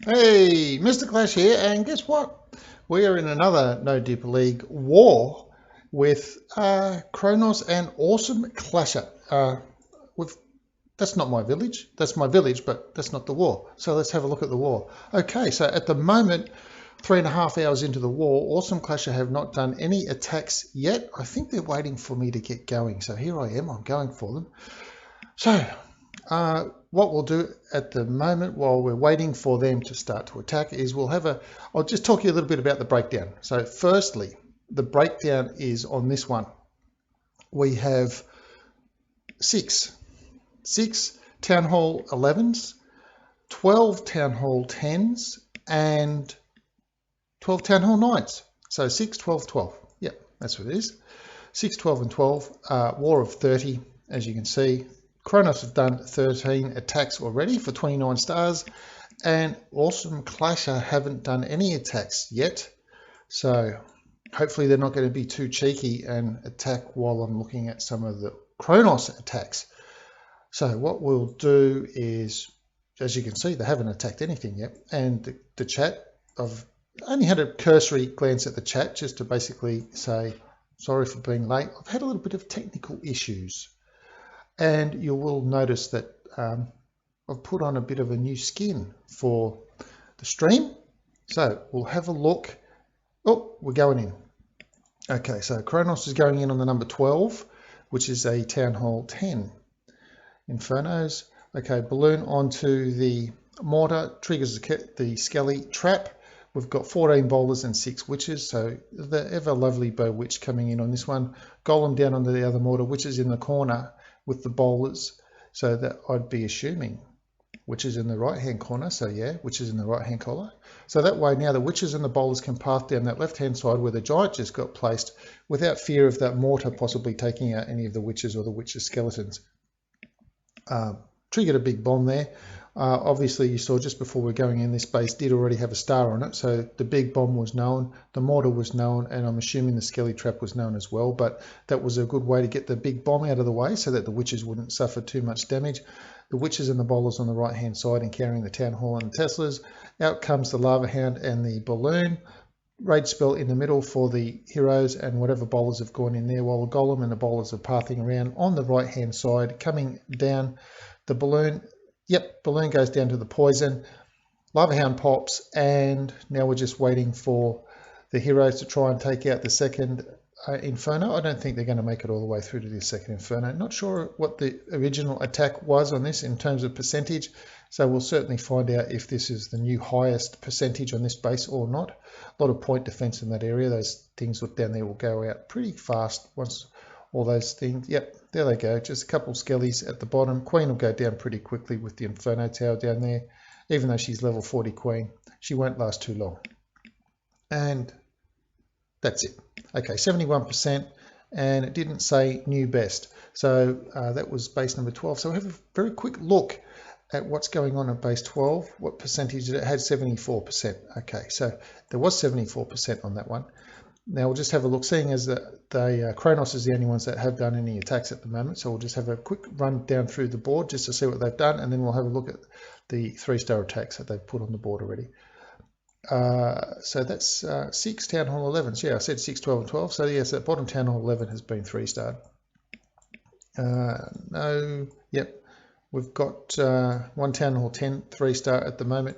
Hey, Mr. Clash here, and guess what? We are in another No Deeper League war with Kronos and AWSM Clasher. That's not my village. That's my village, but that's not the war. So let's have a look at the war. Okay, so at the moment, 3.5 hours into the war, AWSM Clasher have not done any attacks yet. I think they're waiting for me to get going. So here I am, I'm going for them. So what we'll do at the moment while we're waiting for them to start to attack is I'll just talk to you a little bit about the breakdown. So firstly, the breakdown is on this one. We have six Town Hall 11s, 12 Town Hall 10s, and 12 Town Hall 9s. So 6, 12, 12. Yep, that's what it is. 6, 12, and 12. War of 30, as you can see. Kronos have done 13 attacks already for 29 stars, and AWSM Clasher haven't done any attacks yet. So hopefully they're not going to be too cheeky and attack while I'm looking at some of the Kronos attacks. So what we'll do is, as you can see, they haven't attacked anything yet. And the chat, I've only had a cursory glance at the chat just to basically say, sorry for being late. I've had a little bit of technical issues. And you will notice that I've put on a bit of a new skin for the stream. So we'll have a look. Oh, we're going in. Okay, so Kronos is going in on the number 12, which is a Town Hall 10. Infernos. Okay, balloon onto the mortar, triggers the Skelly trap. We've got 14 bowlers and 6 witches, so the ever lovely bow witch coming in on this one. Golem down onto the other mortar, witches in the corner with the bowlers, so that I'd be assuming witches in the right hand corner. So yeah, witches in the right hand corner. So that way now the witches and the bowlers can path down that left hand side where the giant just got placed without fear of that mortar possibly taking out any of the witches or the witches' skeletons. Triggered a big bomb there. Obviously, you saw just before we're going in, this base did already have a star on it, so the big bomb was known, the mortar was known, and I'm assuming the skelly trap was known as well, but that was a good way to get the big bomb out of the way so that the witches wouldn't suffer too much damage. The witches and the bowlers on the right hand side and carrying the Town Hall and the Teslas. Out comes the Lava Hound and the balloon. Rage spell in the middle for the heroes and whatever bowlers have gone in there, while the golem and the bowlers are pathing around on the right hand side. Coming down the balloon, yep, balloon goes down to the poison, Lava Hound pops, and now we're just waiting for the heroes to try and take out the second Inferno. I don't think they're going to make it all the way through to the second Inferno. Not sure what the original attack was on this in terms of percentage, so we'll certainly find out if this is the new highest percentage on this base or not. A lot of point defense in that area. Those things down there will go out pretty fast once all those things. Yep, there they go. Just a couple skellies at the bottom. Queen will go down pretty quickly with the Inferno Tower down there. Even though she's level 40 Queen, she won't last too long. And that's it. Okay, 71%, and it didn't say new best. So that was base number 12. So we have a very quick look at what's going on at base 12. What percentage did it? Had 74%. Okay, so there was 74% on that one. Now we'll just have a look, seeing as the Kronos is the only ones that have done any attacks at the moment. So we'll just have a quick run down through the board just to see what they've done, and then we'll have a look at the 3-star attacks that they've put on the board already. So that's 6, Town Hall 11. So yeah, I said 6, 12, and 12. So yes, that bottom Town Hall 11 has been 3-starred. No, yep. We've got one Town Hall 10, 3-star at the moment.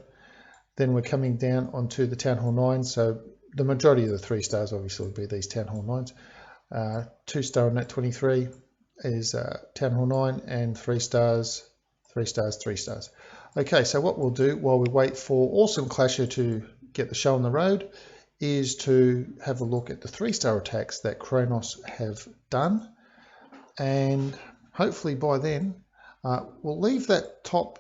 Then we're coming down onto the Town Hall 9. So the majority of the 3-stars obviously will be these Town Hall 9s. 2-star on that 23 is Town Hall 9, and 3 stars, 3 stars, 3 stars. Okay, so what we'll do while we wait for AWSM Clasher to get the show on the road is to have a look at the 3-star attacks that Kronos have done, and hopefully by then we'll leave that top.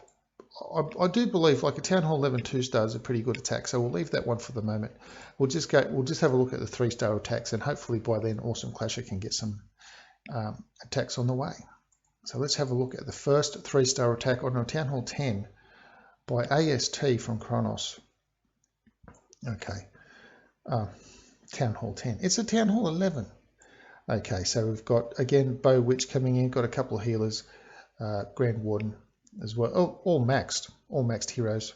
I do believe like a Town Hall 11 2-star is a pretty good attack, so we'll leave that one for the moment. We'll just have a look at the 3-star attacks, and hopefully by then AWSM Clasher can get some attacks on the way. So let's have a look at the first 3-star attack on a Town Hall 10 by AST from Kronos. Okay, Town Hall 10. It's a Town Hall 11. Okay, so we've got, again, Bow Witch coming in, got a couple of healers, Grand Warden as well. Oh, all maxed heroes.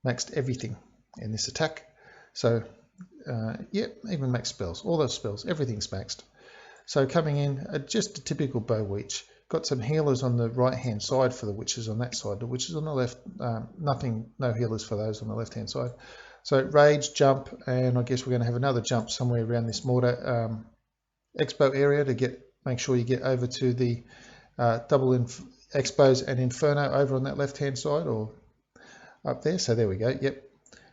Maxed everything in this attack. So, yeah, even maxed spells. All those spells, everything's maxed. So coming in, just a typical Bow Witch. Got some healers on the right-hand side for the witches on that side. The witches on the left, no healers for those on the left-hand side. So Rage, jump, and I guess we're going to have another jump somewhere around this mortar expo area to make sure you get over to the double expos and Inferno over on that left-hand side or up there. So there we go. Yep,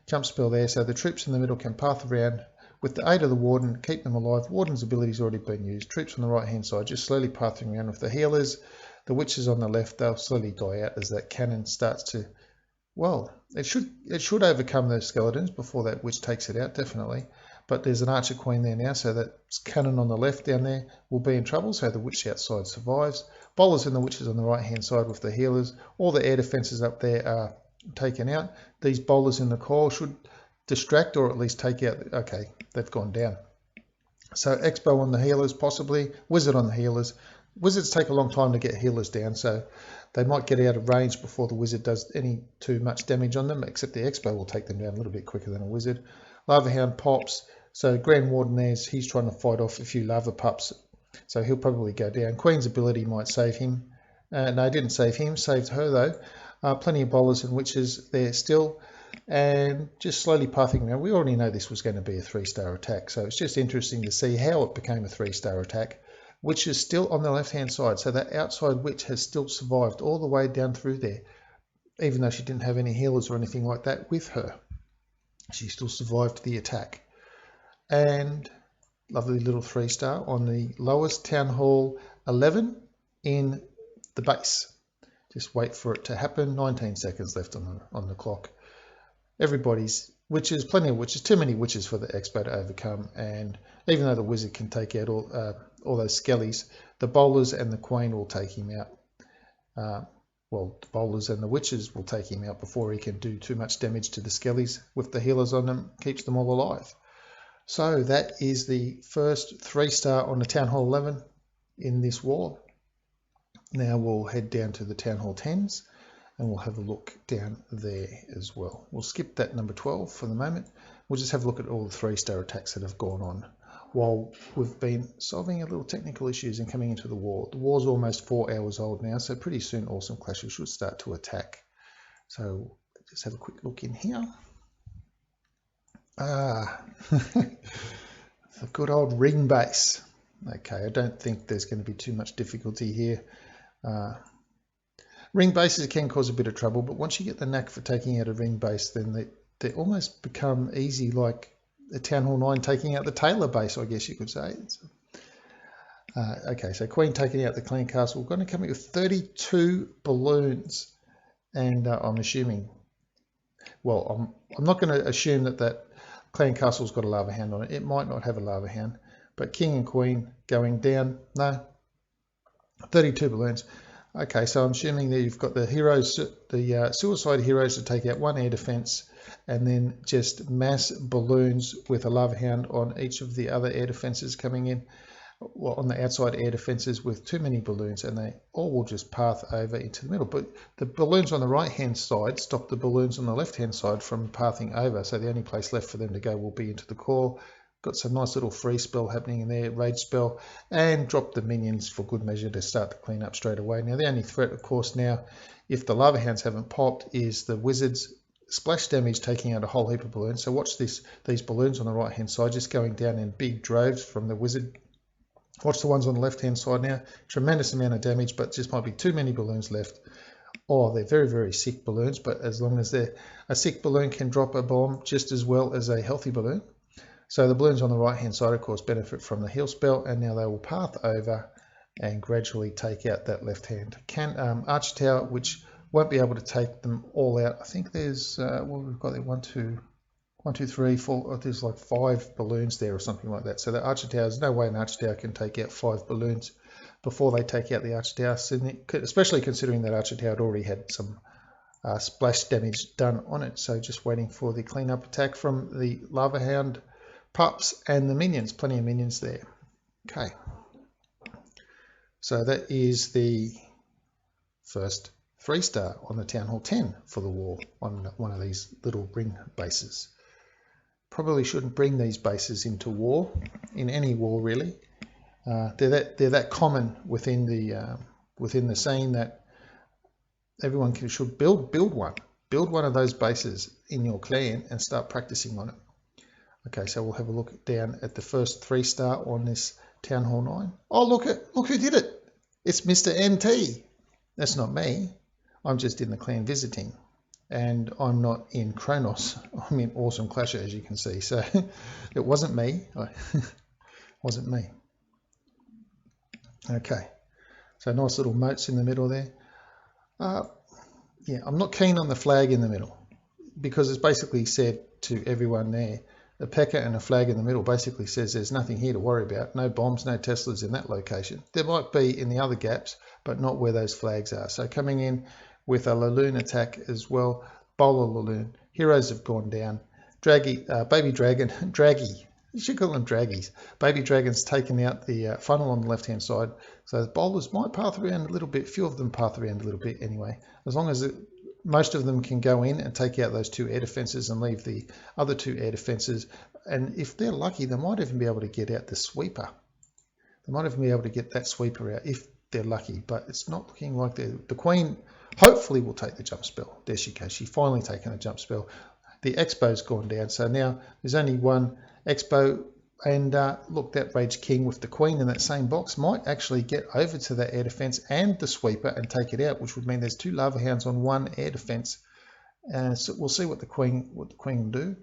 jump spell there. So the troops in the middle can path around with the aid of the Warden, keep them alive. Warden's ability's already been used. Troops on the right-hand side just slowly pathing around with the healers. The witches on the left, they'll slowly die out as that cannon starts to, well, it should overcome those skeletons before that witch takes it out, definitely. But there's an Archer Queen there now, so that cannon on the left down there will be in trouble, so the witch outside survives. Bowlers and the witches on the right-hand side with the healers. All the air defenses up there are taken out. These bowlers in the coil should distract or at least take out. Okay, they've gone down. So Expo on the healers, possibly. Wizard on the healers. Wizards take a long time to get healers down, so they might get out of range before the wizard does any too much damage on them, except the Expo will take them down a little bit quicker than a wizard. Lava Hound pops. So Grand Warden he's trying to fight off a few lava pups, so he'll probably go down. Queen's ability might save him. No, it didn't save him, saved her though. Plenty of bowlers and witches there still, and just slowly pathing around. We already know this was going to be a 3-star attack, so it's just interesting to see how it became a 3-star attack. Witch is still on the left-hand side, so that outside witch has still survived all the way down through there, even though she didn't have any healers or anything like that with her. She still survived the attack. And lovely little 3-star on the lowest Town Hall 11 in the base. Just wait for it to happen. 19 seconds left on the clock. Everybody's witches, plenty of witches, too many witches for the Expo to overcome. And even though the wizard can take out all those skellies, the bowlers and the queen will take him out. well, the bowlers and the witches will take him out before he can do too much damage to the skellies with the healers on them, keeps them all alive. So that is the first 3-star on the Town Hall 11 in this war. Now we'll head down to the Town Hall 10s and we'll have a look down there as well. We'll skip that number 12 for the moment. We'll just have a look at all the 3-star attacks that have gone on while we've been solving a little technical issues and coming into the war. The war's almost 4 hours old now, so pretty soon Awesome Clasher should start to attack. So just have a quick look in here. The good old ring base. Okay, I don't think there's going to be too much difficulty here. Ring bases can cause a bit of trouble, but once you get the knack for taking out a ring base, then they almost become easy, like the Town Hall 9 taking out the Taylor base, I guess you could say. Okay, so Queen taking out the Clan Castle. We're going to come in with 32 balloons, and I'm assuming, well, I'm not going to assume that Clan Castle's got a lava hound on it. It might not have a lava hound, but King and Queen going down. No, 32 balloons. Okay, so I'm assuming that you've got the heroes, the suicide heroes to take out 1 air defense, and then just mass balloons with a lava hound on each of the other air defenses coming in, well, on the outside air defenses with too many balloons, and they all will just path over into the middle. But the balloons on the right hand side stop the balloons on the left hand side from pathing over, so the only place left for them to go will be into the core. Got some nice little free spell happening in there, rage spell, and drop the minions for good measure to start the clean up straight away. Now the only threat, of course, now, if the lava hounds haven't popped, is the wizards splash damage taking out a whole heap of balloons. So watch these balloons on the right hand side just going down in big droves from the wizard. Watch the ones on the left hand side now. Tremendous amount of damage, but just might be too many balloons left. Oh, they're very, very sick balloons, but as long as a sick balloon can drop a bomb just as well as a healthy balloon. So the balloons on the right hand side, of course, benefit from the heal spell, and now they will path over and gradually take out that left hand archer tower, which won't be able to take them all out. I think there's well, we've got there 1, 2, 3, 4. There's like 5 balloons there or something like that. So the archer tower, there's no way an archer tower can take out 5 balloons before they take out the archer tower, especially considering that archer tower had already had some splash damage done on it. So just waiting for the cleanup attack from the lava hound pups and the minions. Plenty of minions there. Okay, so that is the first 3-star on the Town Hall 10 for the war on one of these little ring bases. Probably shouldn't bring these bases into war, in any war really. They're that common within the scene that everyone should build one of those bases in your clan and start practicing on it. Okay, so we'll have a look down at the first 3-star on this Town Hall 9. Oh, look who did it. It's Mr. NT. That's not me. I'm just in the clan visiting. And I'm not in Kronos. I'm in Awesome Clasher, as you can see. So it wasn't me. Wasn't me. Okay. So nice little moats in the middle there. Yeah, I'm not keen on the flag in the middle, because it's basically said to everyone there, a pecker and a flag in the middle basically says there's nothing here to worry about. No bombs, no Teslas in that location. There might be in the other gaps, but not where those flags are. So coming in with a Laloon attack as well. Bowler Laloon. Heroes have gone down. Baby Dragon. Draggy. You should call them Draggies. Baby Dragon's taken out the funnel on the left-hand side. So the bowlers might path around a little bit. Few of them path around a little bit anyway. As long as most of them can go in and take out those 2 air defenses and leave the other 2 air defenses. And if they're lucky, they might even be able to get out the sweeper. They might even be able to get that sweeper out if they're lucky, but it's not looking like the Queen hopefully will take the jump spell. There she goes. She's finally taken a jump spell. The Expo's gone down, so now there's only one Expo, and look, that Rage King with the Queen in that same box might actually get over to that air defense and the sweeper and take it out, which would mean there's 2 lava hounds on 1 air defense. So we'll see what the Queen will do.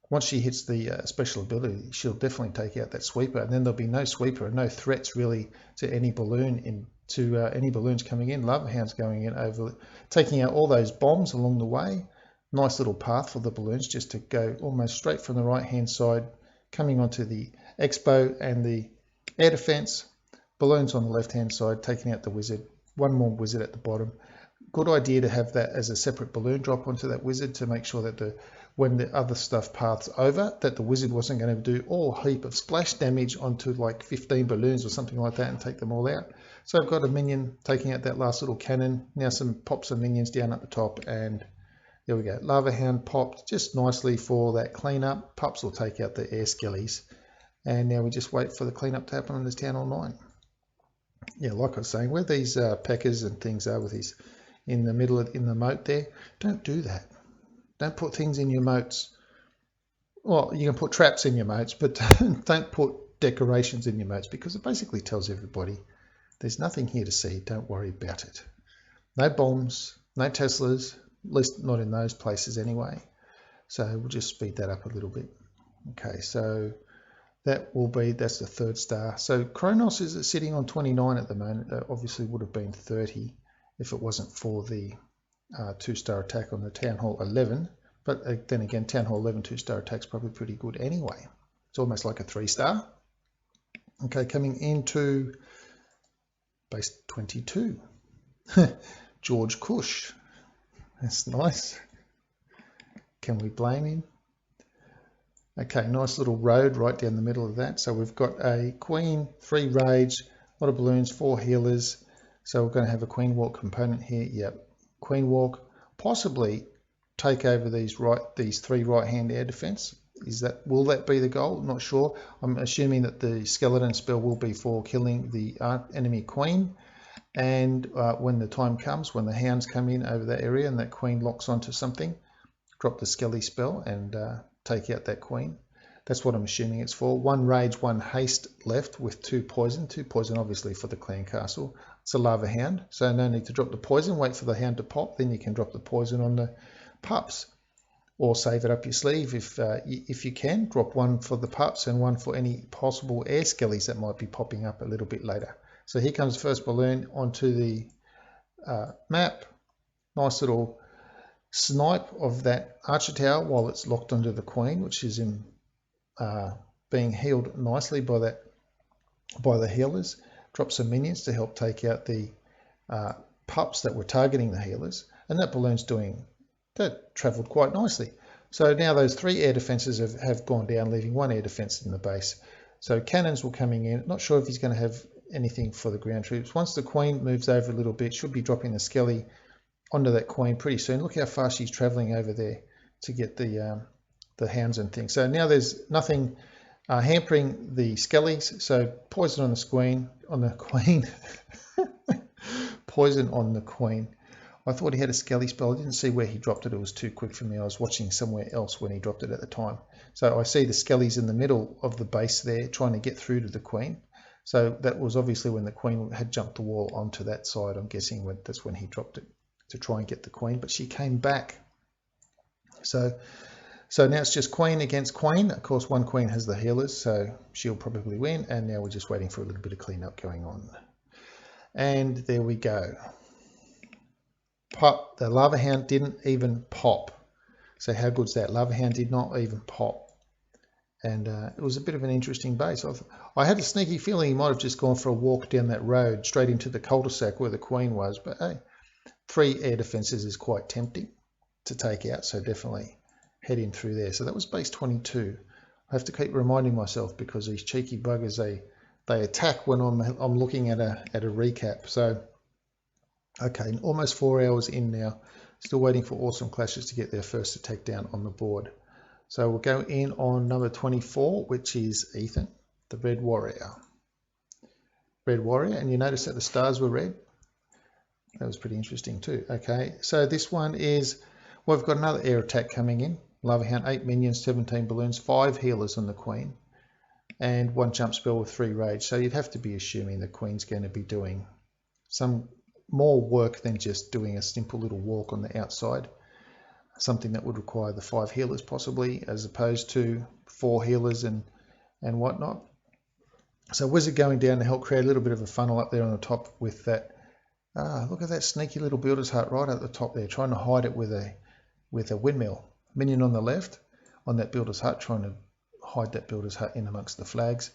Once she hits the special ability, she'll definitely take out that sweeper, and then there'll be no sweeper and no threats really to any balloon any balloons coming in. Lava hounds going in over, taking out all those bombs along the way. Nice little path for the balloons just to go almost straight from the right hand side, coming onto the Expo and the air defense. Balloons on the left hand side, taking out the wizard. One more wizard at the bottom. good idea to have that as a separate balloon drop onto that wizard to make sure that when the other stuff paths over, that the wizard wasn't going to do all heap of splash damage onto like 15 balloons or something like that and take them all out. So I've got a minion taking out that last little cannon. Now some pops of minions down at the top, and there we go. Lava Hound popped just nicely for that cleanup. Pups will take out the air skellies. And now we just wait for the cleanup to happen on this Town Hall 9. Yeah, like I was saying, where these peckers and things are with these in the middle in the moat there, don't do that. Don't put things in your moats. Well, you can put traps in your moats, but don't put decorations in your moats, because it basically tells everybody there's nothing here to see. Don't worry about it. No bombs, no Teslas, at least not in those places anyway. So we'll just speed that up a little bit. Okay, so that's the 3rd star. So Kronos is sitting on 29 at the moment. That obviously would have been 30 if it wasn't for the 2-star attack on the Town Hall 11. But then again, Town Hall 11 2-star attack's probably pretty good anyway. It's almost like a 3-star. Okay, coming into base 22. George Cush. That's nice. Can we blame him? Okay, nice little road right down the middle of that. So we've got a Queen, 3 Rage, a lot of balloons, 4 healers. So we're going to have a Queen Walk component here. Yep, Queen Walk. Possibly take over these 3 right-hand air defense. Will that be the goal? Not sure. I'm assuming that the skeleton spell will be for killing the enemy queen. And when the time comes, when the hounds come in over that area and that queen locks onto something, drop the skelly spell and take out that queen. That's what I'm assuming it's for. 1 rage, 1 haste left with 2 poison. 2 poison obviously for the clan castle. It's a lava hound, so no need to drop the poison. Wait for the hound to pop, then you can drop the poison on the pups, or save it up your sleeve if you can. Drop 1 for the pups and 1 for any possible air skellies that might be popping up a little bit later. So here comes the first balloon onto the map. Nice little snipe of that archer tower while it's locked onto the queen, which is being healed nicely by the healers. Drop some minions to help take out the pups that were targeting the healers, and that balloon's travelled quite nicely. So now those 3 air defences have gone down, leaving 1 air defence in the base. So cannons will coming in. Not sure if he's going to have anything for the ground troops. Once the queen moves over a little bit, should be dropping the skelly onto that queen pretty soon. Look how fast she's travelling over there to get the hounds and things. So now there's nothing hampering the skellies. So poison on the queen, poison on the queen. I thought he had a skelly spell. I didn't see where he dropped it. It was too quick for me. I was watching somewhere else when he dropped it at the time. So I see the skellies in the middle of the base there trying to get through to the queen. So that was obviously when the queen had jumped the wall onto that side. I'm guessing that's when he dropped it to try and get the queen, but she came back. So now it's just queen against queen. Of course, 1 queen has the healers, so she'll probably win. And now we're just waiting for a little bit of cleanup going on. And there we go. Pop. The lava hound didn't even pop. So how good's that? Lava hound did not even pop. And it was a bit of an interesting base. I had a sneaky feeling he might have just gone for a walk down that road straight into the cul-de-sac where the queen was. But hey, 3 air defences is quite tempting to take out. So definitely head in through there. So that was base 22. I have to keep reminding myself because these cheeky buggers, they attack when I'm looking at a recap. So okay, almost 4 hours in now. Still waiting for AWSM Clashers to get their first attack down on the board. So we'll go in on number 24, which is Ethan, the Red Warrior. Red Warrior, and you notice that the stars were red. That was pretty interesting too. Okay, so this one is, well, we've got another air attack coming in. Lava Hound, 8 minions, 17 balloons, 5 healers on the queen, and 1 jump spell with 3 rage. So you'd have to be assuming the queen's going to be doing some more work than just doing a simple little walk on the outside. Something that would require the 5 healers possibly, as opposed to 4 healers and whatnot. So wizard going down to help create a little bit of a funnel up there on the top with that. Look at that sneaky little builder's hut right at the top there, trying to hide it with a windmill. Minion on the left on that builder's hut, trying to hide that builder's hut in amongst the flags.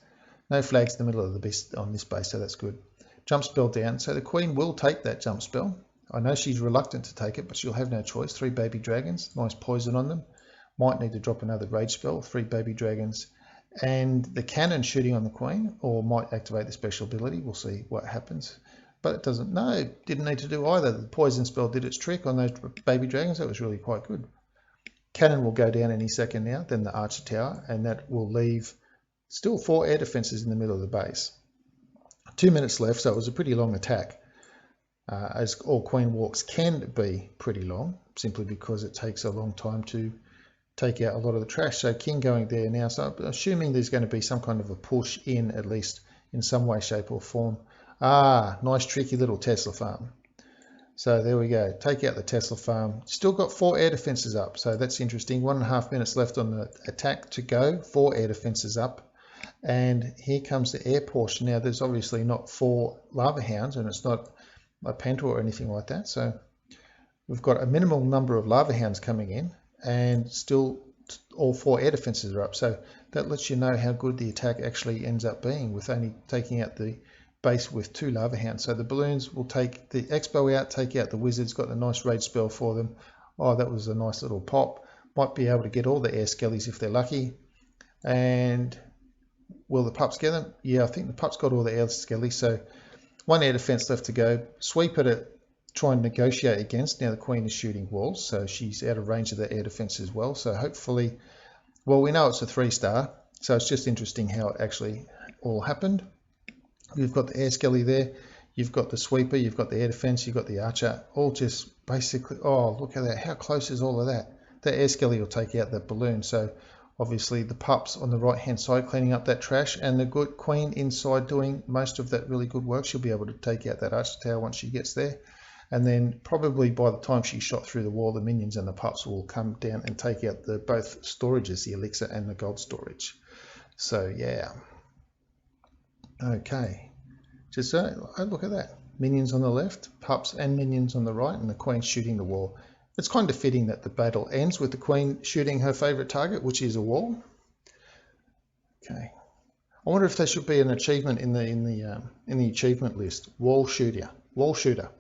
No flags in the middle of the base on this base, so that's good. Jump spell down, so the queen will take that jump spell. I know she's reluctant to take it, but she'll have no choice. 3 baby dragons, nice poison on them. Might need to drop another rage spell, 3 baby dragons, and the cannon shooting on the queen, or might activate the special ability. We'll see what happens. But it doesn't, no, didn't need to do either. The poison spell did its trick on those baby dragons. That was really quite good. Cannon will go down any second now, then the archer tower, and that will leave still 4 air defenses in the middle of the base. 2 minutes left, so it was a pretty long attack. As all queen walks can be pretty long, simply because it takes a long time to take out a lot of the trash. So king going there now, so I'm assuming there's going to be some kind of a push in, at least in some way, shape or form. Nice tricky little Tesla farm. So there we go, take out the Tesla farm. Still got 4 air defenses up, so that's interesting. 1.5 minutes left on the attack to go, 4 air defenses up. And here comes the air portion. Now there's obviously not 4 lava hounds, and it's not a penta or anything like that. So we've got a minimal number of lava hounds coming in, and still all 4 air defenses are up. So that lets you know how good the attack actually ends up being, with only taking out the base with 2 lava hounds. So the balloons will take the expo out, take out the wizards, got a nice rage spell for them. Oh, that was a nice little pop. Might be able to get all the air skellies if they're lucky. And will the pups get them? Yeah, I think the pups got all the air skellies. So 1 air defense left to go. Sweeper to try and negotiate against. Now the queen is shooting walls, so she's out of range of the air defense as well. So hopefully, well, we know it's a 3-star, so it's just interesting how it actually all happened. You've got the air skelly there, you've got the sweeper, you've got the air defense, you've got the archer, all just basically, oh, look at that, how close is all of that? The air skelly will take out that balloon. So obviously the pups on the right hand side cleaning up that trash, and the good queen inside doing most of that really good work. She'll be able to take out that archer tower once she gets there. And then probably by the time she's shot through the wall, the minions and the pups will come down and take out the both storages, the elixir and the gold storage. So yeah. Okay. Just look at that. Minions on the left, pups and minions on the right, and the queen shooting the wall. It's kind of fitting that the battle ends with the queen shooting her favorite target, which is a wall. Okay. I wonder if there should be an achievement in the achievement list. Wall shooter. Wall shooter.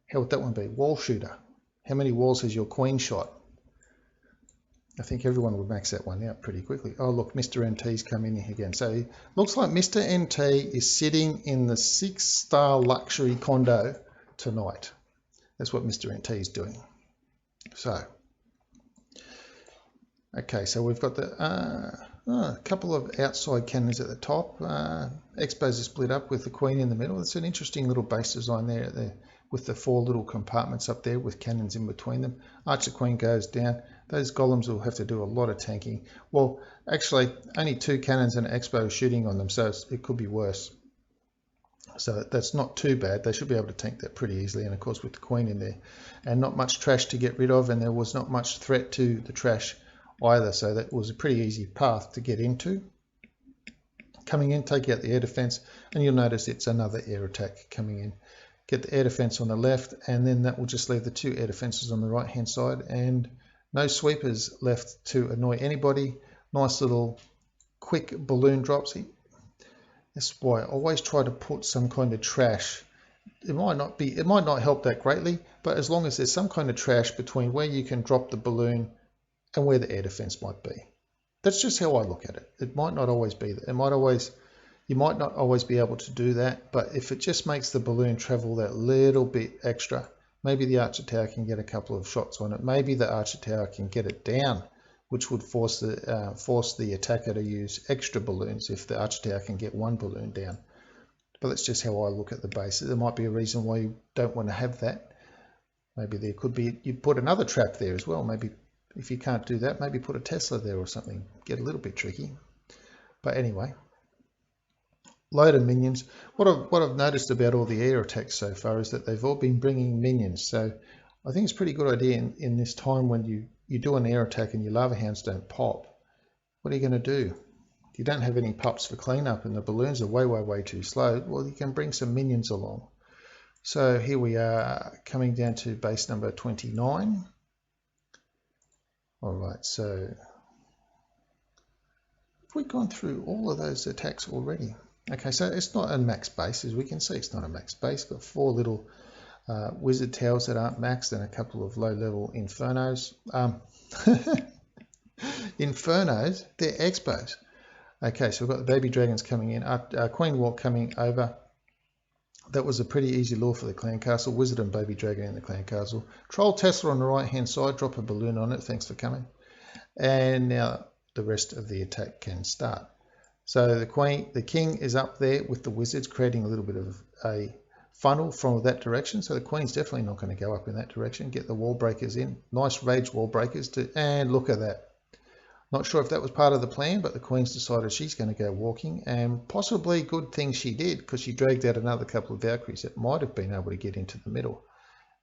How would that one be? Wall shooter. How many walls has your queen shot? I think everyone would max that one out pretty quickly. Oh look, Mr. NT's come in again. So it looks like Mr. NT is sitting in the 6-star luxury condo tonight. That's what Mr. NT is doing. So, okay, so we've got the a couple of outside cannons at the top. Expos are split up with the queen in the middle. It's an interesting little base design there with the 4 little compartments up there with cannons in between them. Archer queen goes down. Those golems will have to do a lot of tanking. Well, actually, only 2 cannons and an expo shooting on them, so it could be worse. So that's not too bad. They should be able to tank that pretty easily. And of course, with the queen in there, and not much trash to get rid of, and there was not much threat to the trash either. So that was a pretty easy path to get into. Coming in, take out the air defense, and you'll notice it's another air attack coming in. Get the air defense on the left, and then that will just leave the 2 air defenses on the right hand side, and no sweepers left to annoy anybody. Nice little quick balloon drops. That's why I always try to put some kind of trash. It might not help that greatly, but as long as there's some kind of trash between where you can drop the balloon and where the air defense might be. That's just how I look at it. It might not always be that. You might not always be able to do that, but if it just makes the balloon travel that little bit extra, maybe the archer tower can get a couple of shots on it. Maybe the archer tower can get it down, which would force the attacker to use extra balloons if the archer tower can get 1 balloon down. But that's just how I look at the base. There might be a reason why you don't want to have that. Maybe there could be, you put another trap there as well. Maybe if you can't do that, maybe put a Tesla there or something. Get a little bit tricky. But anyway. Load of minions. What I've noticed about all the air attacks so far is that they've all been bringing minions. So I think it's a pretty good idea in this time when you do an air attack and your lava hounds don't pop. What are you going to do? If you don't have any pups for cleanup and the balloons are way too slow, well, you can bring some minions along. So here we are coming down to base number 29. All right, so have we gone through all of those attacks already? Okay, so it's not a max base, as we can see, it's not a max base. Got 4 little wizard towers that aren't maxed, and a couple of low-level infernos. Infernos, they're expos. Okay, so we've got the baby dragons coming in, Queen Walk coming over. That was a pretty easy lure for the clan castle. Wizard and baby dragon in the clan castle. Troll Tesla on the right hand side, drop a balloon on it, thanks for coming. And now the rest of the attack can start. So the king is up there with the wizards, creating a little bit of a funnel from that direction. So the queen's definitely not going to go up in that direction. Get the wall breakers in. Nice rage wall breakers and look at that. Not sure if that was part of the plan, but the queen's decided she's going to go walking, and possibly good thing she did, because she dragged out another couple of Valkyries that might have been able to get into the middle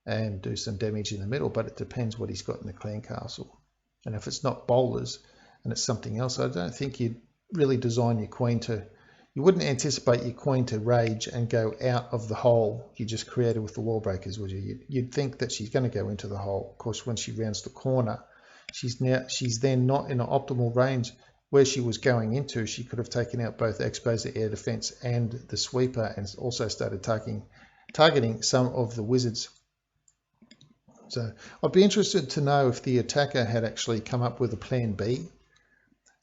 and do some damage in the middle, but it depends what he's got in the clan castle. And if it's not bowlers and it's something else, I don't think you'd really design your queen to, you wouldn't anticipate your queen to rage and go out of the hole you just created with the wall breakers, would you? You'd think that she's going to go into the hole. Of course, when she rounds the corner, she's then not in an optimal range where she was going into. She could have taken out both expos, the air defense, and the sweeper, and also started targeting some of the wizards. So I'd be interested to know if the attacker had actually come up with a plan B,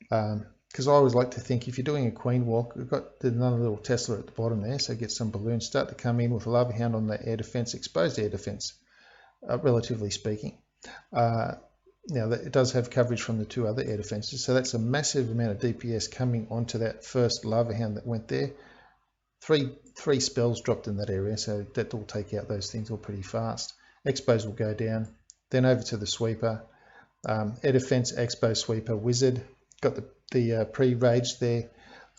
because I always like to think if you're doing a queen walk, we've got another little Tesla at the bottom there, so get some balloons start to come in with a lava hound on the air defense, exposed air defense, relatively speaking. Now that it does have coverage from the two other air defenses, so that's a massive amount of DPS coming onto that first lava hound that went there. Three spells dropped in that area, so that will take out those things all pretty fast. Expos will go down, then over to the sweeper, air defense, expo, sweeper, wizard. Got the pre-rage there.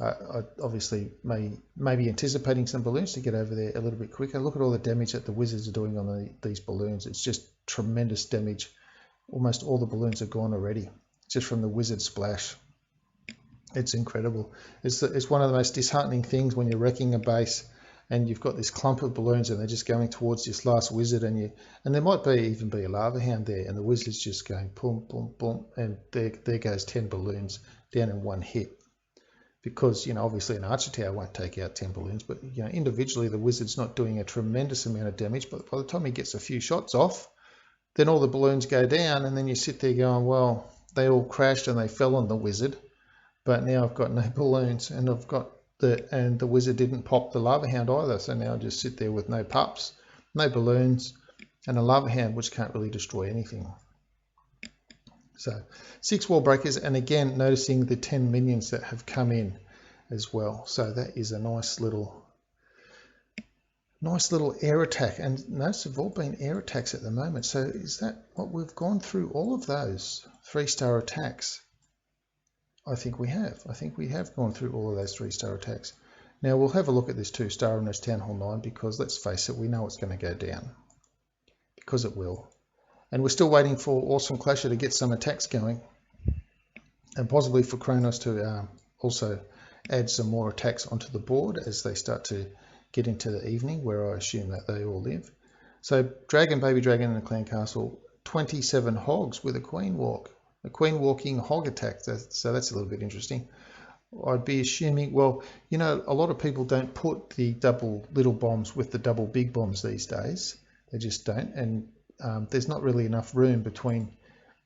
I obviously may be anticipating some balloons to get over there a little bit quicker. Look at all the damage that the wizards are doing on these balloons. It's just tremendous damage. Almost all the balloons are gone already, just from the wizard splash. It's incredible. It's one of the most disheartening things when you're wrecking a base and you've got this clump of balloons and they're just going towards this last wizard, and there might even be a lava hound there, and the wizard's just going boom, boom, boom, and there goes 10 balloons down in one hit. Because, you know, obviously an archer tower won't take out 10 balloons, but, you know, individually the wizard's not doing a tremendous amount of damage, but by the time he gets a few shots off, then all the balloons go down, and then you sit there going, well, they all crashed and they fell on the wizard, but now I've got no balloons, and the wizard didn't pop the lava hound either, so now I just sit there with no pups, no balloons, and a lava hound which can't really destroy anything. So 6 wall breakers, and again noticing the 10 minions that have come in as well. So that is a nice little air attack, and notice they've all been air attacks at the moment. So is that what we've gone through, all of those 3-star attacks? I think we have gone through all of those 3-star attacks. Now we'll have a look at this 2-star and this Town Hall 9, because let's face it, we know it's going to go down, because it will. And we're still waiting for AWSM Clasher to get some attacks going, and possibly for Kronos to also add some more attacks onto the board as they start to get into the evening, where I assume that they all live. So Dragon, Baby Dragon in the Clan Castle, 27 hogs with a Queen Walk. A Queen Walking hog attack, so that's a little bit interesting. I'd be assuming, well, you know, a lot of people don't put the double little bombs with the double big bombs these days. They just don't, and there's not really enough room between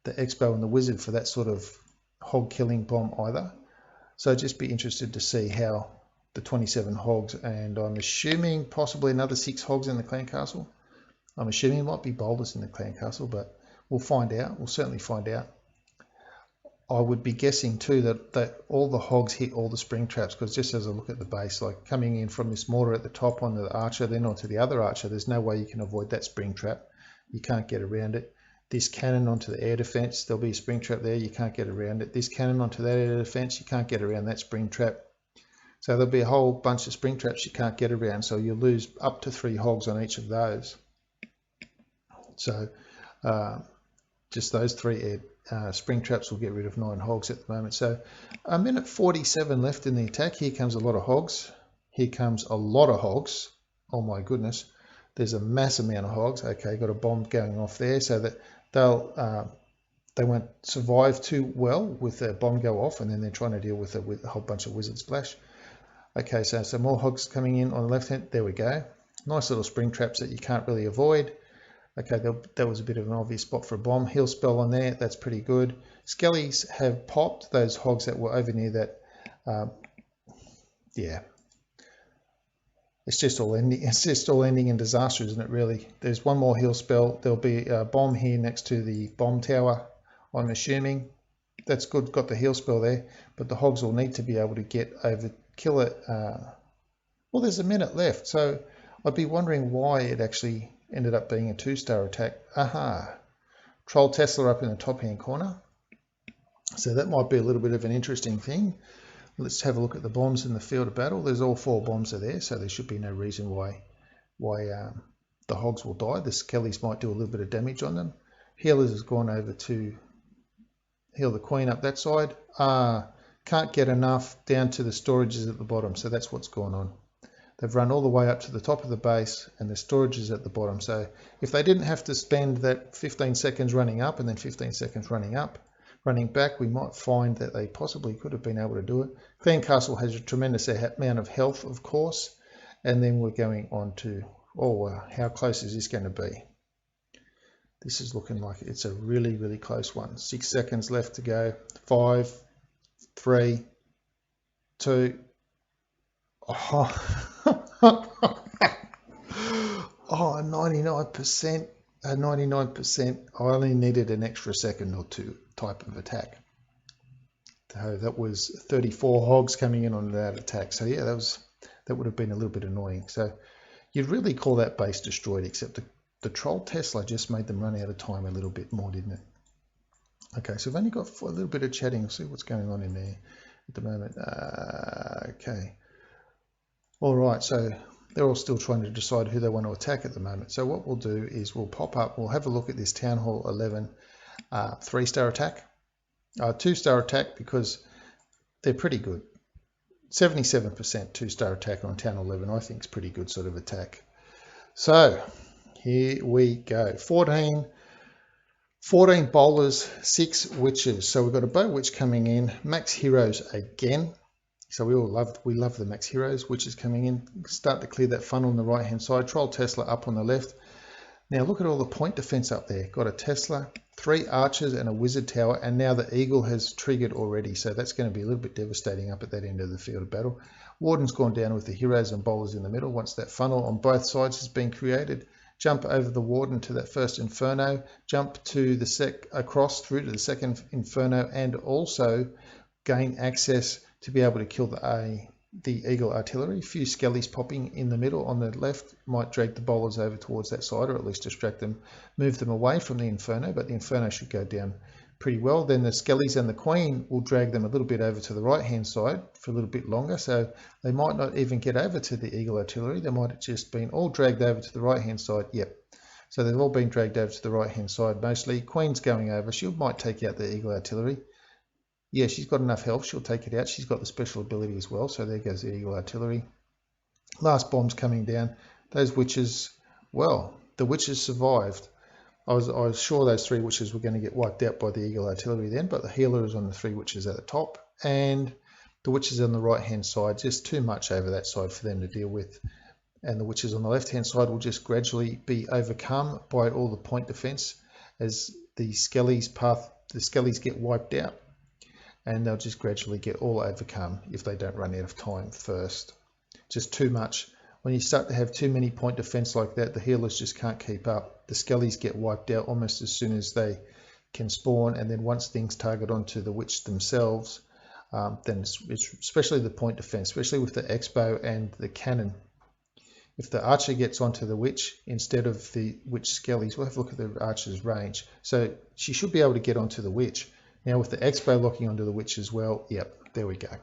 the Expo and the Wizard for that sort of hog killing bomb either. So I'd just be interested to see how the 27 hogs, and I'm assuming possibly another 6 hogs in the Clan Castle. I'm assuming it might be boulders in the Clan Castle, but we'll find out. We'll certainly find out. I would be guessing too that all the hogs hit all the spring traps, because just as I look at the base, like coming in from this mortar at the top onto the archer, then onto the other archer, there's no way you can avoid that spring trap. You can't get around it. This cannon onto the air defense, there'll be a spring trap there, you can't get around it. This cannon onto that air defense, you can't get around that spring trap. So there'll be a whole bunch of spring traps you can't get around, so you'll lose up to 3 hogs on each of those. So just those 3 spring traps will get rid of 9 hogs at the moment. So a minute 47 left in the attack. Here comes a lot of hogs. Here comes a lot of hogs. Oh my goodness. There's a mass amount of hogs. Okay, got a bomb going off there, so that they won't survive too well with their bomb go off, and then they're trying to deal with it with a whole bunch of wizard splash. Okay, so some more hogs coming in on the left hand. There we go. Nice little spring traps that you can't really avoid. Okay, that was a bit of an obvious spot for a bomb. Heal spell on there, that's pretty good. Skellies have popped, those hogs that were over near that. Yeah, it's just all ending. It's just all ending in disaster, isn't it? Really. There's one more heal spell. There'll be a bomb here next to the bomb tower, I'm assuming. That's good. Got the heal spell there, but the hogs will need to be able to get over, kill it. Well, there's a minute left, so I'd be wondering why it actually ended up being a 2-star attack. Aha! Troll Tesla up in the top hand corner. So that might be a little bit of an interesting thing. Let's have a look at the bombs in the field of battle. There's all 4 bombs are there, so there should be no reason why the hogs will die. The skellies might do a little bit of damage on them. Healers has gone over to heal the queen up that side. Can't get enough down to the storages at the bottom, so that's what's going on. They've run all the way up to the top of the base and the storage is at the bottom. So if they didn't have to spend that 15 seconds running up and then 15 seconds running back, we might find that they possibly could have been able to do it. Clan Castle has a tremendous amount of health, of course. And then we're going on to, how close is this going to be? This is looking like it's a really, really close one. 6 seconds left to go. 5, 3, 2. Oh, 99%, 99%. I only needed an extra second or two type of attack. So that was 34 hogs coming in on that attack. So yeah, that would have been a little bit annoying. So you'd really call that base destroyed, except the Troll Tesla just made them run out of time a little bit more, didn't it? Okay, so I've only got a little bit of chatting. We'll see what's going on in there at the moment. Okay. All right, so they're all still trying to decide who they want to attack at the moment. So what we'll do is we'll pop up, we'll have a look at this Town Hall 11 3-star attack, 2-star attack, because they're pretty good. 77% 2-star attack on Town Hall 11, I think is pretty good sort of attack. So here we go. 14 bowlers, 6 witches. So we've got a bow witch coming in, max heroes again. So we love the max heroes, which is coming in. Start to clear that funnel on the right hand side. Troll Tesla up on the left. Now look at all the point defense up there. Got a Tesla, 3 archers and a wizard tower, and now the eagle has triggered already. So that's going to be a little bit devastating up at that end of the field of battle. Warden's gone down with the heroes and bowlers in the middle. Once that funnel on both sides has been created, jump over the warden to that first inferno, jump to the across through to the second inferno, and also gain access to be able to kill the eagle artillery. A few skellies popping in the middle on the left might drag the bowlers over towards that side, or at least distract them, move them away from the inferno, but the inferno should go down pretty well. Then the skellies and the queen will drag them a little bit over to the right hand side for a little bit longer, so they might not even get over to the eagle artillery. They might have just been all dragged over to the right hand side. Yep, so they've all been dragged over to the right hand side mostly. Queen's going over, she might take out the eagle artillery. Yeah, she's got enough health, she'll take it out. She's got the special ability as well, so there goes the eagle artillery. Last bomb's coming down. Those witches, well, the witches survived. I was sure those 3 witches were going to get wiped out by the eagle artillery then, but the healer is on the 3 witches at the top, and the witches on the right hand side, just too much over that side for them to deal with. And the witches on the left hand side will just gradually be overcome by all the point defense as the skellies get wiped out. And they'll just gradually get all overcome if they don't run out of time first. Just too much. When you start to have too many point defense like that, the healers just can't keep up. The skellies get wiped out almost as soon as they can spawn, and then once things target onto the witch themselves, then it's especially the point defense, especially with the X-bow and the cannon. If the archer gets onto the witch instead of the witch skellies, we'll have a look at the archer's range. So she should be able to get onto the witch. Now with the X-bow locking onto the witch as well, yep, there we go.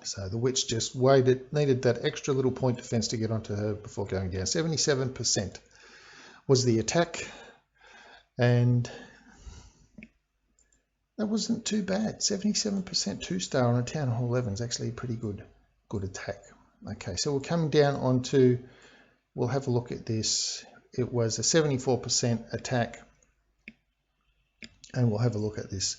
So the witch just needed that extra little point defense to get onto her before going down. 77% was the attack, and that wasn't too bad. 77% 2-star on a Town Hall 11 is actually a pretty good attack. Okay, so we're coming down onto, we'll have a look at this. It was a 74% attack. And we'll have a look at this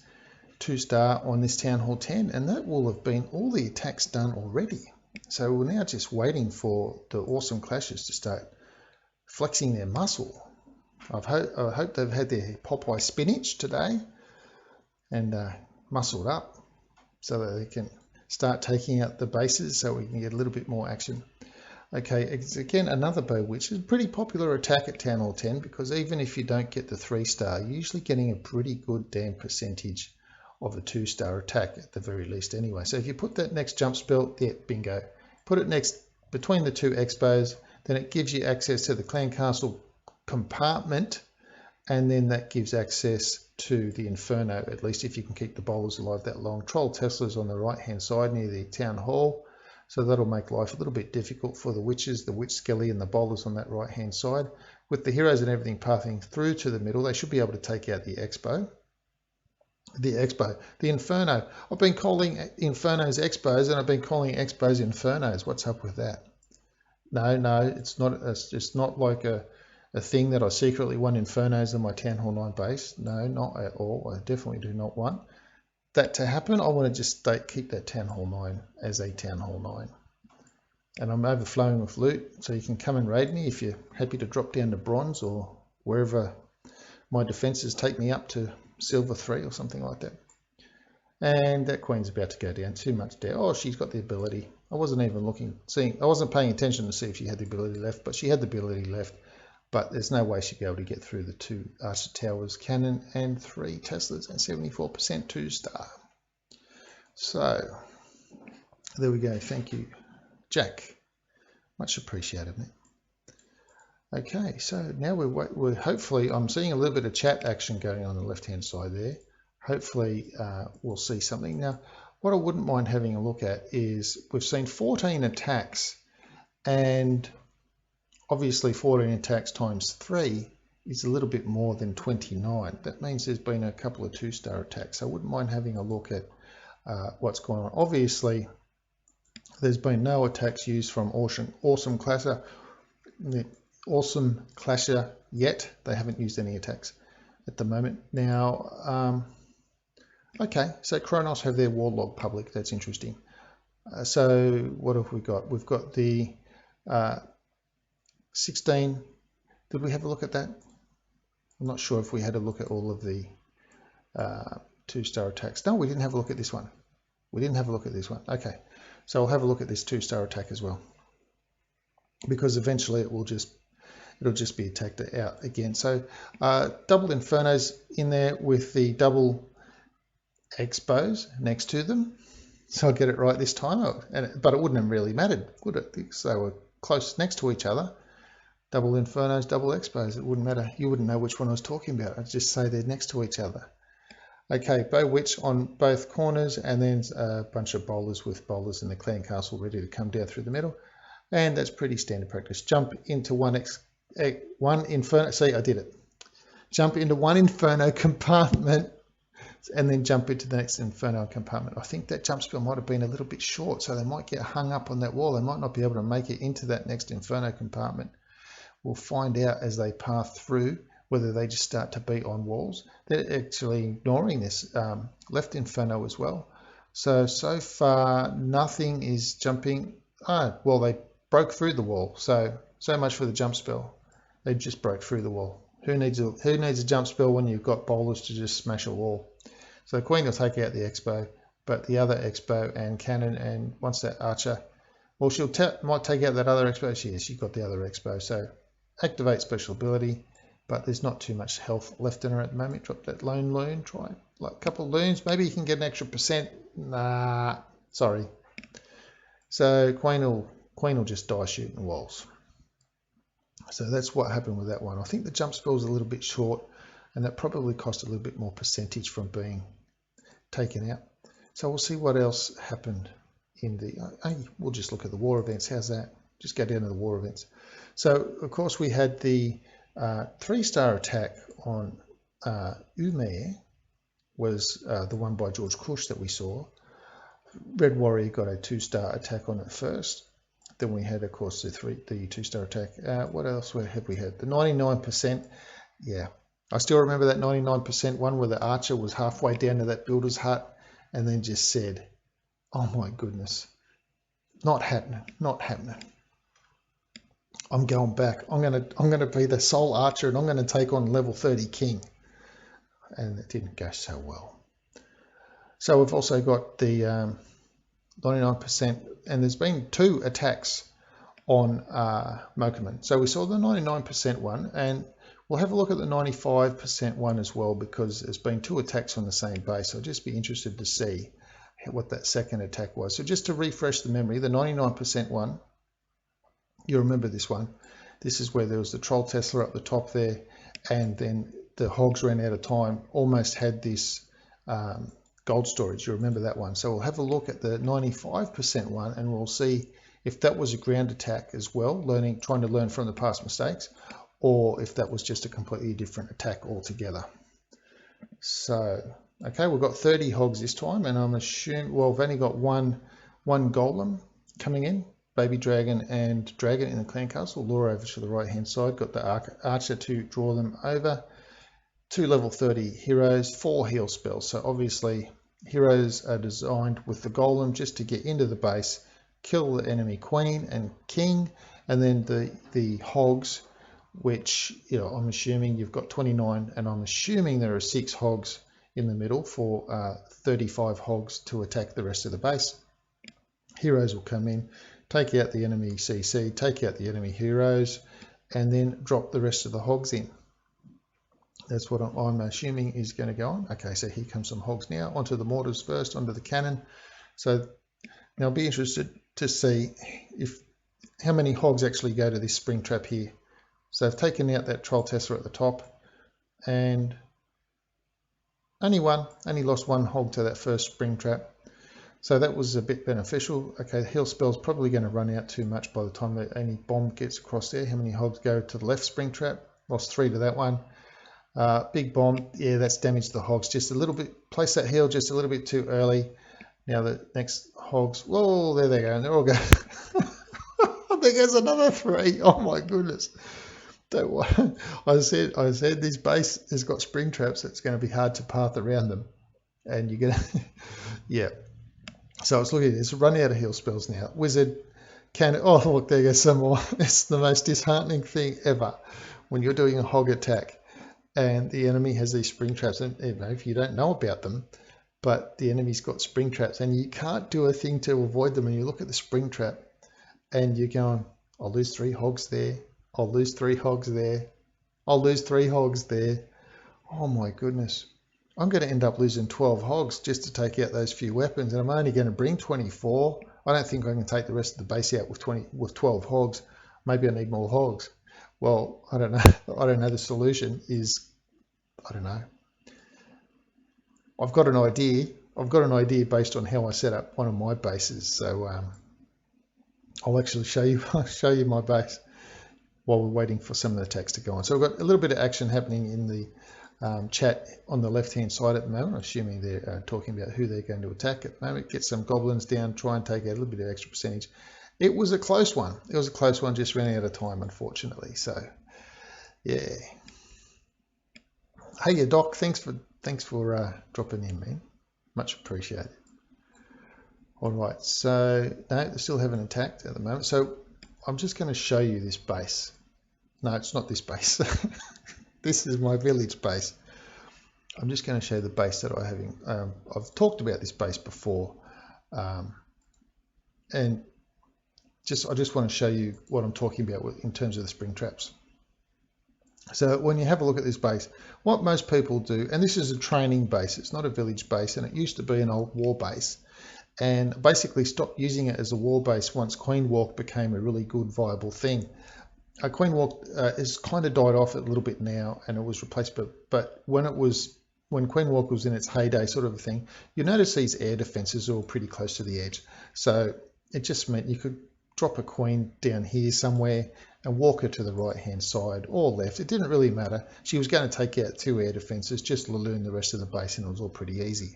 2-star on this Town Hall 10, and that will have been all the attacks done already. So we're now just waiting for the awesome Clashers to start flexing their muscle. I hope they've had their Popeye spinach today and muscled up so that they can start taking out the bases so we can get a little bit more action. Okay, it's again another bow which is a pretty popular attack at Town Hall 10, because even if you don't get the 3-star, you're usually getting a pretty good damn percentage of a 2-star attack at the very least anyway. So if you put that next jump spell, yeah, bingo. Put it next between the 2 expos, then it gives you access to the Clan Castle compartment, and then that gives access to the Inferno, at least if you can keep the bowlers alive that long. Troll Tesla's on the right hand side near the Town Hall, so that'll make life a little bit difficult for the witches, the witch skelly and the bowlers on that right hand side. With the heroes and everything pathing through to the middle, they should be able to take out the expo. The Inferno. I've been calling Infernos expos and I've been calling expos Infernos. What's up with that? No, it's not. It's just not like a thing that I secretly want Infernos in my Town Hall 9 base. No, not at all. I definitely do not want that to happen. I want to just keep that Town Hall 9 as a Town Hall 9. And I'm overflowing with loot, so you can come and raid me if you're happy to drop down to bronze or wherever my defenses take me up to silver 3 or something like that. And that queen's about to go down, too much down. Oh, she's got the ability. I wasn't even I wasn't paying attention to see if she had the ability left, but she had the ability left. But there's no way she'd be able to get through the 2 Archer Towers cannon and 3 Teslas and 74% 2-star. So there we go. Thank you, Jack. Much appreciated, mate. Okay, so now we're hopefully, I'm seeing a little bit of chat action going on the left-hand side there. Hopefully we'll see something. Now, what I wouldn't mind having a look at is we've seen 14 attacks, and obviously 14 attacks times 3 is a little bit more than 29. That means there's been a couple of 2-star attacks. I wouldn't mind having a look at what's going on. Obviously, there's been no attacks used from Awesome Clasher yet. They haven't used any attacks at the moment. Now, okay, so Kronos have their war log public. That's interesting. So what have we got? We've got the 16. Did we have a look at that? I'm not sure if we had a look at all of the 2-star attacks. No, we didn't have a look at this one. We didn't have a look at this one. Okay, so I'll have a look at this 2-star attack as well, because eventually it'll just be attacked out again. So double Infernos in there with the double expos next to them. So I'll get it right this time. But it wouldn't have really mattered, would it? Because they were close next to each other. Double Infernos, double expos. It wouldn't matter. You wouldn't know which one I was talking about. I'd just say they're next to each other. Okay, Bow Witch on both corners, and then a bunch of bowlers with bowlers in the Clan Castle ready to come down through the middle. And that's pretty standard practice. Jump into one Inferno. See, I did it. Jump into one Inferno compartment and then jump into the next Inferno compartment. I think that jump spell might have been a little bit short, so they might get hung up on that wall. They might not be able to make it into that next Inferno compartment. We'll find out as they path through whether they just start to beat on walls. They're actually ignoring this left Inferno as well. So far, nothing is jumping. Well, they broke through the wall. So much for the jump spell. They just broke through the wall. Who needs a jump spell when you've got bowlers to just smash a wall? So the Queen will take out the expo, but the other expo and cannon, and once that archer, well, might take out that other expo. She's got the other expo. So activate special ability, but there's not too much health left in her at the moment. Drop that lone loon. Try like a couple of loons. Maybe you can get an extra %. Nah, sorry. So Queen will just die shooting walls. So that's what happened with that one. I think the jump spell was a little bit short, and that probably cost a little bit more percentage from being taken out. So we'll see what else happened in the. We'll just look at the war events. How's that? Just go down to the war events. So of course we had the 3-star attack on Umair, was the one by George Cush that we saw. Red Warrior got a 2-star attack on it first. Then we had, of course, the 2-star attack. What else have we had? The 99%. Yeah, I still remember that 99% one where the archer was halfway down to that builder's hut and then just said, "Oh my goodness, Not happening. Not happening. I'm going back. I'm gonna be the sole archer, and I'm gonna take on level 30 king. And it didn't go so well. So we've also got the 99%, and there's been 2 attacks on Mokumen. So we saw the 99% one, and we'll have a look at the 95% one as well, because there's been 2 attacks on the same base. I'll just be interested to see what that second attack was. So just to refresh the memory, the 99% one, you remember this one. This is where there was the Troll Tesla up the top there, and then the hogs ran out of time, almost had this gold storage. You remember that one. So we'll have a look at the 95% one, and we'll see if that was a ground attack as well, trying to learn from the past mistakes, or if that was just a completely different attack altogether. So, okay, we've got 30 hogs this time, and I'm assuming, well, we've only got one golem coming in, baby dragon and dragon in the clan castle. Lure over to the right hand side, got the archer to draw them over. 2 level 30 heroes, 4 heal spells. So obviously heroes are designed with the golem just to get into the base, kill the enemy queen and king, and then the hogs, which, you know, I'm assuming you've got 29, and I'm assuming there are 6 hogs in the middle for 35 hogs to attack the rest of the base. Heroes will come in, take out the enemy CC, take out the enemy heroes, and then drop the rest of the hogs in. That's what I'm assuming is going to go on. Okay, so here comes some hogs now. Onto the mortars first, onto the cannon. So now I'll be interested to see how many hogs actually go to this spring trap here. So I've taken out that Troll Tesla at the top, and only lost 1 hog to that first spring trap. So that was a bit beneficial. Okay, the heal spell's probably going to run out too much by the time that any bomb gets across there. How many hogs go to the left spring trap? Lost 3 to that one. Big bomb, yeah, that's damaged the hogs just a little bit. Place that heal just a little bit too early. Now the next hogs, whoa, there they go, and they're all going. There goes another 3. Oh my goodness. Don't worry. I said this base has got spring traps. It's going to be hard to path around them, and you're gonna, yeah. So it's looking at this. Run out of heal spells now. Wizard can. Oh look, there goes some more. It's the most disheartening thing ever when you're doing a hog attack and the enemy has these spring traps, and you know, if you don't know about them, but the enemy's got spring traps and you can't do a thing to avoid them, and you look at the spring trap and you're going, I'll lose 3 hogs there. I'll lose 3 hogs there. I'll lose 3 hogs there. Oh my goodness. I'm going to end up losing 12 hogs just to take out those few weapons, and I'm only going to bring 24. I don't think I can take the rest of the base out with 12 hogs. Maybe I need more hogs. Well, I don't know. I don't know. The solution is, I don't know. I've got an idea. I've got an idea based on how I set up one of my bases. So I'll actually show you my base while we're waiting for some of the text to go on. So we've got a little bit of action happening in the chat on the left hand side at the moment. I'm assuming they're talking about who they're going to attack at the moment. Get some goblins down, try and take out a little bit of extra percentage. It was a close one. It was a close one, just ran out of time, unfortunately. So yeah. Hey, Doc, thanks for dropping in, man. Much appreciated. All right, so no, they still haven't attacked at the moment. So I'm just going to show you this base. No, it's not this base. This is my village base. I'm just going to show you the base that I'm having. I've talked about this base before, and I just want to show you what I'm talking about in terms of the spring traps. So when you have a look at this base, what most people do, and this is a training base, it's not a village base, and it used to be an old war base, and basically stopped using it as a war base once Queen Walk became a really good viable thing. Queen Walk has kind of died off a little bit now, and it was replaced, but when Queen Walk was in its heyday sort of a thing, you notice these air defenses are all pretty close to the edge. So it just meant you could drop a queen down here somewhere and walk her to the right hand side or left. It didn't really matter. She was going to take out 2 air defenses, just Laloon the rest of the base, and it was all pretty easy.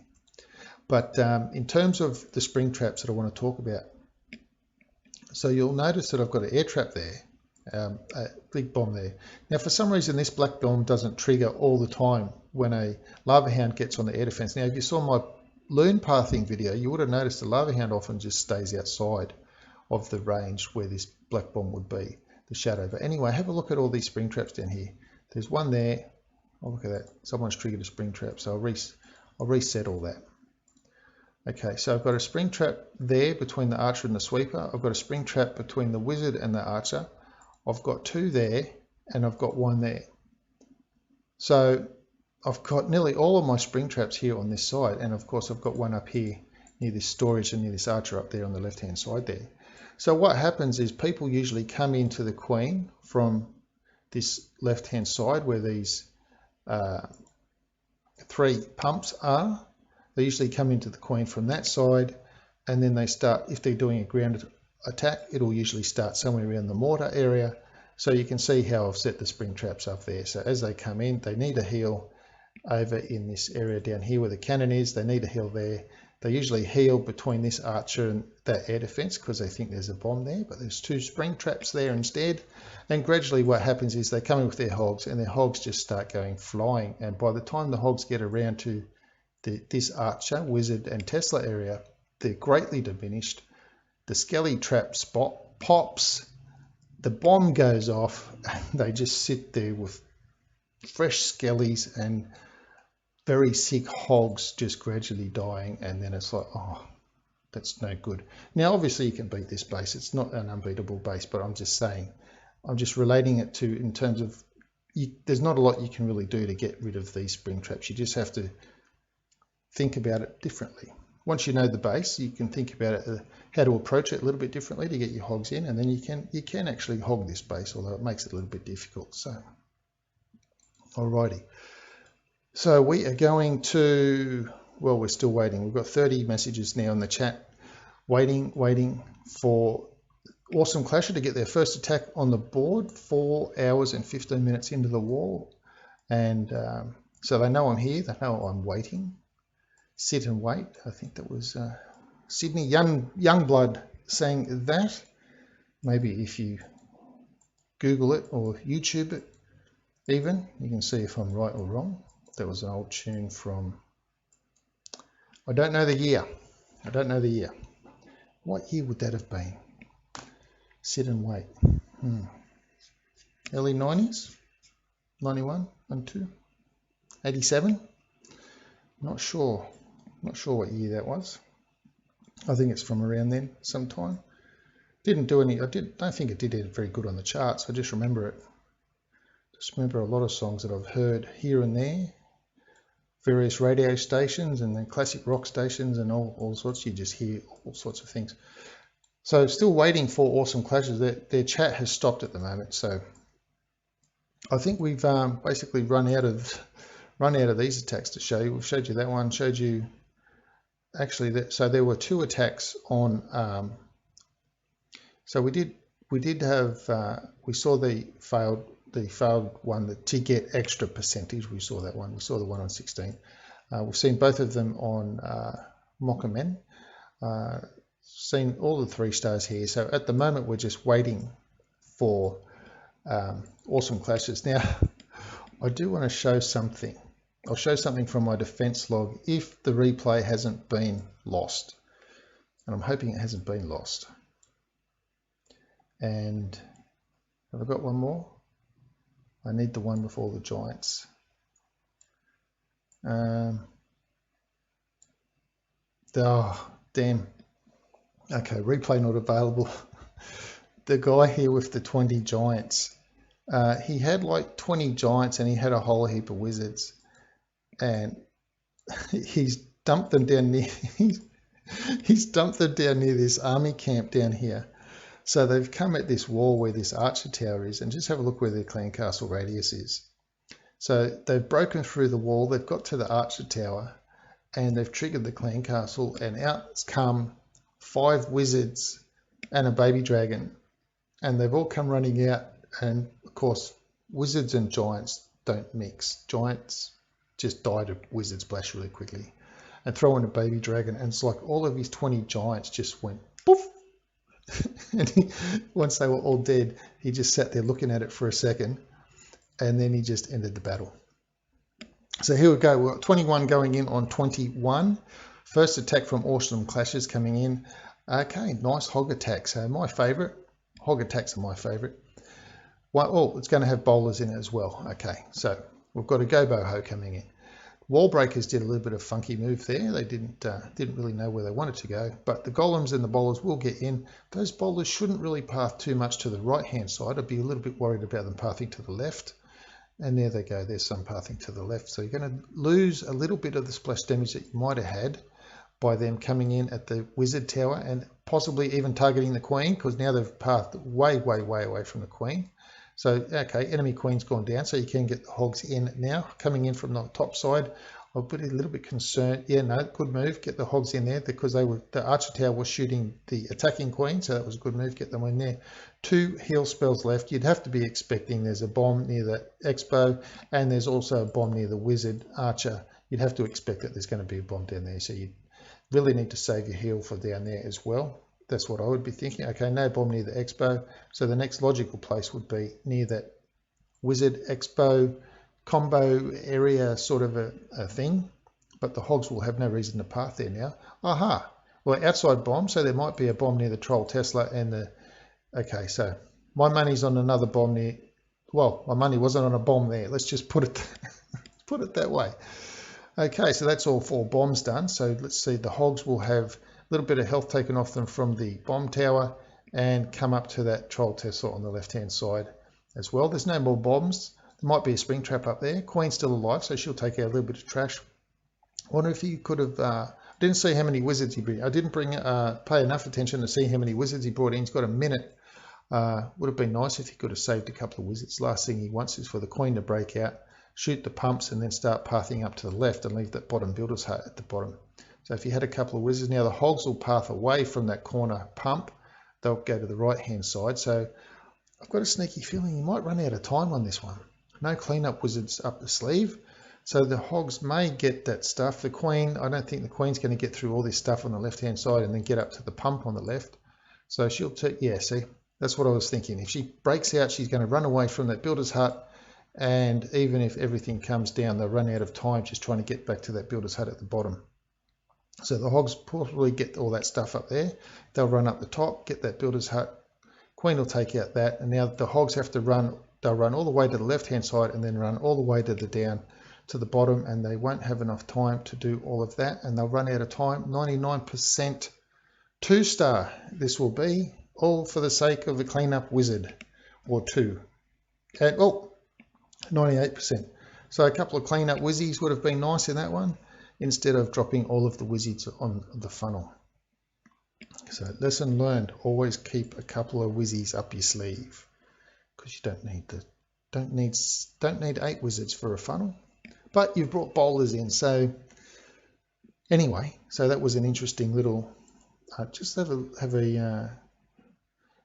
But in terms of the spring traps that I want to talk about, so you'll notice that I've got an air trap there, a big bomb there. Now for some reason this black bomb doesn't trigger all the time when a lava hound gets on the air defense. Now if you saw my loon pathing video, you would have noticed the lava hound often just stays outside of the range where this black bomb would be, the shadow. But anyway, have a look at all these spring traps down here. There's one there. Oh, look at that. Someone's triggered a spring trap, so I'll reset all that. Okay, so I've got a spring trap there between the archer and the sweeper. I've got a spring trap between the wizard and the archer. I've got two there, and I've got one there. So I've got nearly all of my spring traps here on this side, and of course I've got one up here near this storage and near this archer up there on the left hand side there. So what happens is people usually come into the queen from this left hand side where these three pumps are. They usually come into the queen from that side, and then they start, if they're doing a ground attack, it'll usually start somewhere around the mortar area. So you can see how I've set the spring traps up there. So as they come in, they need a heal over in this area down here where the cannon is. They need a heal there. They usually heal between this archer and that air defense because they think there's a bomb there, but there's two spring traps there instead. And gradually what happens is they come in with their hogs, and their hogs just start going flying. And by the time the hogs get around to this archer, wizard and Tesla area, they're greatly diminished. The skelly trap spot pops, the bomb goes off, and they just sit there with fresh skellies and very sick hogs just gradually dying. And then it's like, oh, that's no good. Now obviously you can beat this base, it's not an unbeatable base, but I'm just saying, I'm just relating it to, in terms of, there's not a lot you can really do to get rid of these spring traps. You just have to think about it differently. Once you know the base, you can think about it, how to approach it a little bit differently to get your hogs in, and then you can actually hog this base, although it makes it a little bit difficult. So alrighty, so we are going to, well, we're still waiting. We've got 30 messages now in the chat, waiting for AWSM Clasher to get their first attack on the board, 4 hours and 15 minutes into the war. And so they know I'm here, they know I'm waiting. Sit and wait. I think that was Sydney Youngblood saying that. Maybe if you Google it or YouTube it even, you can see if I'm right or wrong. That was an old tune from, I don't know the year. I don't know the year. What year would that have been? Sit and wait. Early 90s? 91, 92, 87? Not sure. Not sure what year that was. I think it's from around then sometime. Didn't do any, don't think it did very good on the charts. I just remember it. Just remember a lot of songs that I've heard here and there. Various radio stations and then classic rock stations and all sorts. You just hear all sorts of things. So still waiting for AWSM Clashes. Their chat has stopped at the moment. So I think we've basically run out of these attacks to show you. We've showed you that one, showed you actually so there were 2 attacks on so we did have we saw the failed one to get extra percentage. We saw that one. We saw the one on 16. We've seen both of them on Mockamen. Seen all the 3 stars here. So at the moment we're just waiting for AWSM Clashes. Now I do want to show something. I'll show something from my defense log if the replay hasn't been lost. And I'm hoping it hasn't been lost. And have I got one more? I need the one with all the giants. Oh, damn. Okay, replay not available. The guy here with the 20 giants. He had like 20 giants and he had a whole heap of wizards. And he's dumped them down near he's dumped them down near this army camp down here. So they've come at this wall where this archer tower is, and just have a look where their clan castle radius is. So they've broken through the wall, they've got to the archer tower, and they've triggered the clan castle, and out come 5 wizards and a baby dragon, and they've all come running out. And of course wizards and giants don't mix. Giants just die to wizard splash really quickly, and throw in a baby dragon, and it's like all of his 20 giants just went poof. And once they were all dead, he just sat there looking at it for a second, and then he just ended the battle. So here we go. We've got 21 going in on 21. First attack from AWSM Clashes coming in. Okay, nice hog attack. So my favorite, hog attacks are my favorite. Well, oh, it's going to have bowlers in it as well. Okay, so we've got a go boho coming in. Wall breakers did a little bit of funky move there. They didn't really know where they wanted to go, but the golems and the bowlers will get in. Those bowlers shouldn't really path too much to the right hand side. I'd be a little bit worried about them pathing to the left. And there they go, there's some pathing to the left. So you're going to lose a little bit of the splash damage that you might have had by them coming in at the wizard tower and possibly even targeting the queen, because now they've pathed way away from the queen. So, okay, enemy queen's gone down, so you can get the hogs in now. Coming in from the top side, I'll be a little bit concerned. Yeah, no, good move. Get the hogs in there because the archer tower was shooting the attacking queen, so that was a good move. Get them in there. 2 heal spells left. You'd have to be expecting there's a bomb near the expo, and there's also a bomb near the wizard archer. You'd have to expect that there's going to be a bomb down there, so you really need to save your heal for down there as well. That's what I would be thinking. Okay, no bomb near the expo. So the next logical place would be near that wizard expo combo area sort of a thing. But the hogs will have no reason to path there now. Aha! Well, outside bomb. So there might be a bomb near the Troll Tesla and the... Okay, so my money's on another bomb near... Well, my money wasn't on a bomb there. Let's just put it, put it that way. Okay, so that's all 4 bombs done. So let's see, the hogs will have a little bit of health taken off them from the bomb tower and come up to that Troll Tesla on the left-hand side as well. There's no more bombs. There might be a spring trap up there. Queen's still alive, so she'll take out a little bit of trash. I wonder if you could have... I didn't see how many wizards he brought. I didn't pay enough attention to see how many wizards he brought in. He's got a minute. Would have been nice if he could have saved a couple of wizards. Last thing he wants is for the queen to break out, shoot the pumps, and then start pathing up to the left and leave that bottom builder's hut at the bottom. So if you had a couple of wizards, now the hogs will path away from that corner pump. They'll go to the right-hand side. So I've got a sneaky feeling you might run out of time on this one. No cleanup wizards up the sleeve. So the hogs may get that stuff. The queen, I don't think the queen's going to get through all this stuff on the left-hand side and then get up to the pump on the left. So she'll take, yeah, see, that's what I was thinking. If she breaks out, she's going to run away from that builder's hut. And even if everything comes down, they'll run out of time just trying to get back to that builder's hut at the bottom. So the hogs probably get all that stuff up there. They'll run up the top, get that builder's hut. Queen will take out that. And now the hogs have to run, they'll run all the way to the left-hand side and then run all the way to the down to the bottom, and they won't have enough time to do all of that, and they'll run out of time. 99% 2-star. This will be all for the sake of the cleanup wizard or 2. And, oh, 98%. So a couple of cleanup wizzies would have been nice in that one, instead of dropping all of the wizards on the funnel. So lesson learned, always keep a couple of wizzies up your sleeve, because you don't need 8 wizards for a funnel. But you've brought bowlers in. So anyway, so that was an interesting little, just have a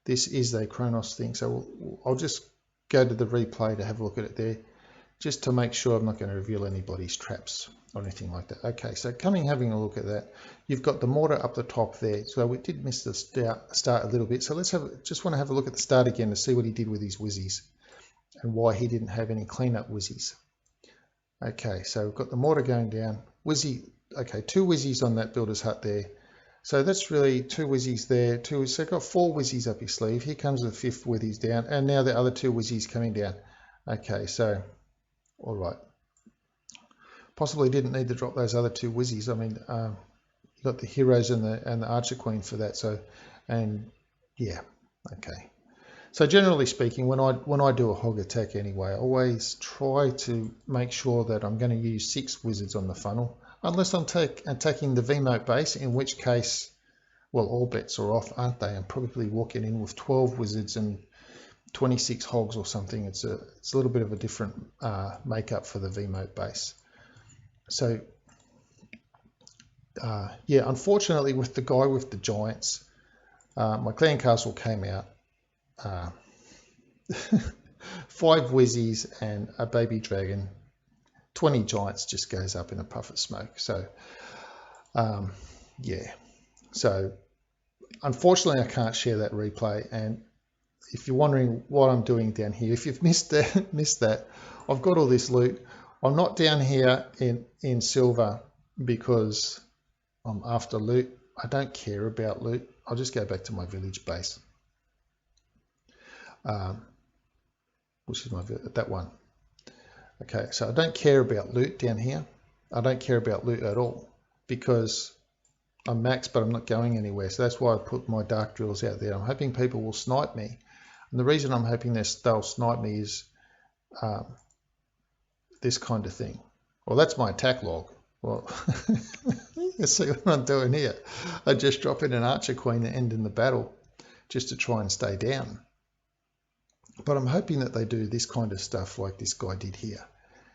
this is a Kronos thing. So I'll just go to the replay to have a look at it there, just to make sure I'm not going to reveal anybody's traps or anything like that. Okay, so having a look at that, you've got the mortar up the top there. So we did miss the start a little bit. So let's just want to have a look at the start again to see what he did with his wizzies and why he didn't have any cleanup wizzies. Okay, so we've got the mortar going down. Wizzy, okay, 2 wizzies on that builder's hut there. So that's really 2 wizzies there. So I've got 4 wizzies up his sleeve. Here comes the 5th wizzies down, and now the other 2 wizzies coming down. Okay, so all right. Possibly didn't need to drop those other 2 wizzies. I mean, you got the heroes and the archer queen for that. So, and yeah, okay. So generally speaking, when I do a hog attack anyway, I always try to make sure that I'm going to use 6 wizards on the funnel, unless I'm attacking the VMote base, in which case, well, all bets are off, aren't they? I'm probably walking in with 12 wizards and 26 hogs or something. It's a little bit of a different makeup for the VMote base. So yeah, unfortunately with the guy with the giants, my clan castle came out 5 wizzies and a baby dragon. 20 giants just goes up in a puff of smoke. So yeah, so unfortunately I can't share that replay. And if you're wondering what I'm doing down here, if you've missed that, I've got all this loot. I'm not down here in silver because I'm after loot. I don't care about loot. I'll just go back to my village base, which is that one. Okay, so I don't care about loot down here. I don't care about loot at all because I'm maxed, but I'm not going anywhere. So that's why I put my dark drills out there. I'm hoping people will snipe me. And the reason I'm hoping they'll snipe me is this kind of thing. Well, that's my attack log. Well, you can see what I'm doing here. I just drop in an archer queen and end in the battle just to try and stay down. But I'm hoping that they do this kind of stuff like this guy did here.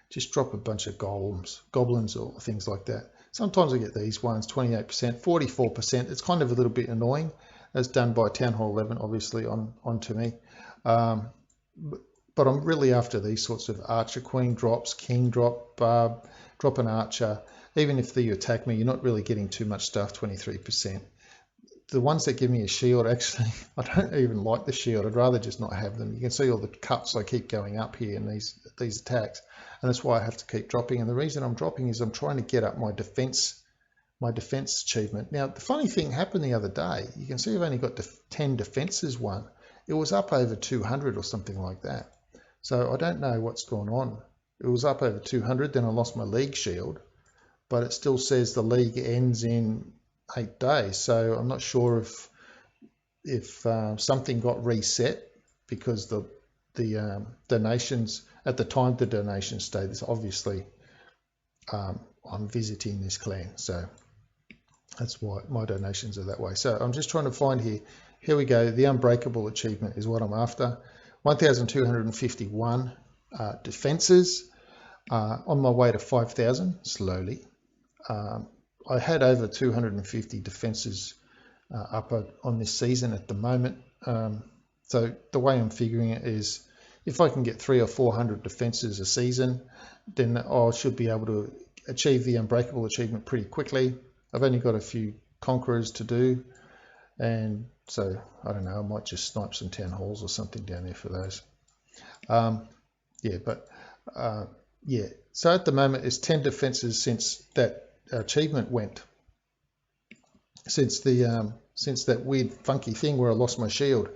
Just drop a bunch of goblins or things like that. Sometimes I get these ones, 28%, 44%. It's kind of a little bit annoying. That's done by Town Hall 11, obviously, onto me. But I'm really after these sorts of archer queen drops, king drop, drop an archer. Even if you attack me, you're not really getting too much stuff, 23%. The ones that give me a shield, actually, I don't even like the shield. I'd rather just not have them. You can see all the cuts I keep going up here in these attacks. And that's why I have to keep dropping. And the reason I'm dropping is I'm trying to get up my defense achievement. Now, the funny thing happened the other day. You can see I've only got 10 defenses won. It was up over 200 or something like that. So I don't know what's going on. It was up over 200, then I lost my league shield. But it still says the league ends in 8 days. So I'm not sure if something got reset because the donations, at the time the donation status, obviously I'm visiting this clan, so that's why my donations are that way. So I'm just trying to find here we go, the unbreakable achievement is what I'm after. 1,251 defenses, on my way to 5,000 slowly. I had over 250 defenses up on this season at the moment. So the way I'm figuring it is if I can get 300 or 400 defenses a season, then I should be able to achieve the unbreakable achievement pretty quickly. I've only got a few conquerors to do, and so I don't know, I might just snipe some town halls or something down there for those. Yeah, so at the moment it's 10 defenses since that achievement went, since that weird funky thing where I lost my shield.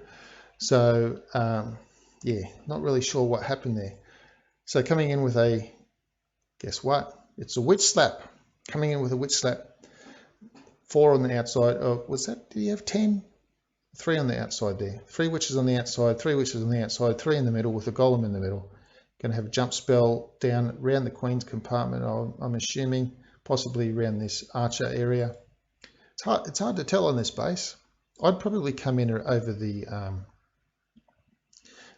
So yeah, not really sure what happened there. So coming in with a, guess what? It's a witch slap. Coming in with a witch slap. 4 on the outside. Oh, was that? Did you have 10? 3 on the outside there. 3 witches on the outside. 3 witches on the outside. 3 in the middle with a golem in the middle. Going to have a jump spell down around the queen's compartment. I'm assuming possibly around this archer area. It's hard to tell on this base. I'd probably come in over the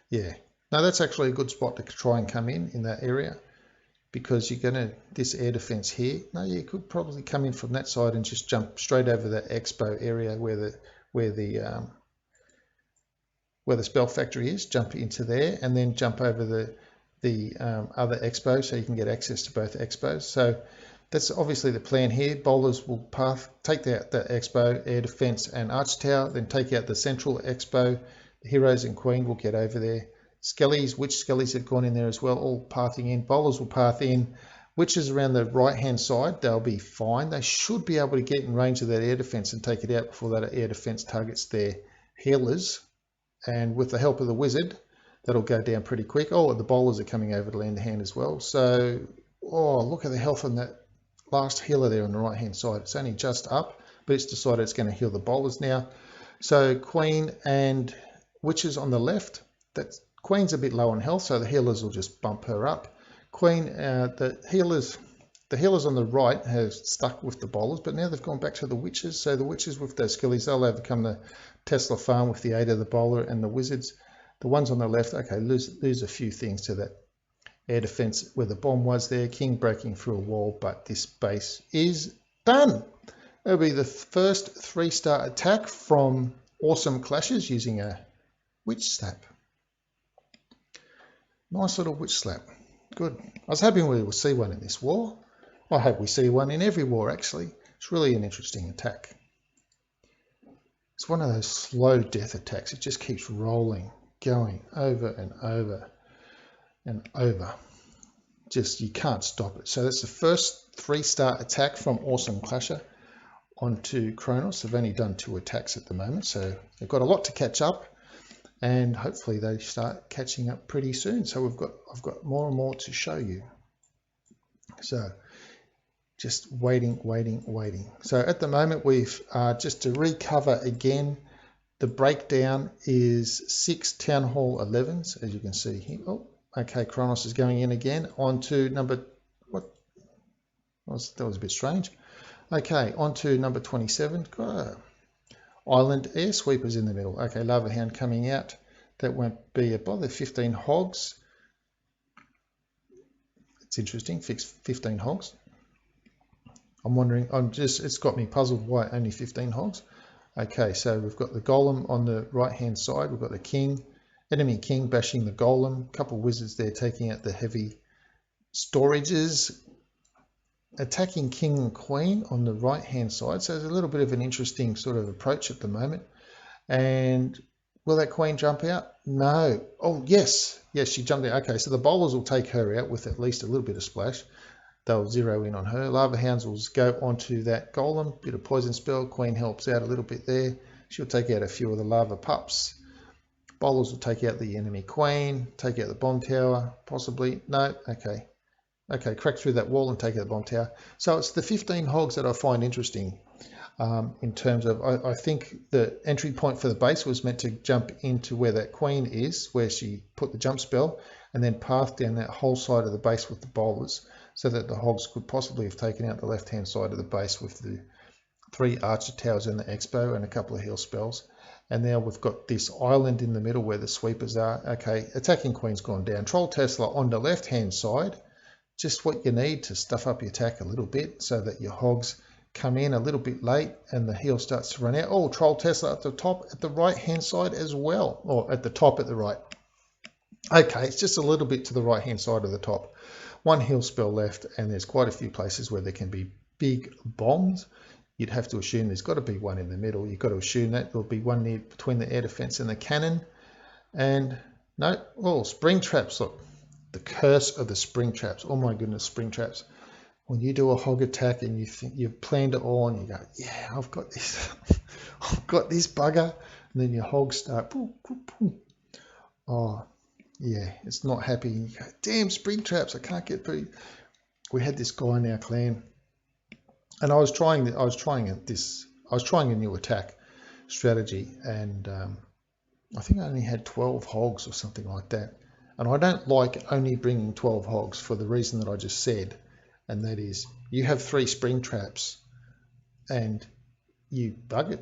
yeah, no, that's actually a good spot to try and come in that area, because you're going to, this air defense here, no, you could probably come in from that side and just jump straight over that expo area where the spell factory is, jump into there and then jump over the other expo so you can get access to both expos. So that's obviously the plan here. Bowlers will take out the expo, air defense and arch tower, then take out the central expo. The heroes and queen will get over there. Skellies, witch skellies have gone in there as well, all pathing in. Bowlers will path in. Witches around the right hand side, they'll be fine. They should be able to get in range of that air defense and take it out before that air defense targets their healers. And with the help of the wizard, that'll go down pretty quick. Oh, the bowlers are coming over to lend a hand as well. So, oh, look at the health on that last healer there on the right hand side. It's only just up, but it's decided it's going to heal the bowlers now. So queen and witches on the left. That queen's a bit low on health, so the healers will just bump her up. Queen, the healers on the right have stuck with the bowlers, but now they've gone back to the witches. So the witches with those skillies, they'll overcome the Tesla farm with the aid of the bowler and the wizards. The ones on the left, okay, lose a few things to that air defense where the bomb was there. King breaking through a wall, but this base is done. It'll be the first 3-star attack from AWSM Clashes using a witch slap. Nice little witch slap. Good. I was hoping we will see one in this war. I hope we see one in every war, actually. It's really an interesting attack. It's one of those slow death attacks. It just keeps rolling, going over and over and over. Just, you can't stop it. So that's the first 3-star attack from AWSM Clasher. onto Kronos. They've only done 2 attacks at the moment, so they've got a lot to catch up, and hopefully they start catching up pretty soon. So I've got more and more to show you. So just waiting. So at the moment we've just to recover again, the breakdown is 6 Town Hall 11s, as you can see here. Oh, okay, Kronos is going in again onto number, that was a bit strange. Okay, on to number 27. Island Air Sweepers in the middle. Okay, Lava Hound coming out. That won't be a bother. 15 hogs. It's interesting, 15 hogs. I'm wondering, it's got me puzzled why only 15 hogs. Okay, so we've got the golem on the right hand side. We've got the king, enemy king bashing the golem. Couple wizards there taking out the heavy storages. Attacking king and queen on the right hand side, so there's a little bit of an interesting sort of approach at the moment. And will that queen jump out? No. Oh yes, she jumped out. Okay, so the bowlers will take her out with at least a little bit of splash. They'll zero in on her. Lava Hounds will go onto that golem, bit of poison spell. Queen helps out a little bit there. She'll take out a few of the lava pups. Bowlers will take out the enemy queen, take out the bomb tower, possibly. No, okay. Okay, crack through that wall and take out the bomb tower. So it's the 15 hogs that I find interesting in terms of, I think the entry point for the base was meant to jump into where that queen is, where she put the jump spell, and then path down that whole side of the base with the bowlers, so that the hogs could possibly have taken out the left-hand side of the base with the 3 archer towers and the expo and a couple of heal spells. And now we've got this island in the middle where the sweepers are. Okay, attacking queen's gone down. Troll Tesla on the left-hand side. Just what you need to stuff up your attack a little bit so that your hogs come in a little bit late and the heal starts to run out. Oh, Troll Tesla at the top at the right hand side as well, or at the top at the right. Okay, it's just a little bit to the right hand side of the top. 1 heal spell left, and there's quite a few places where there can be big bombs. You'd have to assume there's got to be one in the middle. You've got to assume that there'll be one near between the air defense and the cannon. And no, oh, spring traps, look. The curse of the spring traps. Oh my goodness, spring traps. When you do a hog attack and you think you've planned it all and you go, yeah, I've got this, I've got this bugger, and then your hogs start, boom, boom, boom. Oh, yeah, it's not happy. And you go, damn, spring traps, I can't get through. We had this guy in our clan, and I was trying a new attack strategy, and I think I only had 12 hogs or something like that. And I don't like only bringing 12 hogs for the reason that I just said, and that is you have 3 spring traps and you bug it.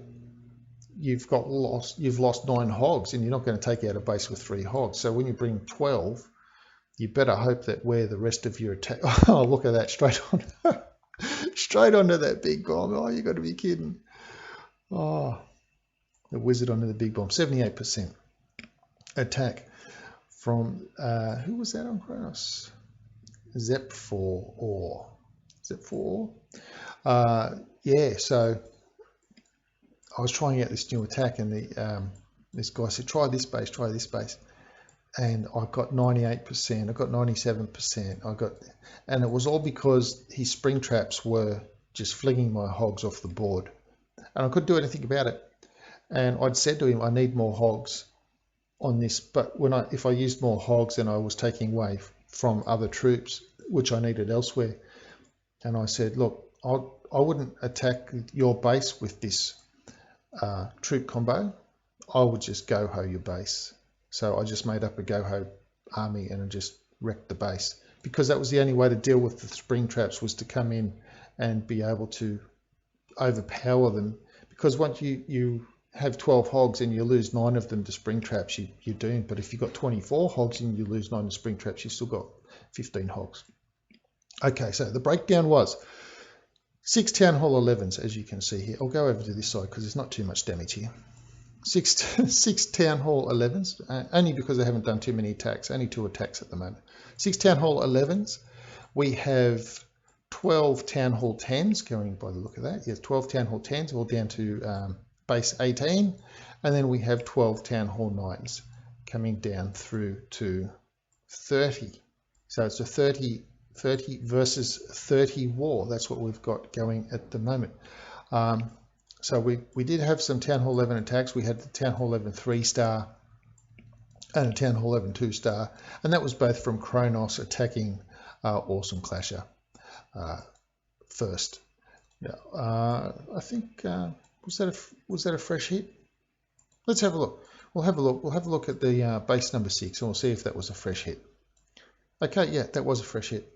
You've lost 9 hogs, and you're not going to take out a base with 3 hogs. So when you bring 12, you better hope that where the rest of your attack, oh look at that, straight onto that big bomb. Oh, you got to be kidding. Oh, the wizard onto the big bomb. 78% attack. From, who was that on Kronos? Zep4 Or. Yeah, so I was trying out this new attack, and this guy said, try this base. And I got 98%, I got 97%, and it was all because his spring traps were just flinging my hogs off the board. And I couldn't do anything about it. And I'd said to him, I need more hogs on this, but if I used more hogs, then I was taking away from other troops which I needed elsewhere. And I said, look, I wouldn't attack your base with this troop combo. I would just go-ho your base. So I just made up a go-ho army and just wrecked the base, because that was the only way to deal with the spring traps, was to come in and be able to overpower them. Because once you have 12 hogs and you lose 9 of them to spring traps, you're doomed. But if you've got 24 hogs and you lose 9 to spring traps, you've still got 15 hogs. Okay, so the breakdown was 6 Town Hall 11s, as you can see here. I'll go over to this side because there's not too much damage here. 6 Town Hall 11s, only because I haven't done too many attacks, only 2 attacks at the moment. 6 Town Hall 11s. We have 12 Town Hall 10s, going by the look of that. Yes, 12 Town Hall 10s, all down to base 18, and then we have 12 Town Hall 9s coming down through to 30. So it's a 30 versus 30 war. That's what we've got going at the moment. So we did have some Town Hall 11 attacks. We had the Town Hall 11 3-star and a Town Hall 11 2-star, and that was both from Kronos attacking AWSM Clasher first. Yeah, I think was that a fresh hit? Let's have a look. We'll have a look. We'll have a look at the base number 6, and we'll see if that was a fresh hit. Okay, yeah, that was a fresh hit.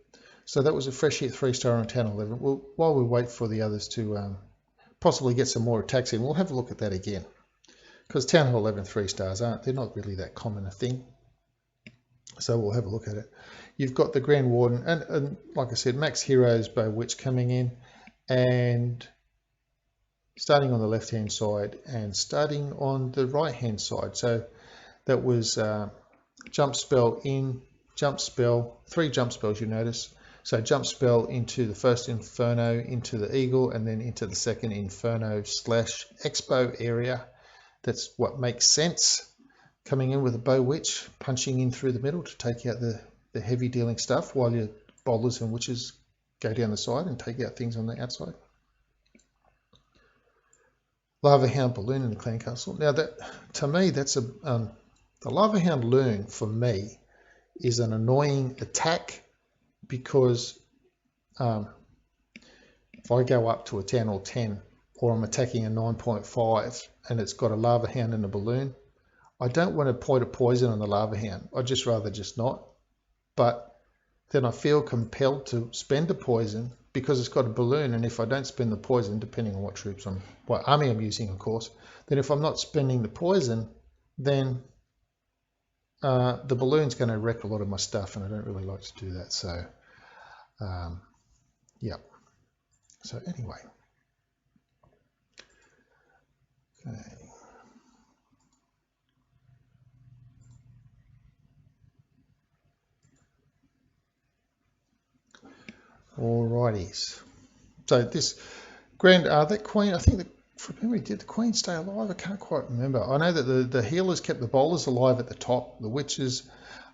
So that was a fresh hit 3-star on Town Hall 11. Well, while we wait for the others to possibly get some more attacks in, we'll have a look at that again. Because Town Hall 11 3-stars they're not really that common a thing. So we'll have a look at it. You've got the Grand Warden and like I said, Max Heroes by Witch coming in, and starting on the left hand side and starting on the right hand side. So that was jump spell in, jump spell, 3 jump spells you notice. So jump spell into the first Inferno, into the Eagle, and then into the second Inferno / Expo area. That's what makes sense. Coming in with a Bow Witch, punching in through the middle to take out the heavy dealing stuff, while your bowlers and witches go down the side and take out things on the outside. Lava Hound Balloon in the Clan Castle. Now that, to me, that's a the Lava Hound Loon for me is an annoying attack, because if I go up to a 10 or 10, or I'm attacking a 9.5 and it's got a Lava Hound and a balloon, I don't want to point a poison on the Lava Hound. I'd just rather just not. But then I feel compelled to spend a poison because it's got a balloon, and if I don't spend the poison, depending on what army I'm using, of course, then if I'm not spending the poison, then the balloon's going to wreck a lot of my stuff, and I don't really like to do that. So yeah. So anyway, okay. Alrighties. So this grand, that Queen, I think from memory, did the Queen stay alive? I can't quite remember. I know that the healers kept the bowlers alive at the top, the witches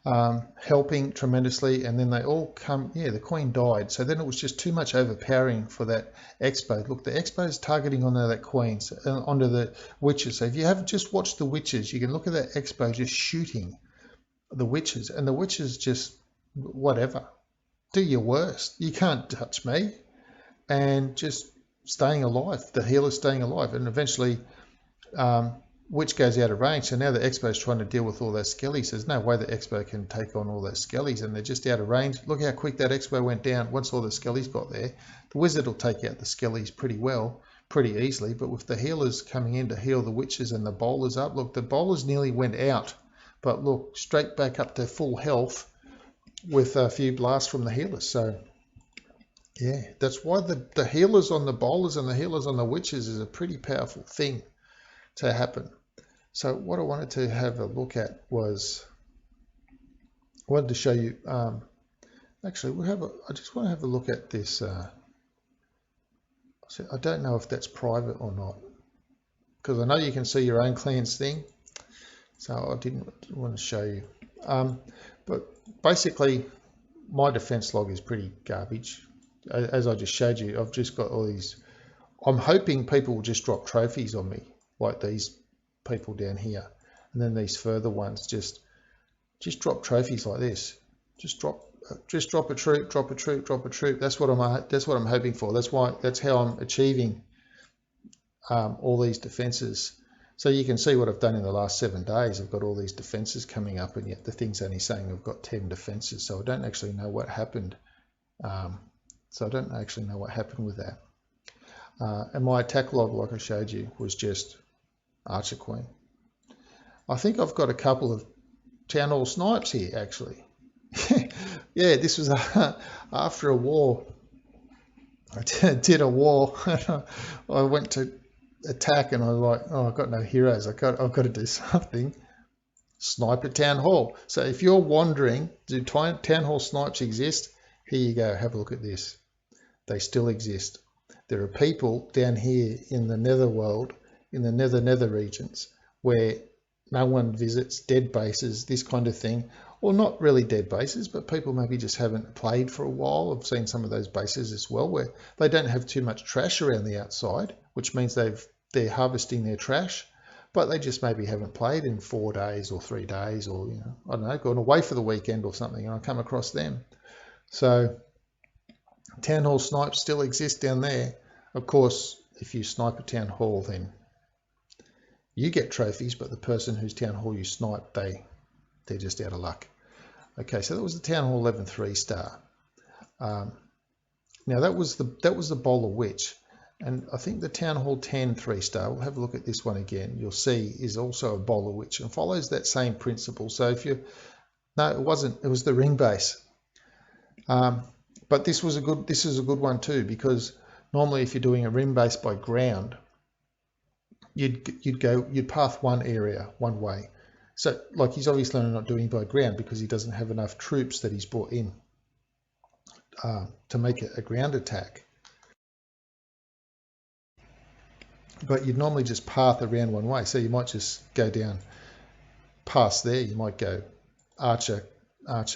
helping tremendously, and then they all come, yeah, the Queen died. So then it was just too much overpowering for that Expo. Look, the Expo is targeting onto that Queen, onto the witches. So if you haven't just watched the witches, you can look at that Expo just shooting the witches, and the witches just, whatever. Do your worst. You can't touch me. And just staying alive. The healer's staying alive. And eventually, Witch goes out of range. So now the Expo's trying to deal with all those skellies. There's no way the Expo can take on all those skellies, and they're just out of range. Look how quick that Expo went down once all the skellies got there. The wizard will take out the skellies pretty well, pretty easily. But with the healers coming in to heal the witches and the bowlers up, look, the bowlers nearly went out. But look, straight back up to full health with a few blasts from the healers. So yeah, that's why the healers on the bowlers and the healers on the witches is a pretty powerful thing to happen. So what I wanted to have a look at was, I wanted to show you, actually I just want to have a look at this. I don't know if that's private or not, because I know you can see your own clan's thing. So I didn't want to show you. But basically, my defense log is pretty garbage. As I just showed you, I've just got all these. I'm hoping people will just drop trophies on me, like these people down here, and then these further ones just drop trophies like this. Just drop a troop, drop a troop, drop a troop. That's what I'm hoping for. That's how I'm achieving all these defenses. So you can see what I've done in the last 7 days. I've got all these defenses coming up, and yet the thing's only saying I've got 10 defenses. So I don't actually know what happened. So I don't actually know what happened with that. And my attack log, like I showed you, was just Archer Queen. I think I've got a couple of Town Hall snipes here, actually. Yeah, this was after a war. I did a war. I went to attack, and I was like, oh, I've got no heroes. I've got to do something. Snipe at Town Hall. So if you're wondering, do Town Hall snipes exist? Here you go. Have a look at this. They still exist. There are people down here in the netherworld, in the nether regions, where no one visits, dead bases, this kind of thing, or not really dead bases, but people maybe just haven't played for a while. I've seen some of those bases as well where they don't have too much trash around the outside, which means they're harvesting their trash, but they just maybe haven't played in 4 days or 3 days, or I don't know, gone away for the weekend or something, and I come across them. So town hall snipes still exist down there. Of course, if you snipe a town hall, then you get trophies, but the person whose town hall you snipe, they're just out of luck. Okay, so that was the town hall 11 3-star. Now that was the bowler witch, and I think the town hall 10 3-star, we'll have a look at this one again, you'll see is also a bowler witch and follows that same principle. So if you, no, it wasn't, it was the ring base. But this is a good one too, because normally if you're doing a ring base by ground, you'd path one area one way. So like he's obviously not doing by ground because he doesn't have enough troops that he's brought in to make it a ground attack. But you'd normally just path around one way. So you might just go down past there. You might go archer,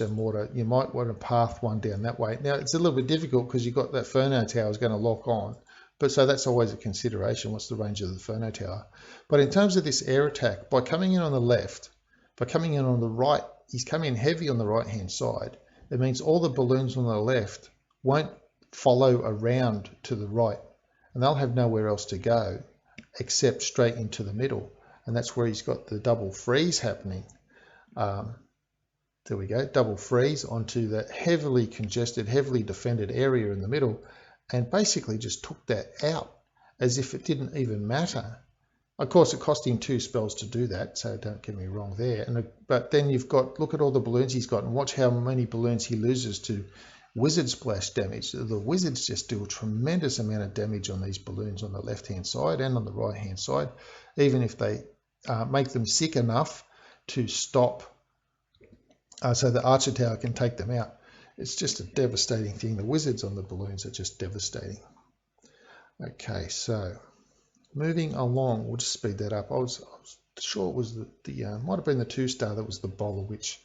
mortar. You might want to path one down that way. Now it's a little bit difficult because you've got that Furno tower is going to lock on. But so that's always a consideration. What's the range of the Furno tower? But in terms of this air attack, by coming in on the left, by coming in on the right, he's coming in heavy on the right-hand side. It means all the balloons on the left won't follow around to the right, and they'll have nowhere else to go except straight into the middle. And that's where he's got the double freeze happening. There we go, double freeze onto the heavily congested, heavily defended area in the middle, and basically just took that out as if it didn't even matter. Of course, it cost him 2 spells to do that, so don't get me wrong there. But then you've got, look at all the balloons he's got, and watch how many balloons he loses to wizard splash damage. The wizards just do a tremendous amount of damage on these balloons on the left-hand side and on the right-hand side, even if they make them sick enough to stop so the archer tower can take them out. It's just a devastating thing. The wizards on the balloons are just devastating. Okay, so moving along, we'll just speed that up. I was sure it was might have been the 2-star that was the bowler witch.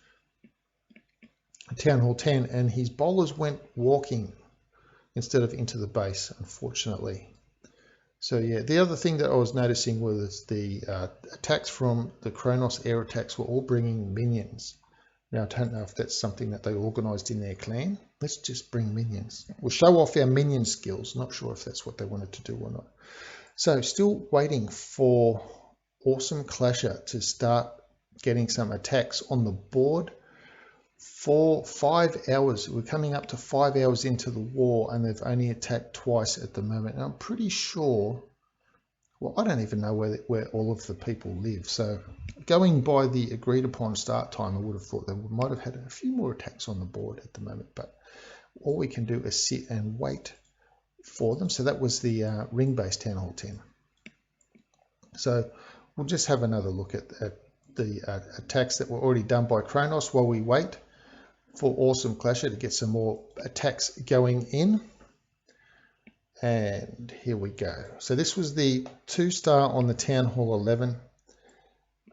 Town hall 10, and his bowlers went walking instead of into the base, unfortunately. So yeah, the other thing that I was noticing was the attacks from the Kronos air attacks were all bringing minions. Now, I don't know if that's something that they organised in their clan. Let's just bring minions. We'll show off our minion skills. Not sure if that's what they wanted to do or not. So still waiting for AWSM Clasher to start getting some attacks on the board. For 5 hours, we're coming up to 5 hours into the war, and they've only attacked twice at the moment. And I'm pretty sure, well, I don't even know where all of the people live. So going by the agreed upon start time, I would have thought they might have had a few more attacks on the board at the moment, but all we can do is sit and wait for them. So that was the ring-based Town Hall 10. So we'll just have another look at the attacks that were already done by Kronos while we wait for AWSM Clasher to get some more attacks going in. And here we go. So this was the 2-star on the Town Hall 11.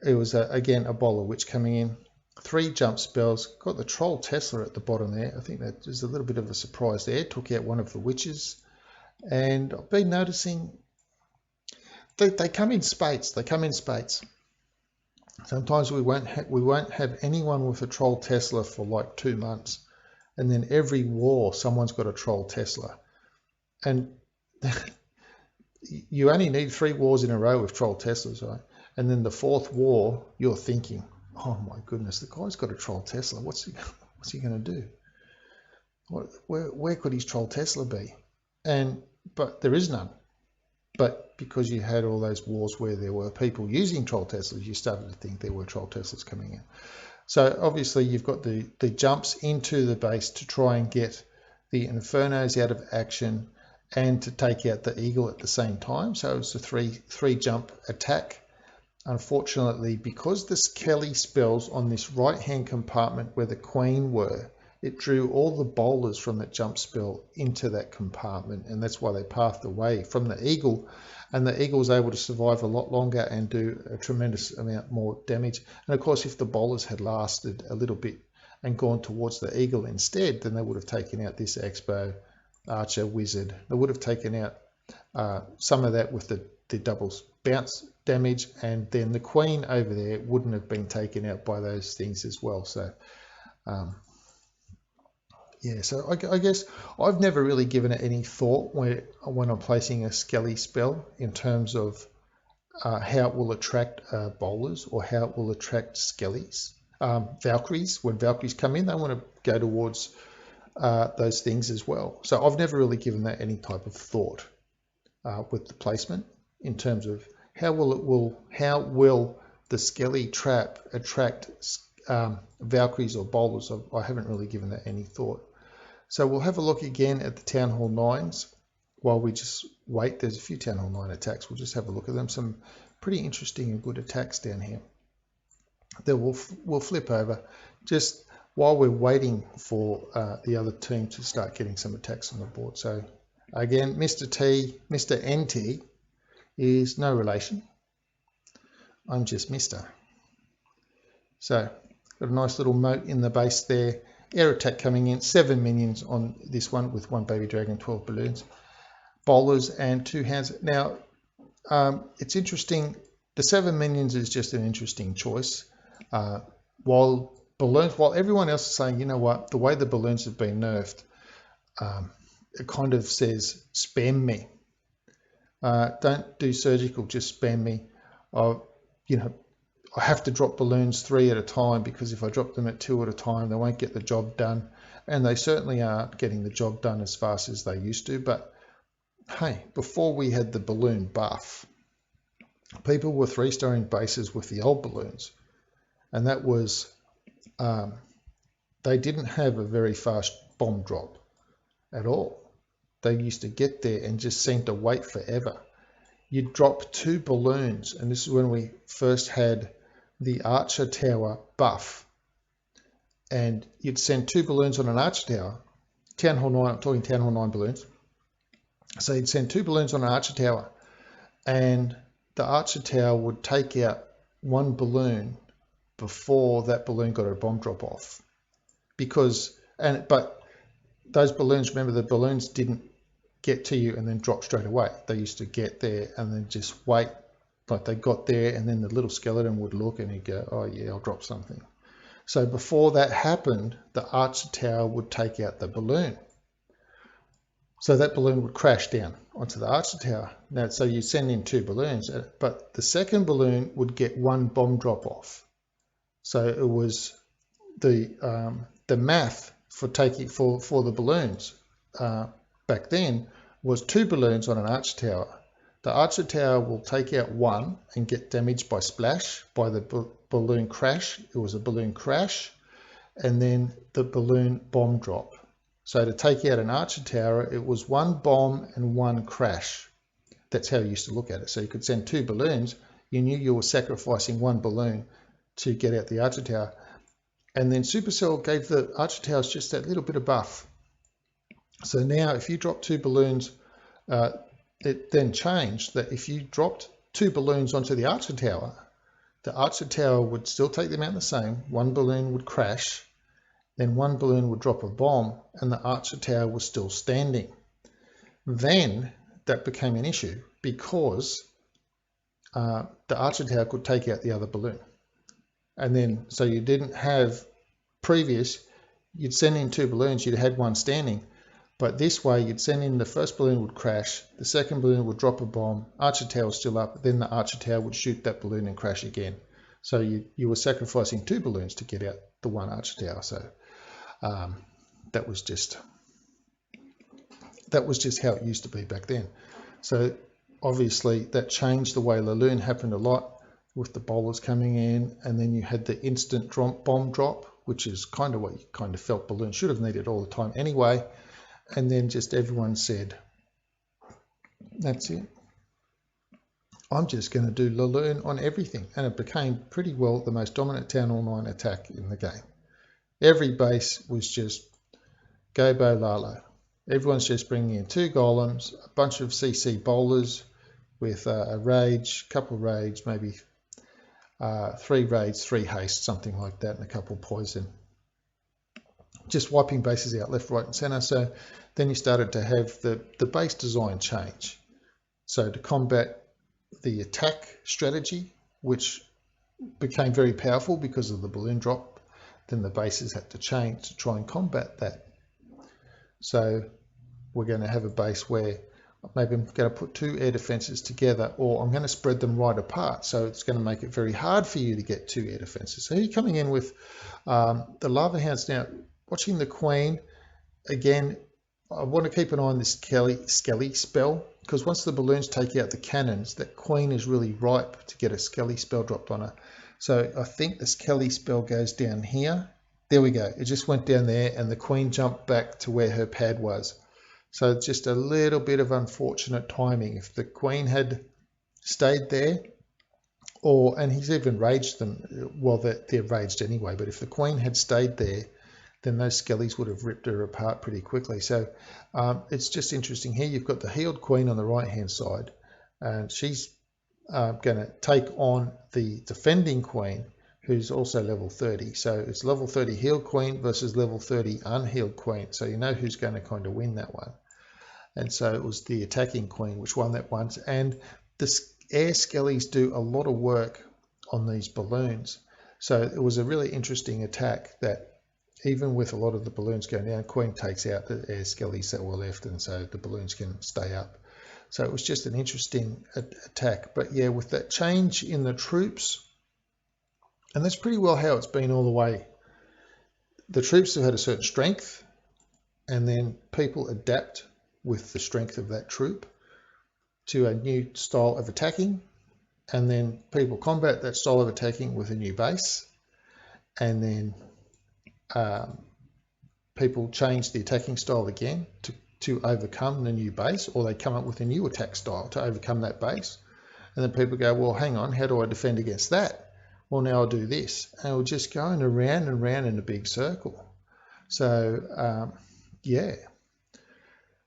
It was again a bowler witch coming in, 3 jump spells, got the Troll Tesla at the bottom there. I think that is a little bit of a surprise there. Took out one of the witches, and I've been noticing they come in spates. They come in spates. Sometimes we won't have anyone with a Troll Tesla for like 2 months, and then every war someone's got a Troll Tesla, and you only need 3 wars in a row with Troll Teslas, right? And then the 4th war, you're thinking, oh my goodness, the guy's got a Troll Tesla. What's he going to do? Where could his Troll Tesla be? But there is none. But because you had all those wars where there were people using Troll Teslas, you started to think there were Troll Teslas coming in. So obviously you've got the jumps into the base to try and get the Infernos out of action and to take out the Eagle at the same time. So it's a three jump attack. Unfortunately, because the Kelly spells on this right hand compartment where the Queen were, it drew all the bowlers from that jump spell into that compartment, and that's why they pathed away from the Eagle, and the Eagle was able to survive a lot longer and do a tremendous amount more damage. And of course, if the bowlers had lasted a little bit and gone towards the eagle instead, then they would have taken out this expo, archer, wizard. They would have taken out some of that with the double bounce damage, and then the queen over there wouldn't have been taken out by those things as well. So yeah, so I guess I've never really given it any thought when I'm placing a Skelly spell in terms of how it will attract bowlers or how it will attract Skellies. Valkyries, when Valkyries come in, they want to go towards those things as well. So I've never really given that any type of thought with the placement in terms of how will the Skelly trap attract Valkyries or bowlers. I haven't really given that any thought. So we'll have a look again at the Town Hall 9s while we just wait. There's a few Town Hall 9 attacks. We'll just have a look at them. Some pretty interesting and good attacks down here. Then we'll flip over just while we're waiting for the other team to start getting some attacks on the board. So again, Mr. NT is no relation. I'm just Mr. So got a nice little moat in the base there. Air attack coming in, 7 minions on this one with 1 baby dragon, 12 balloons, bowlers and 2 hands. Now it's interesting. The 7 minions is just an interesting choice. While everyone else is saying, you know what, the way the balloons have been nerfed, it kind of says spam me. Don't do surgical, just spam me. You know, I have to drop balloons 3 at a time, because if I drop them at 2 at a time, they won't get the job done. And they certainly aren't getting the job done as fast as they used to. But hey, before we had the balloon buff, people were 3-starring bases with the old balloons. And that was, they didn't have a very fast bomb drop at all. They used to get there and just seemed to wait forever. You'd drop 2 balloons, and this is when we first had the Archer Tower buff. And you'd send 2 balloons on an Archer Tower. Town Hall 9, I'm talking Town Hall 9 balloons. So you'd send 2 balloons on an Archer Tower, and the Archer Tower would take out 1 balloon before that balloon got a bomb drop off. But those balloons, remember, the balloons didn't get to you and then drop straight away. They used to get there and then just wait. Like they got there, and then the little skeleton would look and he'd go, oh yeah, I'll drop something. So before that happened, the Archer Tower would take out the balloon. So that balloon would crash down onto the Archer Tower. Now, so you send in 2 balloons, but the second balloon would get 1 bomb drop off. So it was the math for the balloons back then was 2 balloons on an Archer Tower. The Archer Tower will take out 1 and get damaged by splash, by the balloon crash. It was a balloon crash, and then the balloon bomb drop. So to take out an Archer Tower, it was 1 bomb and 1 crash. That's how you used to look at it. So you could send 2 balloons. You knew you were sacrificing 1 balloon to get out the Archer Tower. And then Supercell gave the Archer Towers just that little bit of buff. So now if you drop 2 balloons, it then changed that if you dropped 2 balloons onto the Archer Tower would still take them out the same. 1 balloon would crash, then 1 balloon would drop a bomb, and the Archer Tower was still standing. Then that became an issue because the Archer Tower could take out the other balloon. And then, so you didn't have previous, you'd send in 2 balloons, you'd had 1 standing. But this way, you'd send in the first balloon would crash, the second balloon would drop a bomb, Archer Tower still up, then the Archer Tower would shoot that balloon and crash again. So you were sacrificing 2 balloons to get out the 1 Archer Tower. So that was just how it used to be back then. So obviously that changed the way Laloon happened a lot with the bowlers coming in, and then you had the instant bomb drop, which is kind of what you kind of felt balloons should have needed all the time anyway. And then just everyone said, that's it. I'm just going to do Laloon on everything. And it became pretty well the most dominant Town Hall 9 attack in the game. Every base was just go bo lalo. Everyone's just bringing in 2 golems, a bunch of CC bowlers with a rage, couple of rage, maybe 3 rage, 3 haste, something like that, and a couple poison. just wiping bases out left, right and center. So then you started to have the base design change. So to combat the attack strategy, which became very powerful because of the balloon drop, then the bases had to change to try and combat that. So we're going to have a base where maybe I'm going to put two air defenses together, or I'm going to spread them right apart. So it's going to make it very hard for you to get two air defenses. So you're coming in with the Lava Hounds. Now, watching the Queen, again, I want to keep an eye on this Skelly spell, because once the balloons take out the cannons, that Queen is really ripe to get a Skelly spell dropped on her. So I think the Skelly spell goes down here. There we go. It just went down there and the Queen jumped back to where her pad was. So just a little bit of unfortunate timing. If the Queen had stayed there, and he's even raged them, well, they're raged anyway, but if the Queen had stayed there, then those Skellies would have ripped her apart pretty quickly. So it's just interesting here. You've got the healed Queen on the right-hand side, and she's going to take on the defending Queen, who's also level 30. So it's level 30 healed Queen versus level 30 unhealed Queen. So you know who's going to kind of win that one. And so it was the attacking Queen which won that one. And the air Skellies do a lot of work on these balloons. So it was a really interesting attack that even with a lot of the balloons going down, Queen takes out the air Skellies that were left, and so the balloons can stay up. So it was just an interesting attack. But yeah, with that change in the troops, and that's pretty well how it's been all the way. The troops have had a certain strength, and then people adapt with the strength of that troop to a new style of attacking, and then people combat that style of attacking with a new base, and then people change the attacking style again to overcome the new base, or they come up with a new attack style to overcome that base. And then people go, well, hang on, how do I defend against that? Well, now I'll do this. And we're just going around and around in a big circle. So, yeah.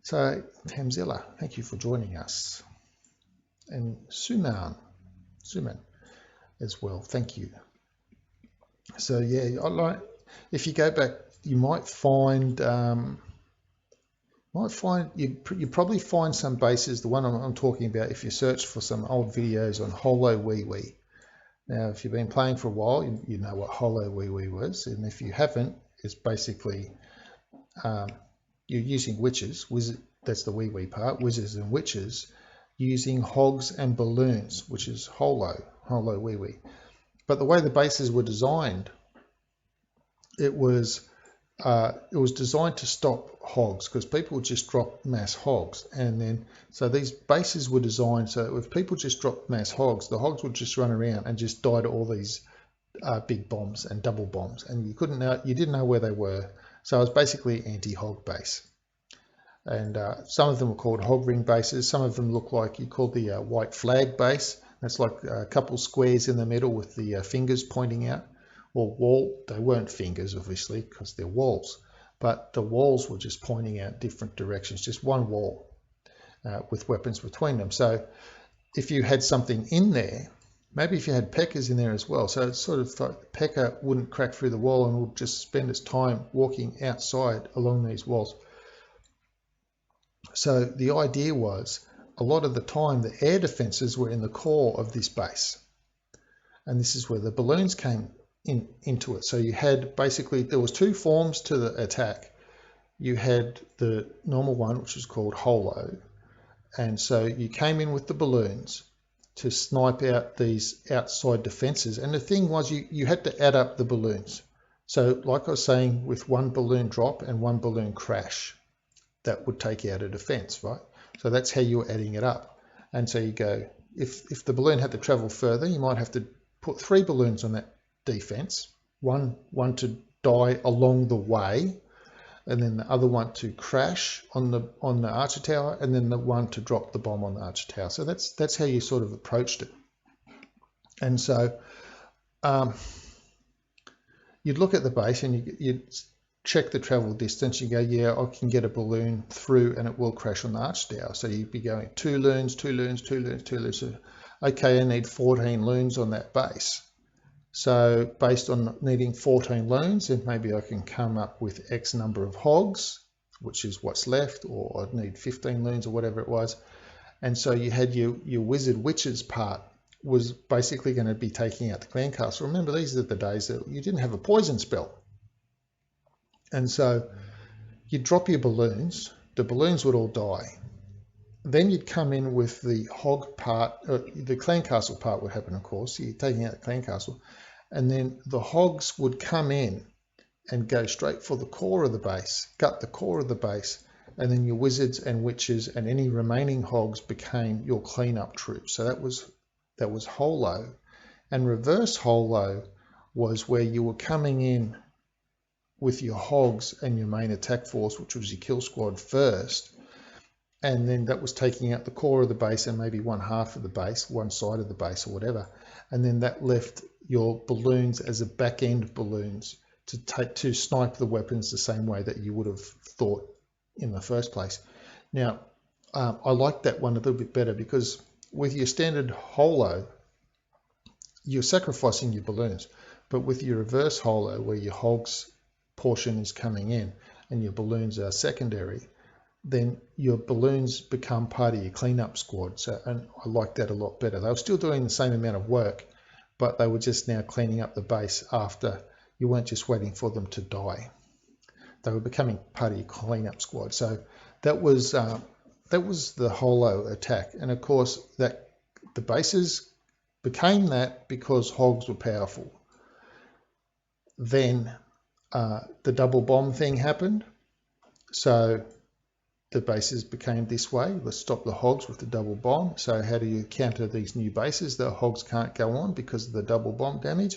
So, Tamzilla, thank you for joining us. And Suman as well, thank you. So, yeah, if you go back, you might find you probably find some bases. The one I'm talking about, if you search for some old videos on Holo Wee Wee. Now, if you've been playing for a while, you know what Holo Wee Wee was, and if you haven't, it's basically you're using witches. That's the wee wee part. Wizards and witches using hogs and balloons, which is Holo Wee Wee. But the way the bases were designed, it was designed to stop hogs, because people would just drop mass hogs, and then so these bases were designed so if people just dropped mass hogs, the hogs would just run around and just die to all these big bombs and double bombs, and you didn't know where they were. So it was basically anti-hog base, and some of them were called hog ring bases. Some of them look like you call the white flag base. That's like a couple squares in the middle with the fingers pointing out. Or they weren't fingers, obviously, because they're walls, but the walls were just pointing out different directions, just one wall with weapons between them. So if you had something in there, maybe if you had P.E.K.K.A.s in there as well, so it's sort of like P.E.K.K.A. wouldn't crack through the wall and would just spend its time walking outside along these walls. So the idea was, a lot of the time, the air defenses were in the core of this base. And this is where the balloons came into it. So you had basically, there was two forms to the attack. You had the normal one, which was called Holo, and so you came in with the balloons to snipe out these outside defenses. And the thing was, you had to add up the balloons. So like I was saying, with one balloon drop and one balloon crash, that would take out a defense, right? So that's how you were adding it up. And so you go, if the balloon had to travel further, you might have to put 3 balloons on that defense, one to die along the way, and then the other one to crash on the archer tower, and then the one to drop the bomb on the archer tower. So that's how you sort of approached it. And so you'd look at the base and you'd check the travel distance. You go, yeah, I can get a balloon through and it will crash on the archer tower. So you'd be going 2 loons, 2 loons, 2 loons, 2 loons. So, okay, I need 14 loons on that base So based on needing 14 loons, then maybe I can come up with X number of hogs, which is what's left, or I'd need 15 loons or whatever it was. And so you had your wizard witches part was basically going to be taking out the clan castle. Remember, these are the days that you didn't have a poison spell. And so you'd drop your balloons, the balloons would all die. Then you'd come in with the hog part, the clan castle part would happen, of course. You're taking out the clan castle, and then the hogs would come in and go straight for the core of the base, gut the core of the base, and then your wizards and witches and any remaining hogs became your cleanup troops. So that was holo. And reverse holo was where you were coming in with your hogs and your main attack force, which was your kill squad first. And then that was taking out the core of the base and maybe one half of the base, one side of the base or whatever. And then that left your balloons as a back end balloons to snipe the weapons the same way that you would have thought in the first place. Now, I like that one a little bit better because with your standard holo, you're sacrificing your balloons. But with your reverse holo, where your hogs portion is coming in and your balloons are secondary, then your balloons become part of your cleanup squad. So, and I like that a lot better. They were still doing the same amount of work, but they were just now cleaning up the base after you weren't just waiting for them to die. They were becoming part of your cleanup squad. So that was the holo attack. And of course, that the bases became that because hogs were powerful. Then the double bomb thing happened. So the bases became this way. Let's stop the hogs with the double bomb. So how do you counter these new bases? The hogs can't go on because of the double bomb damage.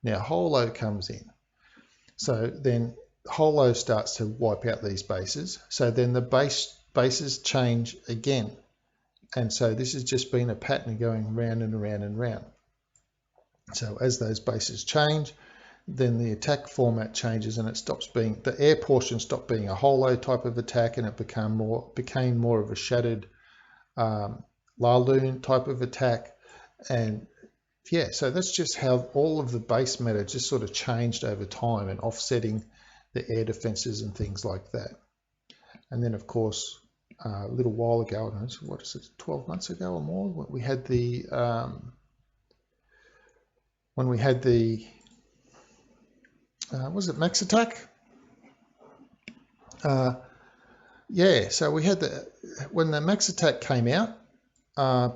Now holo comes in. So then holo starts to wipe out these bases. So then the bases change again. And so this has just been a pattern going round and around and round. So as those bases change, then the attack format changes and it stops being, the air portion stopped being a holo type of attack and it became more of a shattered Laloon type of attack. And yeah, so that's just how all of the base meta just sort of changed over time and offsetting the air defenses and things like that. And then of course, a little while ago, what is it, 12 months ago or more, when we had the was it Max Attack? Yeah, so we had when the Max Attack came out,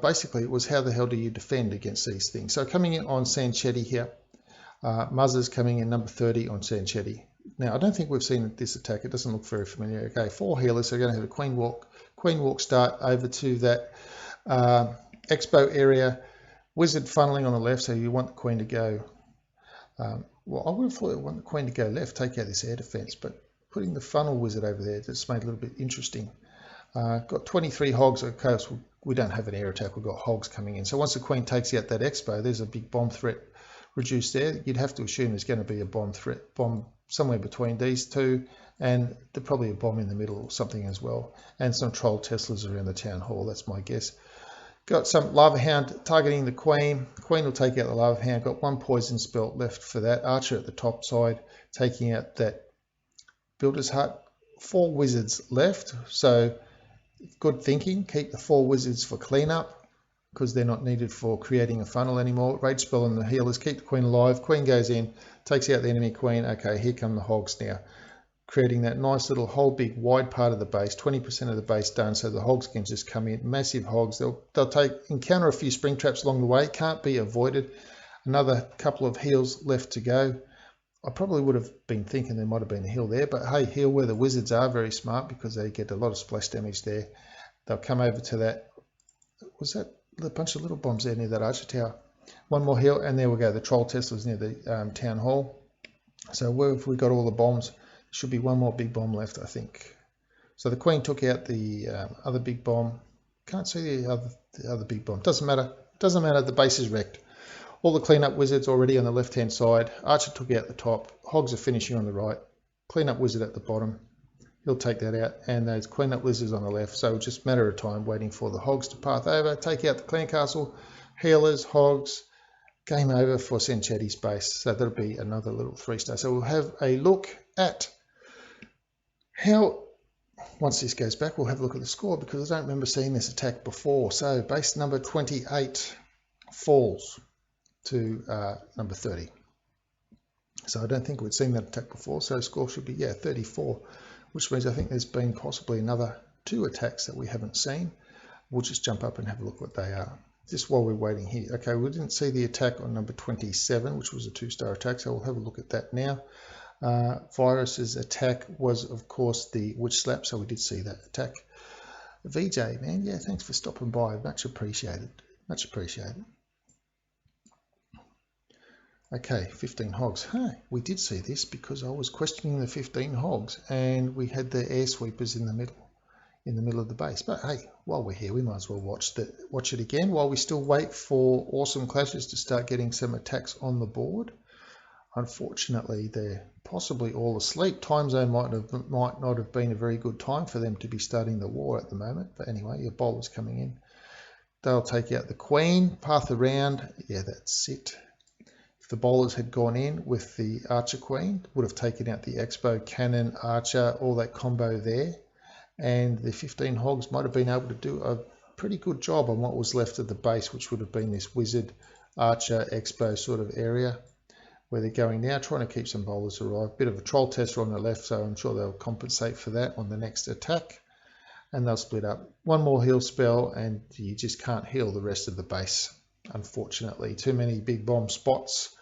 basically it was how the hell do you defend against these things. So coming in on Sanchetti here, Muzzer's coming in number 30 on Sanchetti. Now I don't think we've seen this attack, it doesn't look very familiar. Okay, 4 healers, so we're going to have a Queen Walk start over to that Expo area, Wizard funneling on the left, so you want the Queen to go. Well, I would have thought I want the Queen to go left, take out this air defense, but putting the funnel wizard over there just made it a little bit interesting. Got 23 hogs. Of course, we don't have an air attack. We've got hogs coming in. So once the Queen takes out that expo, there's a big bomb threat reduced there. You'd have to assume there's going to be a bomb somewhere between these two, and there's probably a bomb in the middle or something as well, and some troll Teslas around the town hall. That's my guess. Got some Lava Hound targeting the Queen. Queen will take out the Lava Hound. Got 1 poison spell left for that. Archer at the top side, taking out that Builder's Hut. 4 wizards left. So good thinking. Keep the 4 wizards for cleanup because they're not needed for creating a funnel anymore. Rage spell on the healers. Keep the Queen alive. Queen goes in, takes out the enemy Queen. Okay, here come the hogs now. Creating that nice little whole big wide part of the base, 20% of the base done, so the hogs can just come in, massive hogs. They'll encounter a few spring traps along the way, can't be avoided. Another couple of heals left to go. I probably would have been thinking there might have been a heal there, but hey, heal where the wizards are, very smart because they get a lot of splash damage there. They'll come over to that, was that a bunch of little bombs there near that archer tower? 1 more heal, and there we go, the troll Teslas near the town hall. So where have we got all the bombs? Should be 1 more big bomb left, I think. So the Queen took out the other big bomb. Can't see the other big bomb. Doesn't matter. Doesn't matter. The base is wrecked. All the cleanup wizards already on the left-hand side. Archer took out the top. Hogs are finishing on the right. Cleanup wizard at the bottom. He'll take that out. And those cleanup wizards on the left. So it's just a matter of time waiting for the hogs to path over. Take out the clan castle. Healers, hogs. game over for Senchetti's base. So that'll be another little 3-star. So we'll have a look at how, once this goes back, we'll have a look at the score, because I don't remember seeing this attack before. So base number 28 falls to number 30. So I don't think we'd seen that attack before. So the score should be, 34, which means I think there's been possibly another 2 attacks that we haven't seen. We'll just jump up and have a look what they are, just while we're waiting here. Okay, we didn't see the attack on number 27, which was a 2-star attack, so we'll have a look at that now. Virus's attack was, of course, the witch slap, so we did see that attack. VJ, man, yeah, thanks for stopping by. Much appreciated. Much appreciated. Okay, 15 hogs. Hey, we did see this because I was questioning the 15 hogs, and we had the air sweepers in the middle of the base. But hey, while we're here, we might as well watch it again while we still wait for Awesome Clashes to start getting some attacks on the board. Unfortunately, they're possibly all asleep. Time zone might not have been a very good time for them to be starting the war at the moment. But anyway, your bowler's coming in. They'll take out the queen, path around. Yeah, that's it. If the bowlers had gone in with the archer queen, would have taken out the expo, cannon, archer, all that combo there. And the 15 hogs might have been able to do a pretty good job on what was left of the base, which would have been this wizard, archer, expo sort of area, where they're going now, trying to keep some bowlers alive. Bit of a troll tester on the left, so I'm sure they'll compensate for that on the next attack. And they'll split up. One more heal spell, and you just can't heal the rest of the base, unfortunately. Too many big bomb spots,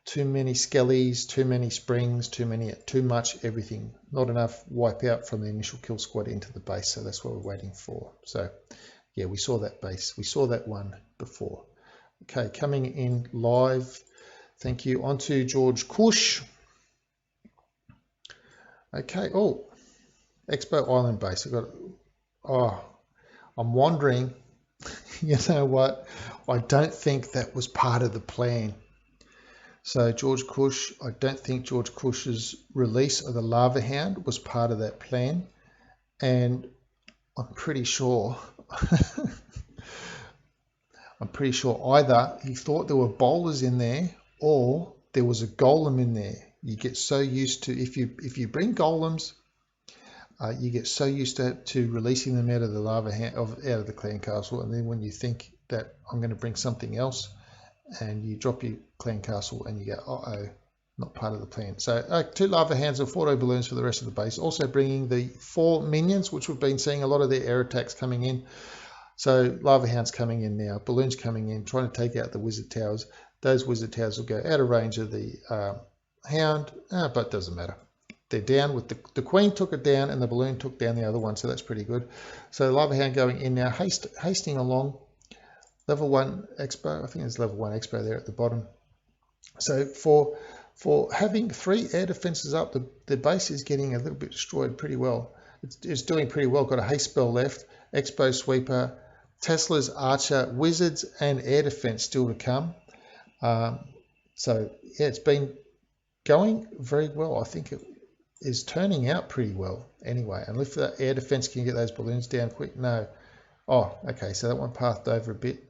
too many skellies, too many springs, too much everything. Not enough wipe out from the initial kill squad into the base, so that's what we're waiting for. So yeah, we saw that base. We saw that one before. Okay, coming in live. Thank you. On to George Cush. Okay. Oh, Expo Island base. I'm wondering. You know what? I don't think that was part of the plan. So George Cush, I don't think George Cush's release of the Lava Hound was part of that plan. And I'm pretty sure either he thought there were bowlers in there, or there was a golem in there. You get so used to, if you bring golems, you get so used to releasing them out of the lava out of the clan castle, and then when you think that I'm going to bring something else, and you drop your clan castle and you go, uh-oh, not part of the plan. So 2 lava hounds and 4 balloons for the rest of the base. Also bringing the 4 minions, which we've been seeing a lot of their air attacks coming in. So lava hounds coming in now, balloons coming in, trying to take out the wizard towers. Those wizard towers will go out of range of the hound, but it doesn't matter. They're down with the queen took it down, and the balloon took down the other one, so that's pretty good. So lava hound going in now, hasting along. Level 1 expo, I think there's level 1 expo there at the bottom. So for having 3 air defenses up, the base is getting a little bit destroyed pretty well. It's doing pretty well. Got a haste spell left, expo sweeper, Tesla's archer, wizards, and air defense still to come. So yeah, it's been going very well. I think it is turning out pretty well anyway. And if the air defense can get those balloons down quick, no. Oh, okay, so that one pathed over a bit.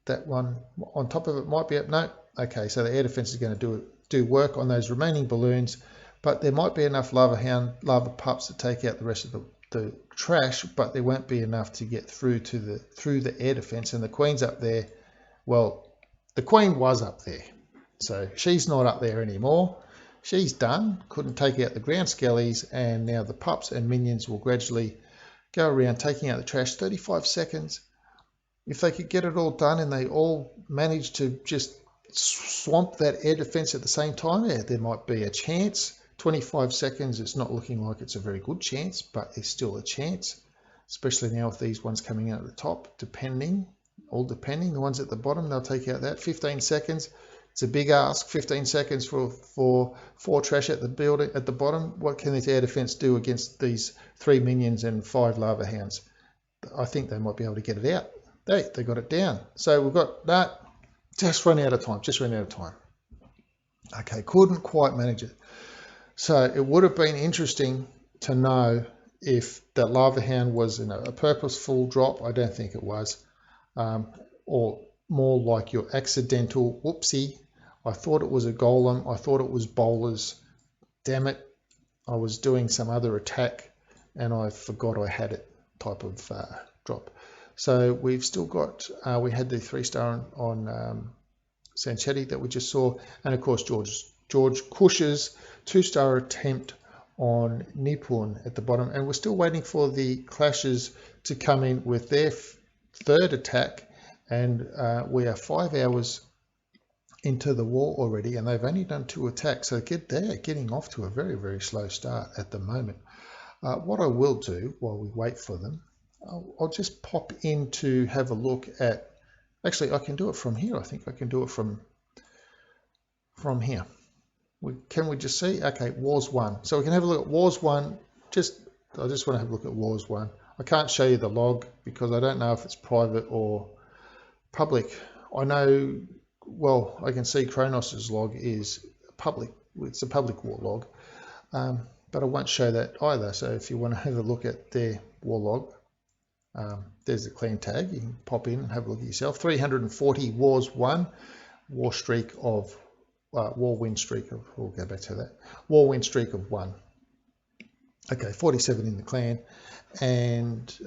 That one on top of it might be up. No, okay, so the air defense is going to do work on those remaining balloons, but there might be enough lava pups to take out the rest of the trash, but there won't be enough to get through the air defense. And the queen's up there. Well, the queen was up there, so she's not up there anymore. She's done. Couldn't take out the ground skellies, and now the pups and minions will gradually go around taking out the trash. 35 seconds. If they could get it all done and they all manage to just swamp that air defense at the same time, yeah, there might be a chance. 25 seconds, it's not looking like it's a very good chance, but it's still a chance, especially now with these ones coming out at the top, depending. The ones at the bottom, they'll take out that. 15 seconds, it's a big ask. 15 seconds for 4 trash at the building at the bottom. What can this air defense do against these 3 minions and 5 lava hounds? I think they might be able to get it out. They got it down. So we've got that. Just run out of time. Okay, couldn't quite manage it. So it would have been interesting to know if that lava hound was in a purposeful drop. I don't think it was. Or more like your accidental, whoopsie, I thought it was a golem, I thought it was bowlers, damn it, I was doing some other attack and I forgot I had it type of drop. So we've still got, we had the 3-star on Sanchetti that we just saw, and of course George Cush's 2-star attempt on Nipun at the bottom, and we're still waiting for the Clashers to come in with their 3rd attack, and we are 5 hours into the war already, and they've only done 2 attacks, so they're getting off to a very, very slow start at the moment. What I will do while we wait for them, I'll just pop in to have a look at, actually I can do it from here. I think I can do it from here. Can we just see? Okay, Wars 1. So we can have a look at Wars 1. I just want to have a look at Wars 1. I can't show you the log because I don't know if it's private or public. I know, well, I can see Kronos's log is public. It's a public war log, but I won't show that either. So if you want to have a look at their war log, there's the clan tag. You can pop in and have a look at yourself. 340 Wars 1, war streak of war win streak of, we'll go back to that, war win streak of 1. Okay, 47 in the clan, and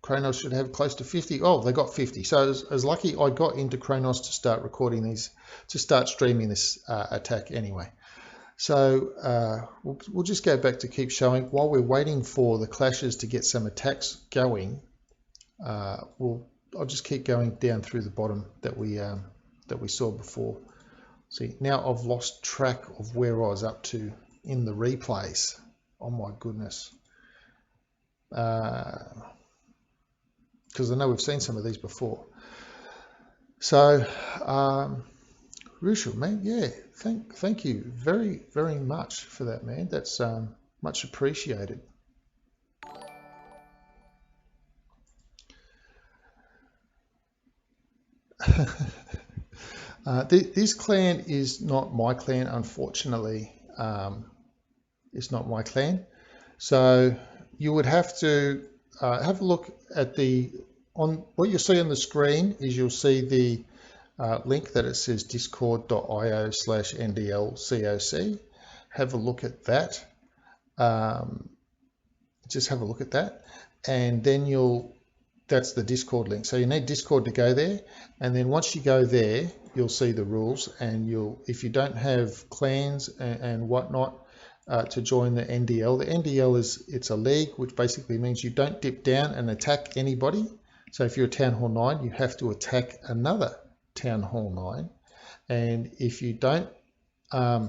Kronos should have close to 50. Oh, they got 50. So I was lucky I got into Kronos to start recording these, to start streaming this attack anyway. So we'll just go back to keep showing. While we're waiting for the Clashers to get some attacks going, I'll just keep going down through the bottom that we saw before. See, now I've lost track of where I was up to in the replays. Oh my goodness. Because I know we've seen some of these before. So, Rushel, man, yeah, thank you very, very much for that, man. That's much appreciated. This clan is not my clan, unfortunately. It's not my clan. So you would have to have a look at on what you'll see on the screen is you'll see the link that it says discord.io/NDL COC. Have a look at that. Just have a look at that, and then that's the Discord link. So you need Discord to go there, and then once you go there, you'll see the rules, and if you don't have clans and whatnot to join the NDL. The NDL it's a league, which basically means you don't dip down and attack anybody. So if you're a Town Hall 9, you have to attack another Town Hall 9, and if you don't, a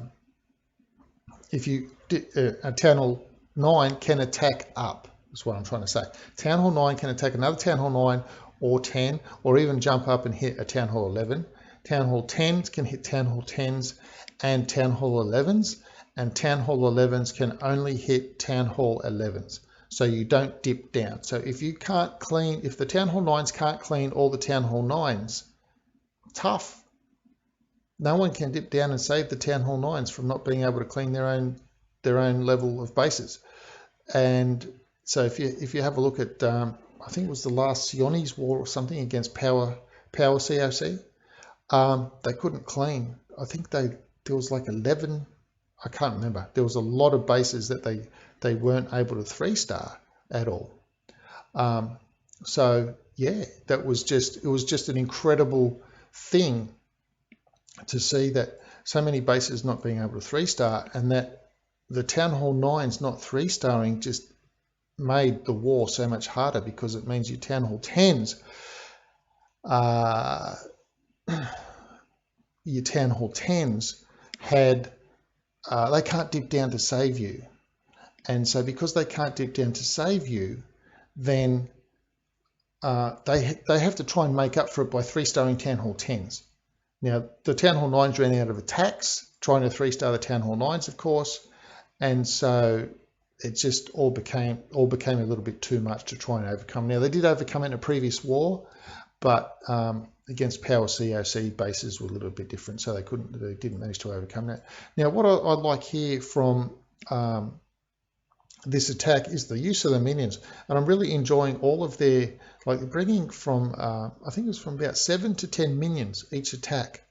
Town Hall 9 can attack up. That's what I'm trying to say. Town Hall 9 can attack another Town Hall 9 or 10, or even jump up and hit a Town Hall 11. Town Hall 10s can hit Town Hall 10s and Town Hall 11s, and Town Hall 11s can only hit Town Hall 11s. So you don't dip down. So if the Town Hall 9s can't clean all the Town Hall 9s, tough. No one can dip down and save the Town Hall 9s from not being able to clean their own level of bases. And so if you have a look at, I think it was the last Sionis war or something against Power COC, they couldn't clean. I think there was like 11. I can't remember. There was a lot of bases that they weren't able to 3-star at all. So yeah, it was just an incredible thing to see that so many bases not being able to 3-star, and that the Town Hall 9s not 3-starring just made the war so much harder, because it means your Town Hall 10s had they can't dip down to save you, and so because they can't dip down to save you, then they have to try and make up for it by 3-starring Town Hall 10s. Now the Town Hall 9s ran out of attacks trying to 3-star the Town Hall 9s, of course, and so it just all became a little bit too much to try and overcome. Now they did overcome it in a previous war, but against Power COC bases were a little bit different, so they didn't manage to overcome that. Now what I like here from this attack is the use of the minions, and I'm really enjoying all of their, like bringing from I think it was from about 7 to 10 minions each attack.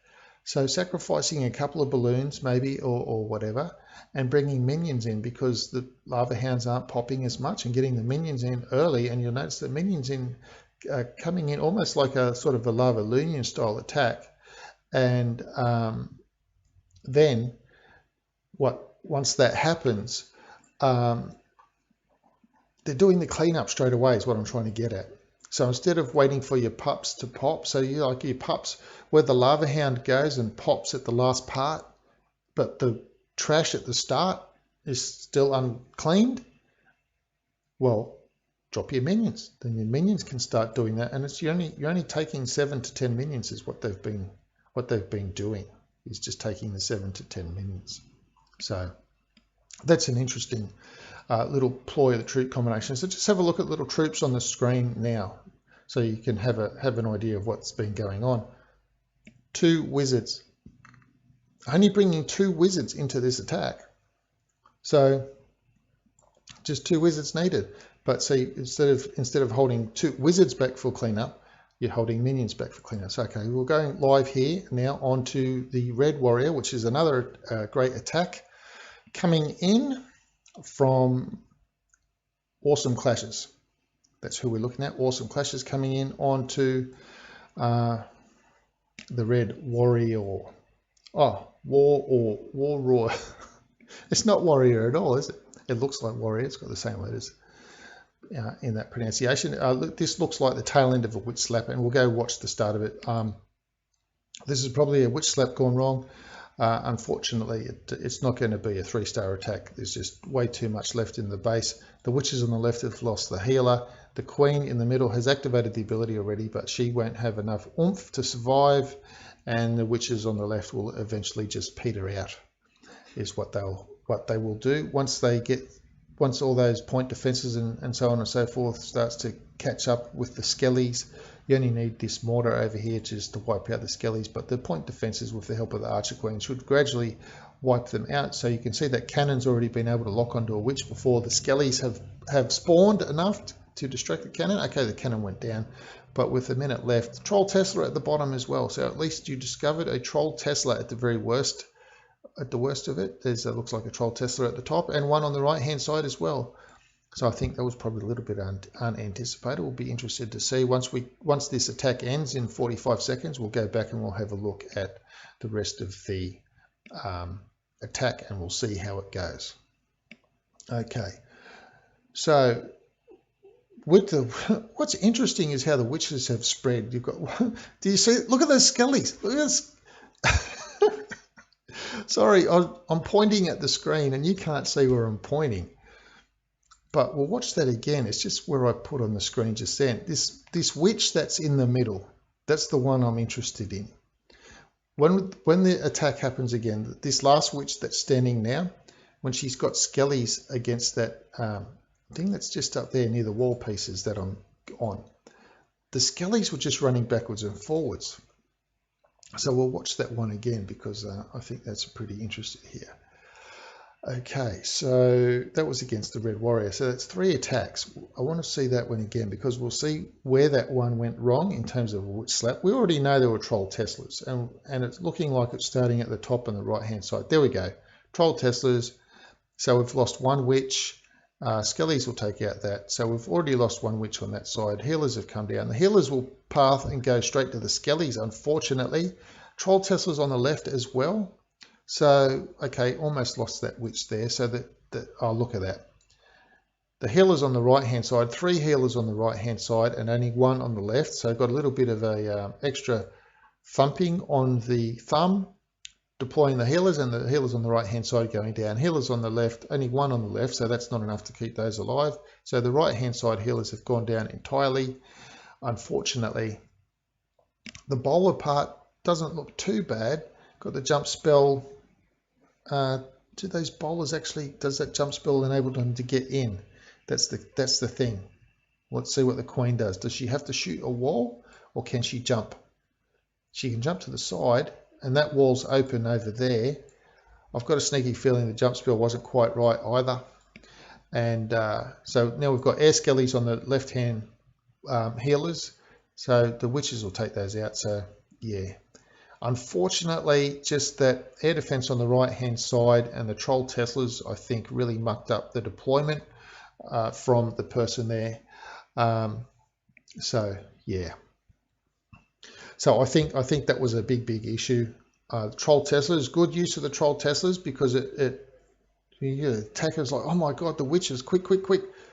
So sacrificing a couple of balloons maybe or whatever, and bringing minions in because the lava hounds aren't popping as much, and getting the minions in early. And you'll notice the minions in coming in almost like a sort of a lava lunion style attack. And then once that happens, they're doing the cleanup straight away is what I'm trying to get at. So instead of waiting for your pups to pop, so you like your pups where the lava hound goes and pops at the last part, but the trash at the start is still uncleaned, well, drop your minions. Then your minions can start doing that, and you're only taking 7 to 10 minions is what they've been doing, is just taking the 7 to 10 minions. So that's an interesting little ploy of the troop combination. So just have a look at little troops on the screen now, so you can have an idea of what's been going on. 2 wizards, only bringing 2 wizards into this attack. So just 2 wizards needed. But see, instead of holding 2 wizards back for cleanup, you're holding minions back for cleanup. So okay, we're going live here now onto the red warrior, which is another great attack coming in from AWSM Clashes. That's who we're looking at. AWSM Clashes coming in onto the red warrior. Oh, war roar. It's not warrior at all, is it? It looks like warrior. It's got the same letters in that pronunciation. This looks like the tail end of a witch slap, and we'll go watch the start of it. This is probably a witch slap gone wrong. Unfortunately, it's not going to be a 3-star attack. There's just way too much left in the base. The witches on the left have lost the healer. The queen in the middle has activated the ability already, but she won't have enough oomph to survive, and the witches on the left will eventually just peter out, is what they will do once all those point defenses and so on and so forth starts to catch up with the skellies. You only need this mortar over here just to wipe out the skellies, but the point defenses with the help of the archer queen should gradually wipe them out. So you can see that cannon's already been able to lock onto a witch before the skellies have spawned enough to distract the cannon. Okay, the cannon went down, but with a minute left, Troll Tesla at the bottom as well. So at least you discovered a Troll Tesla at the very worst. At the worst of it, there's looks like a Troll Tesla at the top, and one on the right hand side as well. So I think that was probably a little bit unanticipated. We'll be interested to see once this attack ends in 45 seconds. We'll go back and we'll have a look at the rest of the attack, and we'll see how it goes. Okay, so with what's interesting is how the witches have spread. You've got, do you see? Look at those skellies. Look at this. Sorry, I'm pointing at the screen and you can't see where I'm pointing. But we'll watch that again. It's just where I put on the screen just then. This witch that's in the middle, that's the one I'm interested in. When the attack happens again, this last witch that's standing now, when she's got skellies against that thing that's just up there near the wall pieces that I'm on, the skellies were just running backwards and forwards. So we'll watch that one again because I think that's pretty interesting here. Okay, so that was against the red warrior. So that's 3 attacks. I want to see that one again because we'll see where that one went wrong in terms of a witch slap. We already know there were Troll Teslas, and it's looking like it's starting at the top on the right hand side. There we go, Troll Teslas. So we've lost 1 witch. Skellies will take out that. So we've already lost 1 witch on that side. Healers have come down. The healers will path and go straight to the skellies, unfortunately. Troll Teslas on the left as well. So, okay, almost lost that witch there. So oh, look at that. The healers on the right-hand side, 3 healers on the right-hand side and only 1 on the left. So I've got a little bit of a extra thumping on the thumb, deploying the healers, and the healers on the right-hand side going down. Healers on the left, only 1 on the left, so that's not enough to keep those alive. So the right-hand side healers have gone down entirely. Unfortunately, the bowler part doesn't look too bad. Got the jump spell. Do those bowlers actually, does that jump spell enable them to get in? That's the thing. Let's see what the queen does. Does she have to shoot a wall, or can she jump? She can jump to the side, and that wall's open over there. I've got a sneaky feeling the jump spell wasn't quite right either. And so now we've got air skellies on the left hand healers, so the witches will take those out. So yeah, unfortunately, just that air defense on the right hand side and the troll Teslas, I think, really mucked up the deployment from the person there. So yeah, so I think that was a big issue. Troll Teslas, good use of the troll Teslas, because the attacker's like, oh my god, the witches, quick,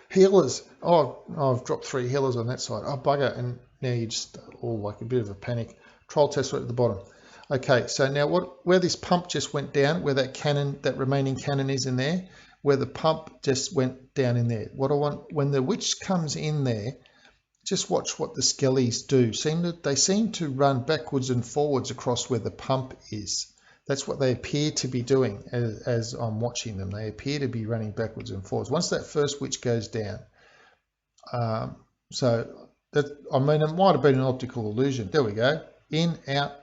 healers. Oh, I've dropped 3 healers on that side. Oh bugger, and now you just all like a bit of a panic. Troll Tesla at the bottom. Okay, so now where this pump just went down, where that cannon, that remaining cannon is in there, where the pump just went down in there. What I want, when the witch comes in there, just watch what the skellies do. They seem to run backwards and forwards across where the pump is. That's what they appear to be doing as I'm watching them. They appear to be running backwards and forwards. Once that first witch goes down, so that, I mean, it might have been an optical illusion. There we go. In, out,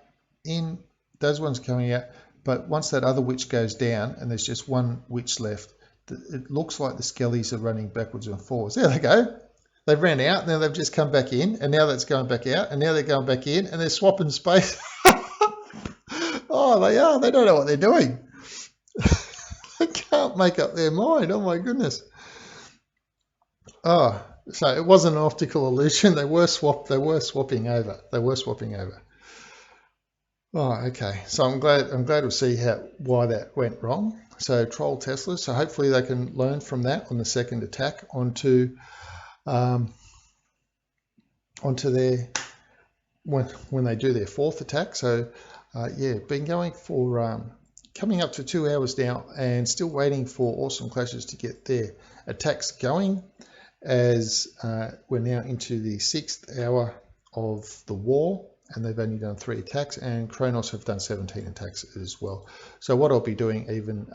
in, those ones coming out. But once that other witch goes down and there's just one witch left, it looks like the skellies are running backwards and forwards. There they go. They ran out, now they've just come back in, and now that's going back out, and now they're going back in, and they're swapping space. Oh, they are. They don't know what they're doing. They can't make up their mind. Oh my goodness. Oh, so it wasn't an optical illusion. They were swapping over. Oh, okay. So I'm glad to see why that went wrong. So troll Teslas. So hopefully they can learn from that on the second attack onto their when they do their 4th attack. So yeah, been going for coming up to 2 hours now, and still waiting for Awesome Clashers to get their attacks going, as we're now into the 6th hour of the war, and they've only done 3 attacks, and Kronos have done 17 attacks as well. So what I'll be doing even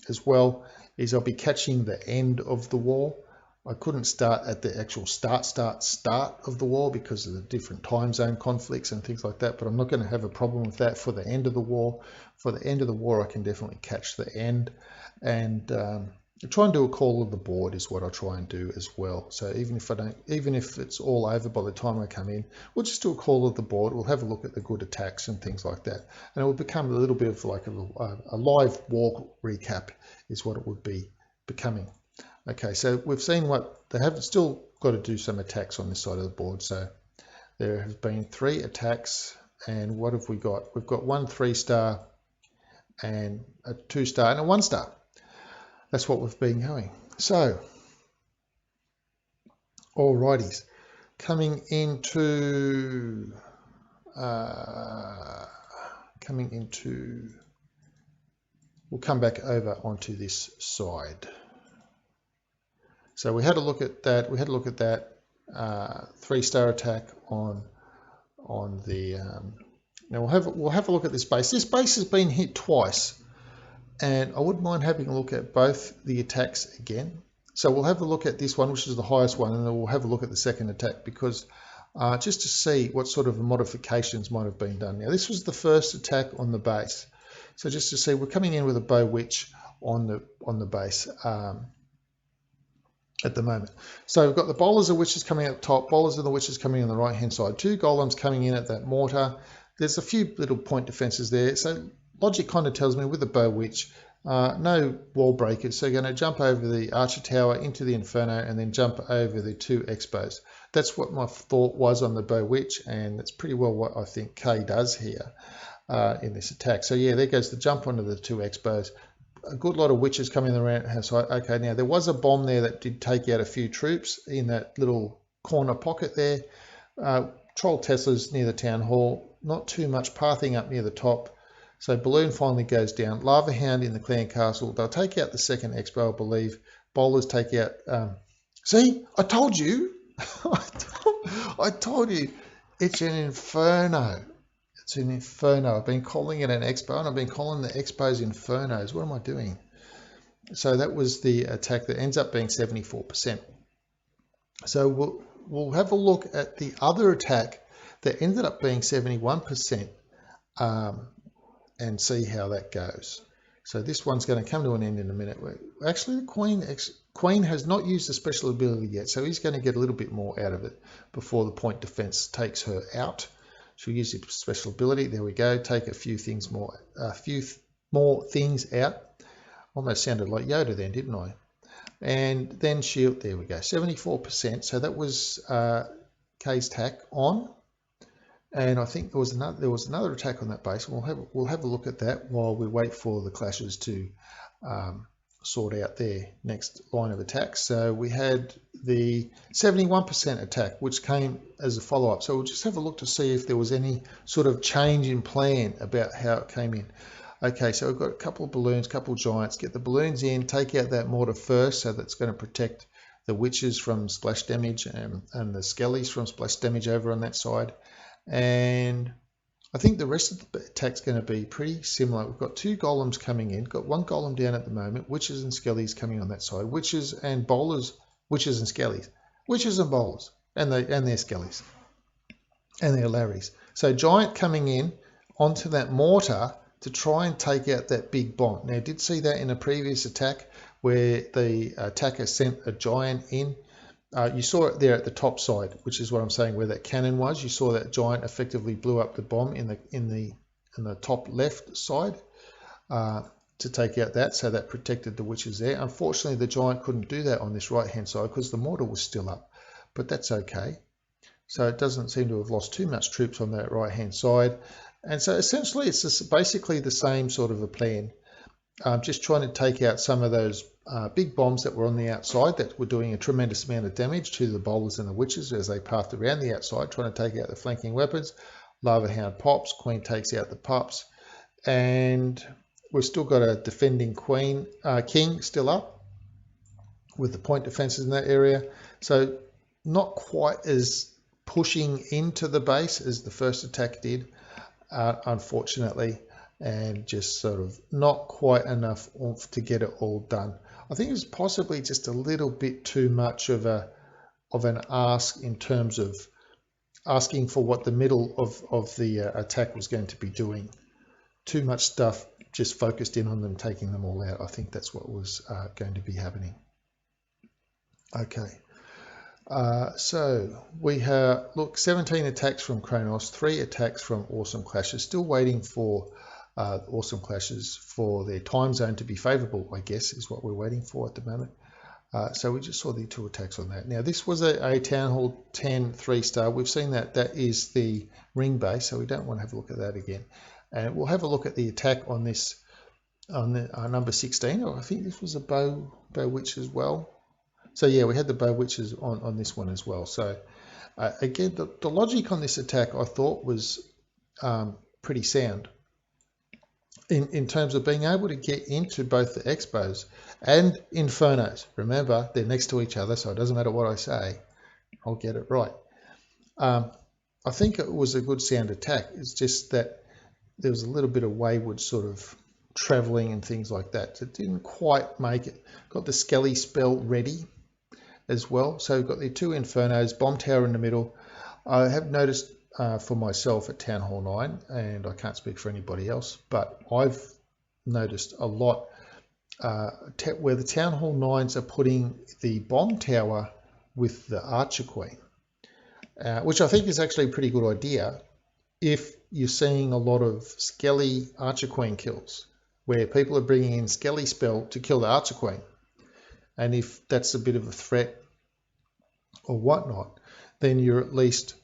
as well is I'll be catching the end of the war. I couldn't start at the actual start of the war because of the different time zone conflicts and things like that, but I'm not going to have a problem with that for the end of the war. For the end of the war, I can definitely catch the end, and try and do a call of the board is what I try and do as well. So even if it's all over by the time I come in, we'll just do a call of the board. We'll have a look at the good attacks and things like that, and it will become a little bit of like a live war recap is what it would be becoming. Okay, so we've seen what they have still got to do some attacks on this side of the board. So there have been 3 attacks, and what have we got? We've got 1 3-star and a 2-star and a 1-star. That's what we've been going. So alrighties, coming into we'll come back over onto this side. So we had a look at that. 3-star attack on the. Now we'll have a look at this base. This base has been hit twice, and I wouldn't mind having a look at both the attacks again. So we'll have a look at this one, which is the highest one, and then we'll have a look at the second attack, because just to see what sort of modifications might have been done. Now this was the first attack on the base, so just to see, we're coming in with a bow witch on the base. At the moment. So we've got the bowlers of witches coming up top, bowlers of the witches coming on the right hand side, 2 golems coming in at that mortar. There's a few little point defenses there. So logic kind of tells me with the bow witch, no wall breakers. So you're going to jump over the archer tower into the inferno and then jump over the 2 expos. That's what my thought was on the bow witch, and that's pretty well what I think Kay does here in this attack. So yeah, there goes the jump onto the 2 expos. A good lot of witches coming around. So okay, now there was a bomb there that did take out a few troops in that little corner pocket there. Troll Teslas near the town hall, not too much pathing up near the top. So balloon finally goes down. Lava Hound in the clan castle. They'll take out the 2nd expo, I believe. Bowlers take out. See, I told you. I told you. It's an inferno. It's an inferno. I've been calling it an expo, and I've been calling the expos infernos. What am I doing? So that was the attack that ends up being 74%. So we'll have a look at the other attack that ended up being 71%, and see how that goes. So this one's going to come to an end in a minute. Actually, the queen Queen has not used the special ability yet, so he's going to get a little bit more out of it before the point defense takes her out. She'll use the special ability. There we go. Take a few more things out. Almost sounded like Yoda then, didn't I? And then shield. There we go. 74%. So that was K's tack on. And I think there was another attack on that base. We'll have a look at that while we wait for the Clashers to sort out their next line of attack. So we had the 71% attack, which came as a follow-up. So we'll just have a look to see if there was any sort of change in plan about how it came in. Okay, so we've got a couple of balloons, couple of giants. Get the balloons in, take out that mortar first, so that's going to protect the witches from splash damage and the skellies from splash damage over on that side. And I think the rest of the attack's going to be pretty similar. We've got 2 golems coming in. Got 1 golem down at the moment. Witches and skellies coming on that side. Witches and bowlers. Witches and skellies. Witches and bowlers. And their skellies. And their Larrys. So giant coming in onto that mortar to try and take out that big bomb. Now I did see that in a previous attack where the attacker sent a giant in. You saw it there at the top side, which is what I'm saying, where that cannon was. You saw that giant effectively blew up the bomb in the top left side to take out that, so that protected the witches there. Unfortunately, the giant couldn't do that on this right hand side because the mortar was still up, but that's okay. So it doesn't seem to have lost too much troops on that right hand side. And so essentially it's basically the same sort of a plan. Just trying to take out some of those big bombs that were on the outside that were doing a tremendous amount of damage to the bowlers and the witches as they pathed around the outside, trying to take out the flanking weapons. Lava Hound pops, Queen takes out the pups, and we've still got a defending King still up with the point defenses in that area. So not quite as pushing into the base as the first attack did, unfortunately. And just sort of not quite enough oomph to get it all done. I think it was possibly just a little bit too much of an ask in terms of asking for what the middle of the attack was going to be doing. Too much stuff just focused in on them, taking them all out. I think that's what was going to be happening. Okay. So we have, look, 17 attacks from Kronos, 3 attacks from AWSM Clasher. Still waiting for AWSM Clashers for their time zone to be favorable, I guess, is what we're waiting for at the moment. So we just saw the 2 attacks on that. Now this was a Town Hall 10 3-star. We've seen that is the ring base, so we don't want to have a look at that again. And we'll have a look at the attack on this, on the number 16. Oh, I think this was a bow witch as well. So yeah, we had the bow witches on this one as well. So again, the logic on this attack I thought was pretty sound. In terms of being able to get into both the Expos and Infernos. Remember, they're next to each other, so it doesn't matter what I say, I'll get it right. I think it was a good sound attack. It's just that there was a little bit of wayward sort of traveling and things like that. So it didn't quite make it. Got the Skelly spell ready as well. So we've got the 2 Infernos, Bomb Tower in the middle. I have noticed for myself at Town Hall 9, and I can't speak for anybody else, but I've noticed a lot where the Town Hall 9s are putting the Bomb Tower with the Archer Queen, which I think is actually a pretty good idea if you're seeing a lot of Skelly Archer Queen kills, where people are bringing in Skelly spell to kill the Archer Queen. And if that's a bit of a threat or whatnot, then you're at least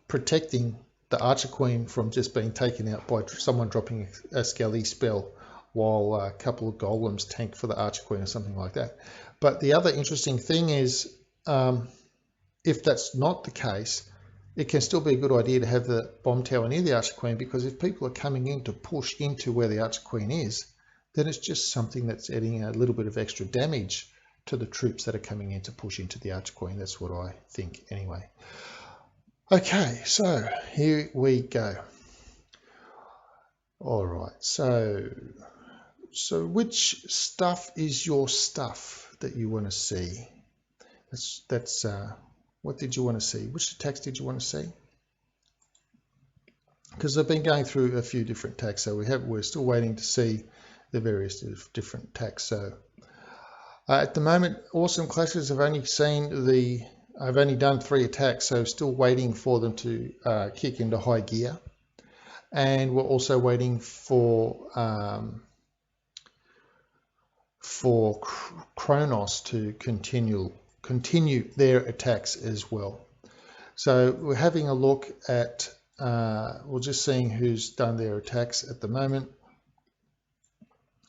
protecting the Archer Queen from just being taken out by someone dropping a Skelly spell while a couple of golems tank for the Archer Queen or something like that. But the other interesting thing is, if that's not the case, it can still be a good idea to have the Bomb Tower near the Archer Queen, because if people are coming in to push into where the Archer Queen is, then it's just something that's adding a little bit of extra damage to the troops that are coming in to push into the Archer Queen. That's what I think anyway. Okay, so here we go. All right, so which stuff is your stuff that you want to see? That's what did you want to see? Which attacks did you want to see? Because I've been going through a few different attacks, so we're still waiting to see the various different attacks. So At the moment, Awesome Clashers have only I've only done 3 attacks, so still waiting for them to kick into high gear. And we're also waiting for Kronos to continue their attacks as well. So we're having a look at, we're just seeing who's done their attacks at the moment.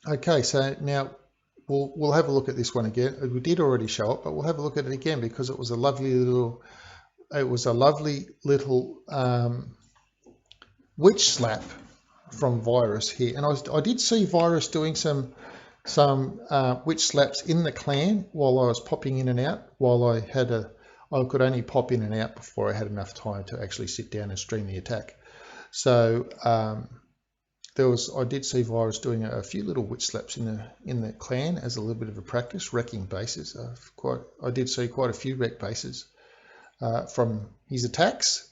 Okay, so now we'll have a look at this one again. We did already show it, but we'll have a look at it again because it was a lovely little witch slap from Virus here. And I did see Virus doing some witch slaps in the clan while I was popping in and out, while I could only pop in and out before I had enough time to actually sit down and stream the attack. So I did see Virus doing a few little witch slaps in the clan as a little bit of a practice, wrecking bases. I did see quite a few wreck bases from his attacks,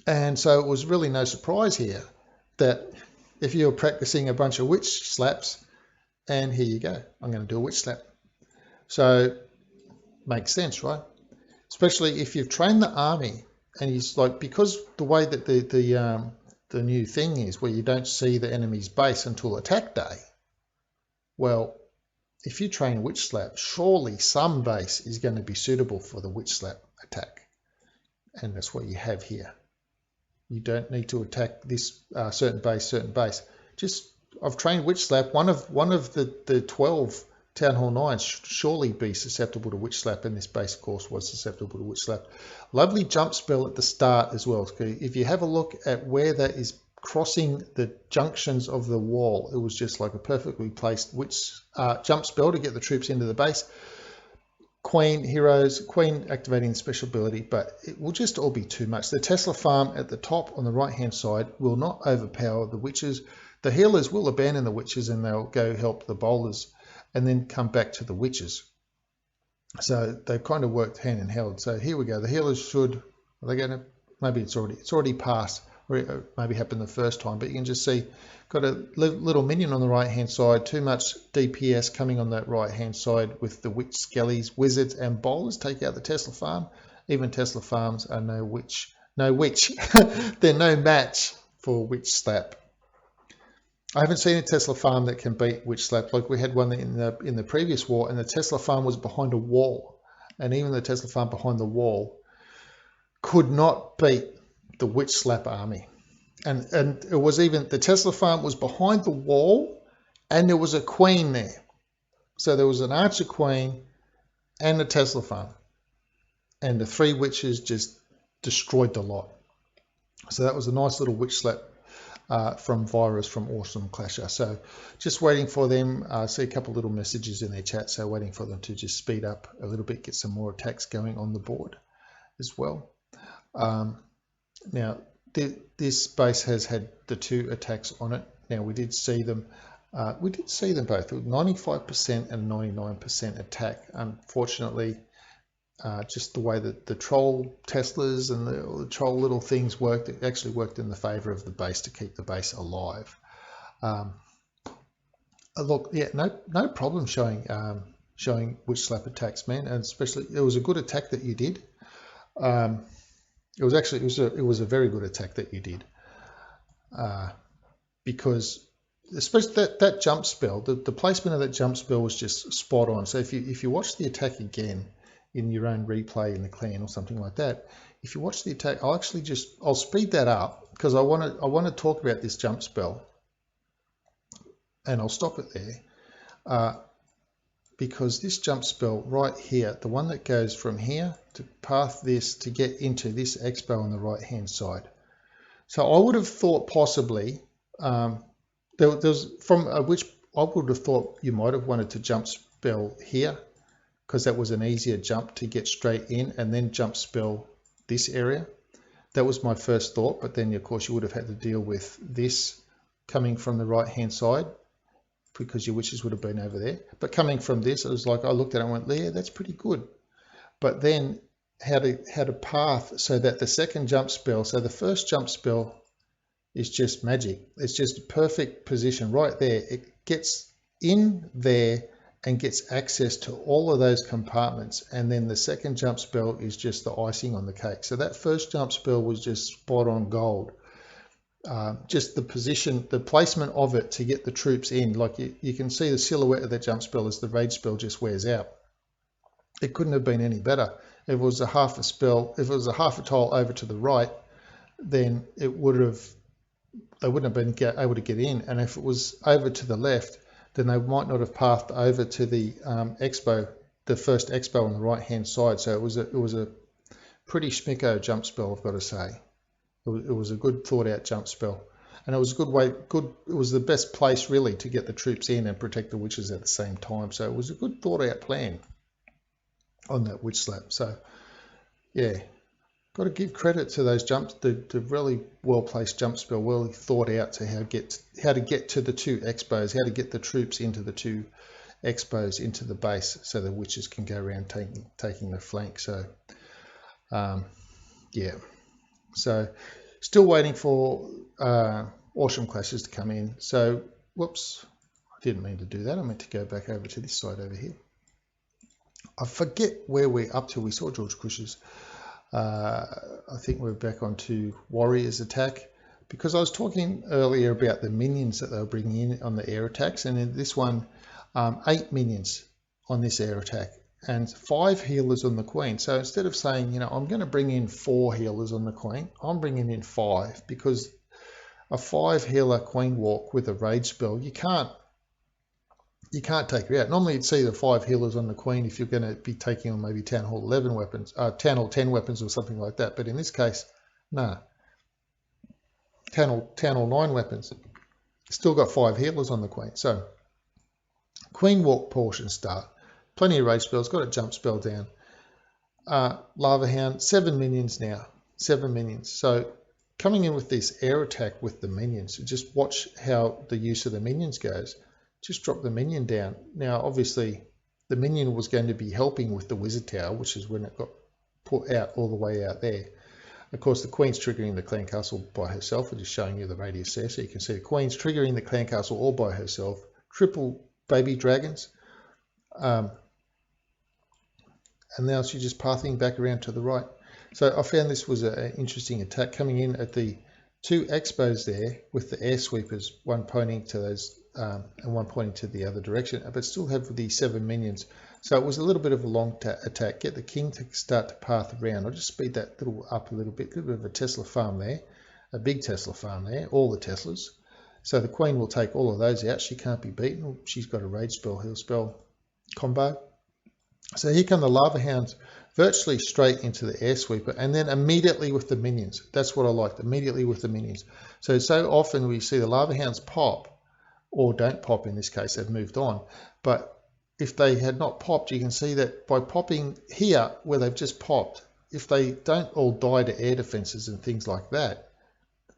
and so it was really no surprise here that if you're practicing a bunch of witch slaps, and here you go, I'm going to do a witch slap. So makes sense, right? Especially if you've trained the army, and he's like, because the way that the new thing is where you don't see the enemy's base until attack day. Well, if you train witch slap, surely some base is going to be suitable for the witch slap attack, and that's what you have here. You don't need to attack this certain base. Just I've trained witch slap. One of the 12 Town Hall 9s should surely be susceptible to witch slap, and this base course was susceptible to witch slap. Lovely jump spell at the start as well. If you have a look at where that is crossing the junctions of the wall, it was just like a perfectly placed witch jump spell to get the troops into the base. Queen activating the special ability, but it will just all be too much. The Tesla farm at the top on the right hand side will not overpower the witches. The healers will abandon the witches and they'll go help the bowlers and then come back to the witches. So they've kind of worked hand in hand. So here we go. The healers should, are they going to, maybe it's already passed, or it maybe happened the first time, but you can just see got a little minion on the right hand side, too much DPS coming on that right hand side with the witch skellies, wizards and bowlers take out the Tesla farm. Even Tesla farms are no witch. They're no match for witch slap. I haven't seen a Tesla farm that can beat witch slap. Like we had one in the previous war, and the Tesla farm was behind a wall, and even the Tesla farm behind the wall could not beat the witch slap army. And it was even, the Tesla farm was behind the wall, and there was a queen there. So there was an archer queen and a Tesla farm, and the 3 witches just destroyed the lot. So that was a nice little witch slap from Virus from Awesome Clasher. So just waiting for them. I see a couple little messages in their chat, so waiting for them to just speed up a little bit, get some more attacks going on the board as well. Now this base has had the 2 attacks on it. Now we did see them both, 95% and 99% attack. Unfortunately, just the way that the troll Teslas and the troll little things worked, it actually worked in the favor of the base to keep the base alive. Look, yeah, no problem showing witch slap attacks, man, and especially it was a good attack that you did. It was a very good attack that you did, because especially that jump spell, the placement of that jump spell was just spot on. So if you watch the attack again in your own replay in the clan or something like that, if you watch the attack, I'll speed that up because I want to talk about this jump spell, and I'll stop it there because this jump spell right here, the one that goes from here to path this to get into this expo on the right hand side. So I would have thought possibly there's from which I would have thought you might have wanted to jump spell here, because that was an easier jump to get straight in, and then jump spell this area. That was my first thought, but then of course you would have had to deal with this coming from the right hand side because your witches would have been over there. But coming from this, it was like I looked at it and went, yeah, that's pretty good. But then how to path so that the second jump spell, so the first jump spell is just magic. It's just a perfect position right there. It gets in there and gets access to all of those compartments, and then the second jump spell is just the icing on the cake. So that first jump spell was just spot on gold. Just the position, the placement of it to get the troops in. Like you can see the silhouette of that jump spell as the rage spell just wears out. It couldn't have been any better. If it was a half a spell, if it was a half a tile over to the right, then they wouldn't have been able to get in. And if it was over to the left, then they might not have pathed over to the expo, the first expo on the right hand side. So it was a pretty schmicko jump spell, I've got to say. It was a good thought out jump spell, and it was a good way. It was the best place really to get the troops in and protect the witches at the same time. So it was a good thought out plan on that witch slap. So yeah, got to give credit to those jumps, the really well placed jump spell, well thought out to how to get to the two expos, how to get the troops into the two expos into the base, so the witches can go around taking the flank. So yeah. So still waiting for AWSM Clashes to come in. So whoops, I didn't mean to do that. I meant to go back over to this side over here. I forget where we're up to. We saw George Cush's. I think we're back onto Warriors attack, because I was talking earlier about the minions that they were bringing in on the air attacks, and in this one 8 minions on this air attack and 5 healers on the Queen. So instead of saying, you know, I'm going to bring in 4 healers on the Queen, I'm bringing in 5, because a 5 healer Queen Walk with a rage spell, you can't take her out. Normally you'd see the 5 healers on the Queen if you're going to be taking on maybe Town Hall 11 weapons, Town Hall 10 weapons or something like that. But in this case, no. Town Hall 9 weapons. Still got 5 healers on the Queen. So Queen Walk portion start. Plenty of rage spells, got a jump spell down. Lava Hound, 7 minions now. 7 minions. So coming in with this air attack with the minions, just watch how the use of the minions goes. Just drop the minion down. Now obviously the minion was going to be helping with the wizard tower, which is when it got put out all the way out there. Of course the Queen's triggering the clan castle by herself. I'm just showing you the radius there, so you can see the Queen's triggering the clan castle all by herself. Triple baby dragons. And now she's just pathing back around to the right. So I found this was an interesting attack, coming in at the 2 expos there with the air sweepers, one pointing to those and one pointing to the other direction, but still have the 7 minions. So it was a little bit of a long attack. Get the king to start to path around. I'll just speed that up a little bit. A little bit of a Tesla farm there, a big Tesla farm there, all the Teslas. So the Queen will take all of those out. She can't be beaten. She's got a rage spell, heal spell combo. So here come the Lava Hounds virtually straight into the air sweeper, and then immediately with the minions. That's what I liked, immediately with the minions. So often we see the Lava Hounds pop, or don't pop in this case, they've moved on. But if they had not popped, you can see that by popping here where they've just popped, if they don't all die to air defenses and things like that,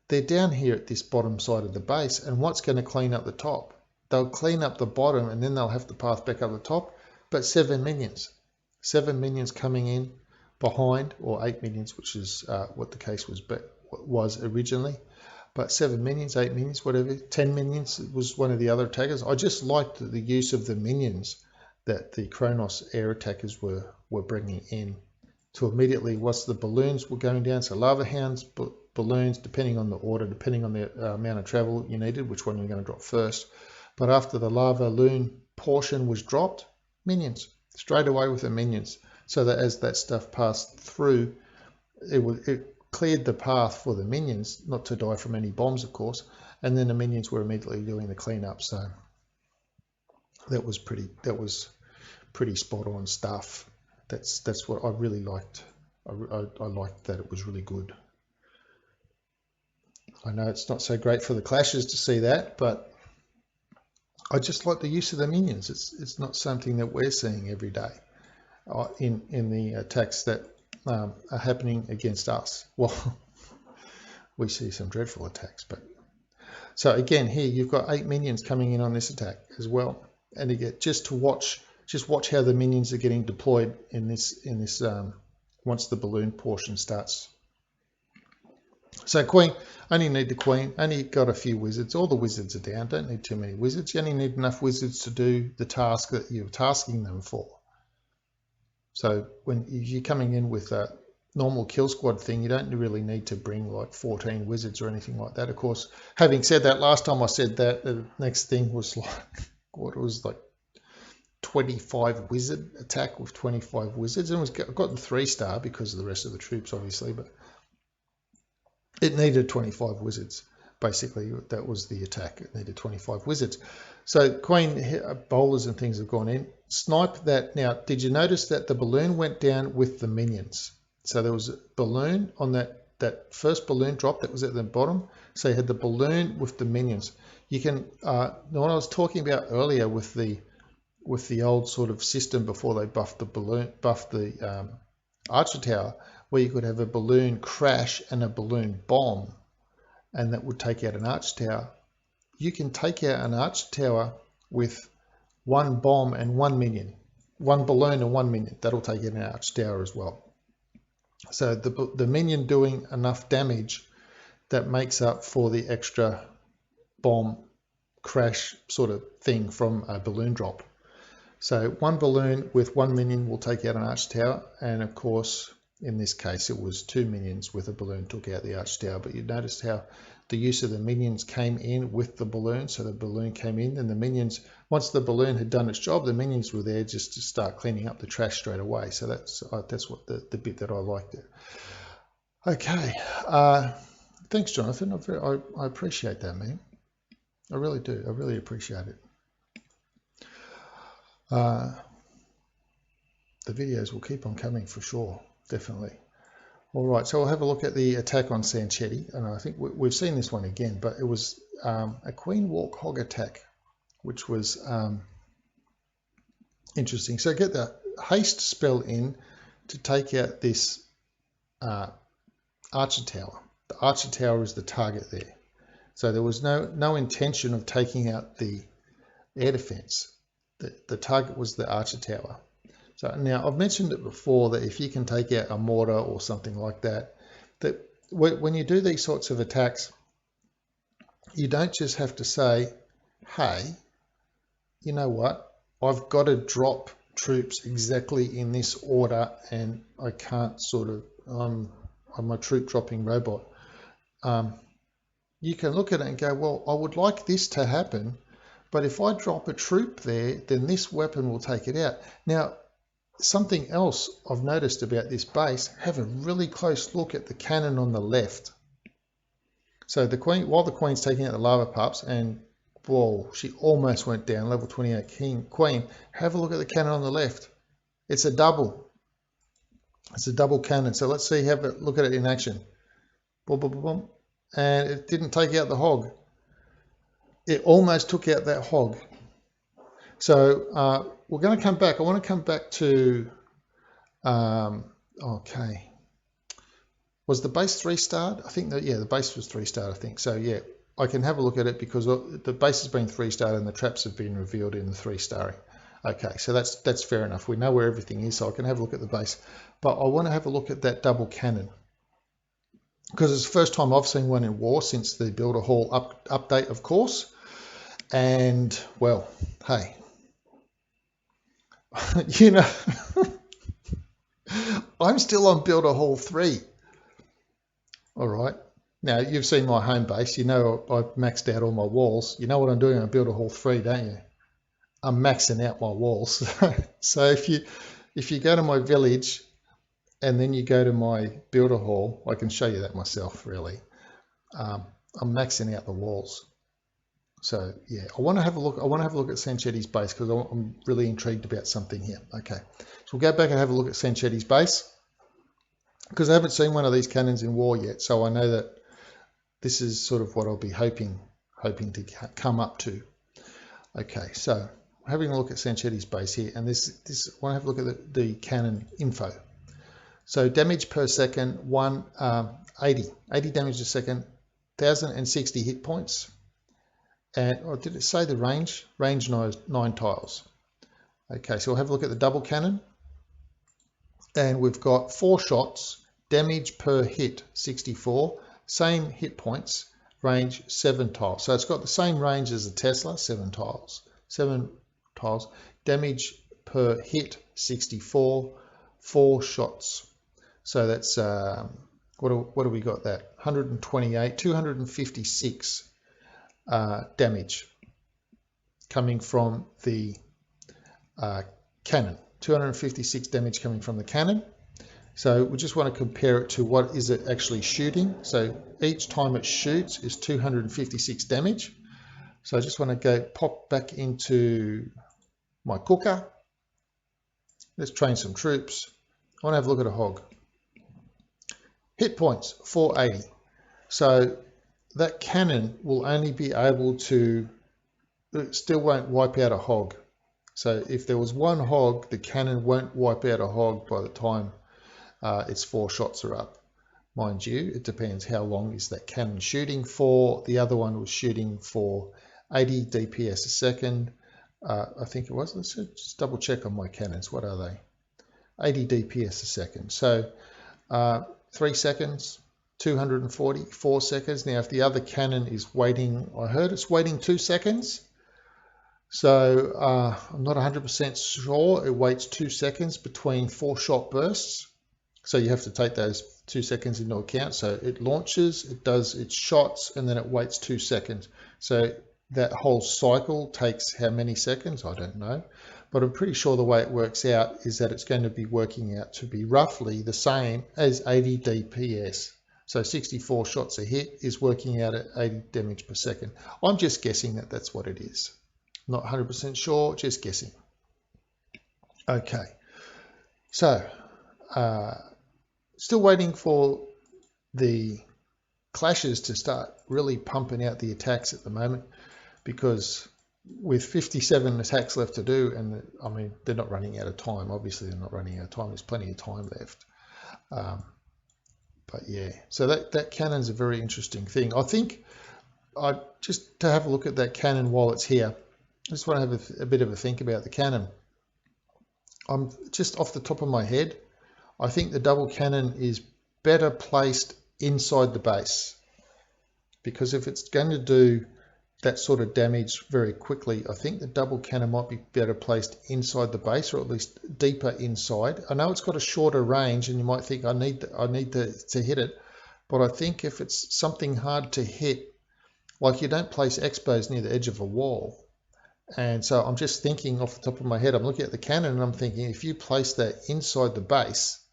they're down here at this bottom side of the base, and what's going to clean up the top? They'll clean up the bottom and then they'll have to path back up the top. But 7 minions. 7 minions coming in behind, or 8 minions, which is what the case was originally. But 7 minions, 8 minions, whatever, 10 minions was one of the other attackers. I just liked the use of the minions that the Kronos air attackers were bringing in to immediately, once the balloons were going down, so Lava Hounds, balloons, depending on the order, depending on the amount of travel you needed, which one you're going to drop first. But after the Lava Loon portion was dropped, minions, straight away with the minions, so that as that stuff passed through, it cleared the path for the minions not to die from any bombs, of course, and then the minions were immediately doing the cleanup. So that was pretty spot on stuff. That's what I really liked. I liked that. It was really good. I know it's not so great for the clashes to see that, but I just like the use of the minions. It's not something that we're seeing every day in the attacks that are happening against us. Well, we see some dreadful attacks, but so again here you've got 8 minions coming in on this attack as well, and again just watch how the minions are getting deployed in this once the balloon portion starts. So queen, only need the queen, only got a few wizards. All the wizards are down, don't need too many wizards. You only need enough wizards to do the task that you're tasking them for. So when you're coming in with a normal kill squad thing, you don't really need to bring like 14 wizards or anything like that. Of course, having said that, last time I said that, the next thing was like, what it was like 25 wizard attack with 25 wizards, and it was gotten 3-star because of the rest of the troops, obviously, but it needed 25 wizards. Basically, that was the attack. It needed 25 wizards. So queen bowlers and things have gone in. Snipe that. Now, did you notice that the balloon went down with the minions? So there was a balloon on that first balloon drop that was at the bottom. So you had the balloon with the minions. You can, what I was talking about earlier with the old sort of system before they buffed the Archer Tower, where you could have a balloon crash and a balloon bomb, and that would take out an Archer Tower. You can take out an Archer Tower with one bomb and one minion, one balloon and one minion. That'll take out an Archer Tower as well. So the minion doing enough damage that makes up for the extra bomb crash sort of thing from a balloon drop. So one balloon with one minion will take out an Archer Tower, and of course in this case it was 2 minions with a balloon took out the Archer Tower. But you noticed how the use of the minions came in with the balloon. So the balloon came in, and the minions, once the balloon had done its job, the minions were there just to start cleaning up the trash straight away. So that's what the bit that I liked it. Okay, thanks Jonathan, I appreciate that, man. I really do, I really appreciate it. The videos will keep on coming for sure, definitely. All right, so we'll have a look at the attack on Sanchetti, and I think we've seen this one again, but it was a Queen Walk Hog attack, which was interesting. So get the haste spell in to take out this Archer Tower. The Archer Tower is the target there. So there was no intention of taking out the air defense. The target was the Archer Tower. So now I've mentioned it before that if you can take out a mortar or something like that, that when you do these sorts of attacks, you don't just have to say, hey, you know what, I've got to drop troops exactly in this order and I can't sort of, I'm a troop dropping robot. You can look at it and go, well, I would like this to happen, but if I drop a troop there, then this weapon will take it out. Now, something else I've noticed about this base, have a really close look at the cannon on the left. So the queen, while the queen's taking out the lava pups, and whoa, she almost went down, level 28 queen, have a look at the cannon on the left. It's a double. It's a double cannon. So let's see, have a look at it in action. Boom, boom, boom, boom. And it didn't take out the hog. It almost took out that hog. So we're going to come back. I want to come back to, okay. Was the base 3-starred? I think that, yeah, the base was 3-starred, I think. So yeah, I can have a look at it because the base has been 3-starred and the traps have been revealed in the 3-starring. Okay, so that's fair enough. We know where everything is, so I can have a look at the base. But I want to have a look at that double cannon, because it's the first time I've seen one in war since the Builder Hall update, of course. And, well, hey, you know, I'm still on Builder Hall 3. All right. Now, you've seen my home base. You know I've maxed out all my walls. You know what I'm doing on Builder Hall 3, don't you? I'm maxing out my walls. So if you go to my village and then you go to my Builder Hall, I can show you that myself, really. I'm maxing out the walls. So yeah, I want to have a look. I want to have a look at Sanchetti's base because I'm really intrigued about something here. Okay, so we'll go back and have a look at Sanchetti's base because I haven't seen one of these cannons in war yet. So I know that this is sort of what I'll be hoping to come up to. Okay, so having a look at Sanchetti's base here, and this I want to have a look at the cannon info. So damage per second, 80 damage a second, 1,060 hit points. And or did it say the range? Range 9 tiles. Okay, so we'll have a look at the double cannon. And we've got 4 shots, damage per hit 64, same hit points, range 7 tiles. So it's got the same range as the Tesla, 7 tiles. 7 tiles. Damage per hit 64, 4 shots. So that's what do we got that? 128, 256 damage coming from the cannon. 256 damage coming from the cannon. So we just want to compare it to what is it actually shooting. So each time it shoots is 256 damage. So I just want to go pop back into my cooker. Let's train some troops. I want to have a look at a hog. Hit points 480. So that cannon will only be able to, it still won't wipe out a hog. So if there was one hog, the cannon won't wipe out a hog by the time its 4 shots are up. Mind you, it depends how long is that cannon shooting for. The other one was shooting for 80 DPS a second. I think it was. Let's just double check on my cannons. What are they? 80 DPS a second. So 3 seconds, 240, 4 seconds. Now, if the other cannon is waiting, I heard it's waiting 2 seconds. So I'm not 100% sure. It waits 2 seconds between 4 shot bursts. So you have to take those 2 seconds into account. So it launches, it does its shots, and then it waits 2 seconds. So that whole cycle takes how many seconds? I don't know. But I'm pretty sure the way it works out is that it's going to be working out to be roughly the same as 80 DPS. So 64 shots a hit is working out at 80 damage per second. I'm just guessing that that's what it is. Not 100% sure, just guessing. Okay, so still waiting for the Clashes to start really pumping out the attacks at the moment, because with 57 attacks left to do, and I mean, they're not running out of time. Obviously, they're not running out of time. There's plenty of time left. But yeah, so that cannon's a very interesting thing. I think just to have a look at that cannon while it's here, I just want to have a bit of a think about the cannon. I'm just off the top of my head, I think the double cannon is better placed inside the base, because if it's going to do that sort of damage very quickly, I think the double cannon might be better placed inside the base, or at least deeper inside. I know it's got a shorter range, and you might think I need to hit it, but I think if it's something hard to hit, like you don't place expos near the edge of a wall. And so I'm just thinking off the top of my head, I'm looking at the cannon and I'm thinking, if you place that inside the base,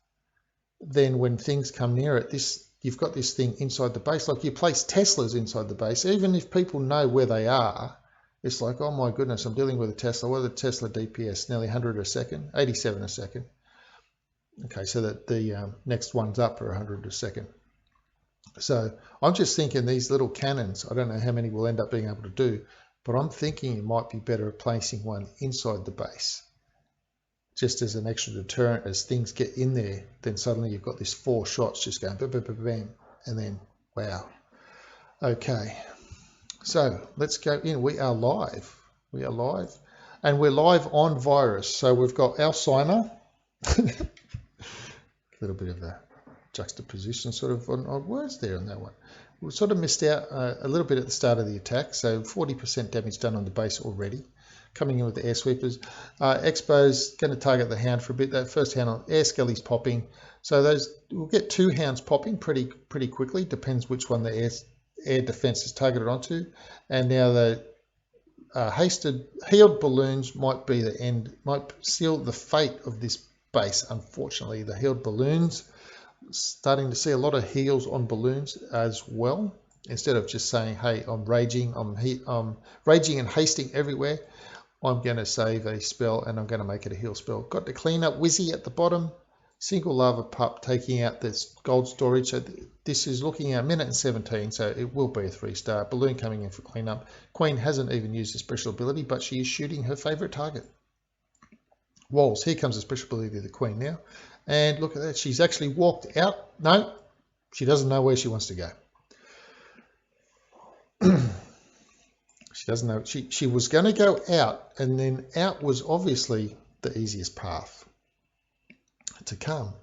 then when things come near it, you've got this thing inside the base. Like you place Teslas inside the base, even if people know where they are, it's like, oh my goodness, I'm dealing with a Tesla. What are the Tesla DPS? Nearly 100 a second, 87 a second. Okay, so that the next one's up for 100 a second. So I'm just thinking these little cannons, I don't know how many we'll end up being able to do, but I'm thinking it might be better at placing one inside the base, just as an extra deterrent. As things get in there, then suddenly you've got this 4 shots just going bam, bam, bam, bam, and then wow. Okay, so let's go in. We are live. We are live, and we're live on Virus. So we've got Alzheimer. A little bit of a juxtaposition sort of on odd words there on that one. We sort of missed out a little bit at the start of the attack, so 40% damage done on the base already. Coming in with the air sweepers. Expo's going to target the hound for a bit. That first hound on air skelly's popping. So we'll get 2 hounds popping pretty quickly. Depends which one the air defense is targeted onto. And now the healed balloons might be the end, might seal the fate of this base. Unfortunately, the healed balloons, starting to see a lot of heals on balloons as well. Instead of just saying, hey, I'm raging and hasting everywhere, I'm going to save a spell and I'm going to make it a heal spell. Got the clean up Wizzy at the bottom. Single lava pup taking out this gold storage. So this is looking at 1:17, so it will be a 3-star. Balloon coming in for cleanup. Queen hasn't even used a special ability, but she is shooting her favorite target. Walls. Here comes the special ability of the Queen now. And look at that. She's actually walked out. No, she doesn't know where she wants to go. She doesn't know. She was going to go out, and then out was obviously the easiest path to come.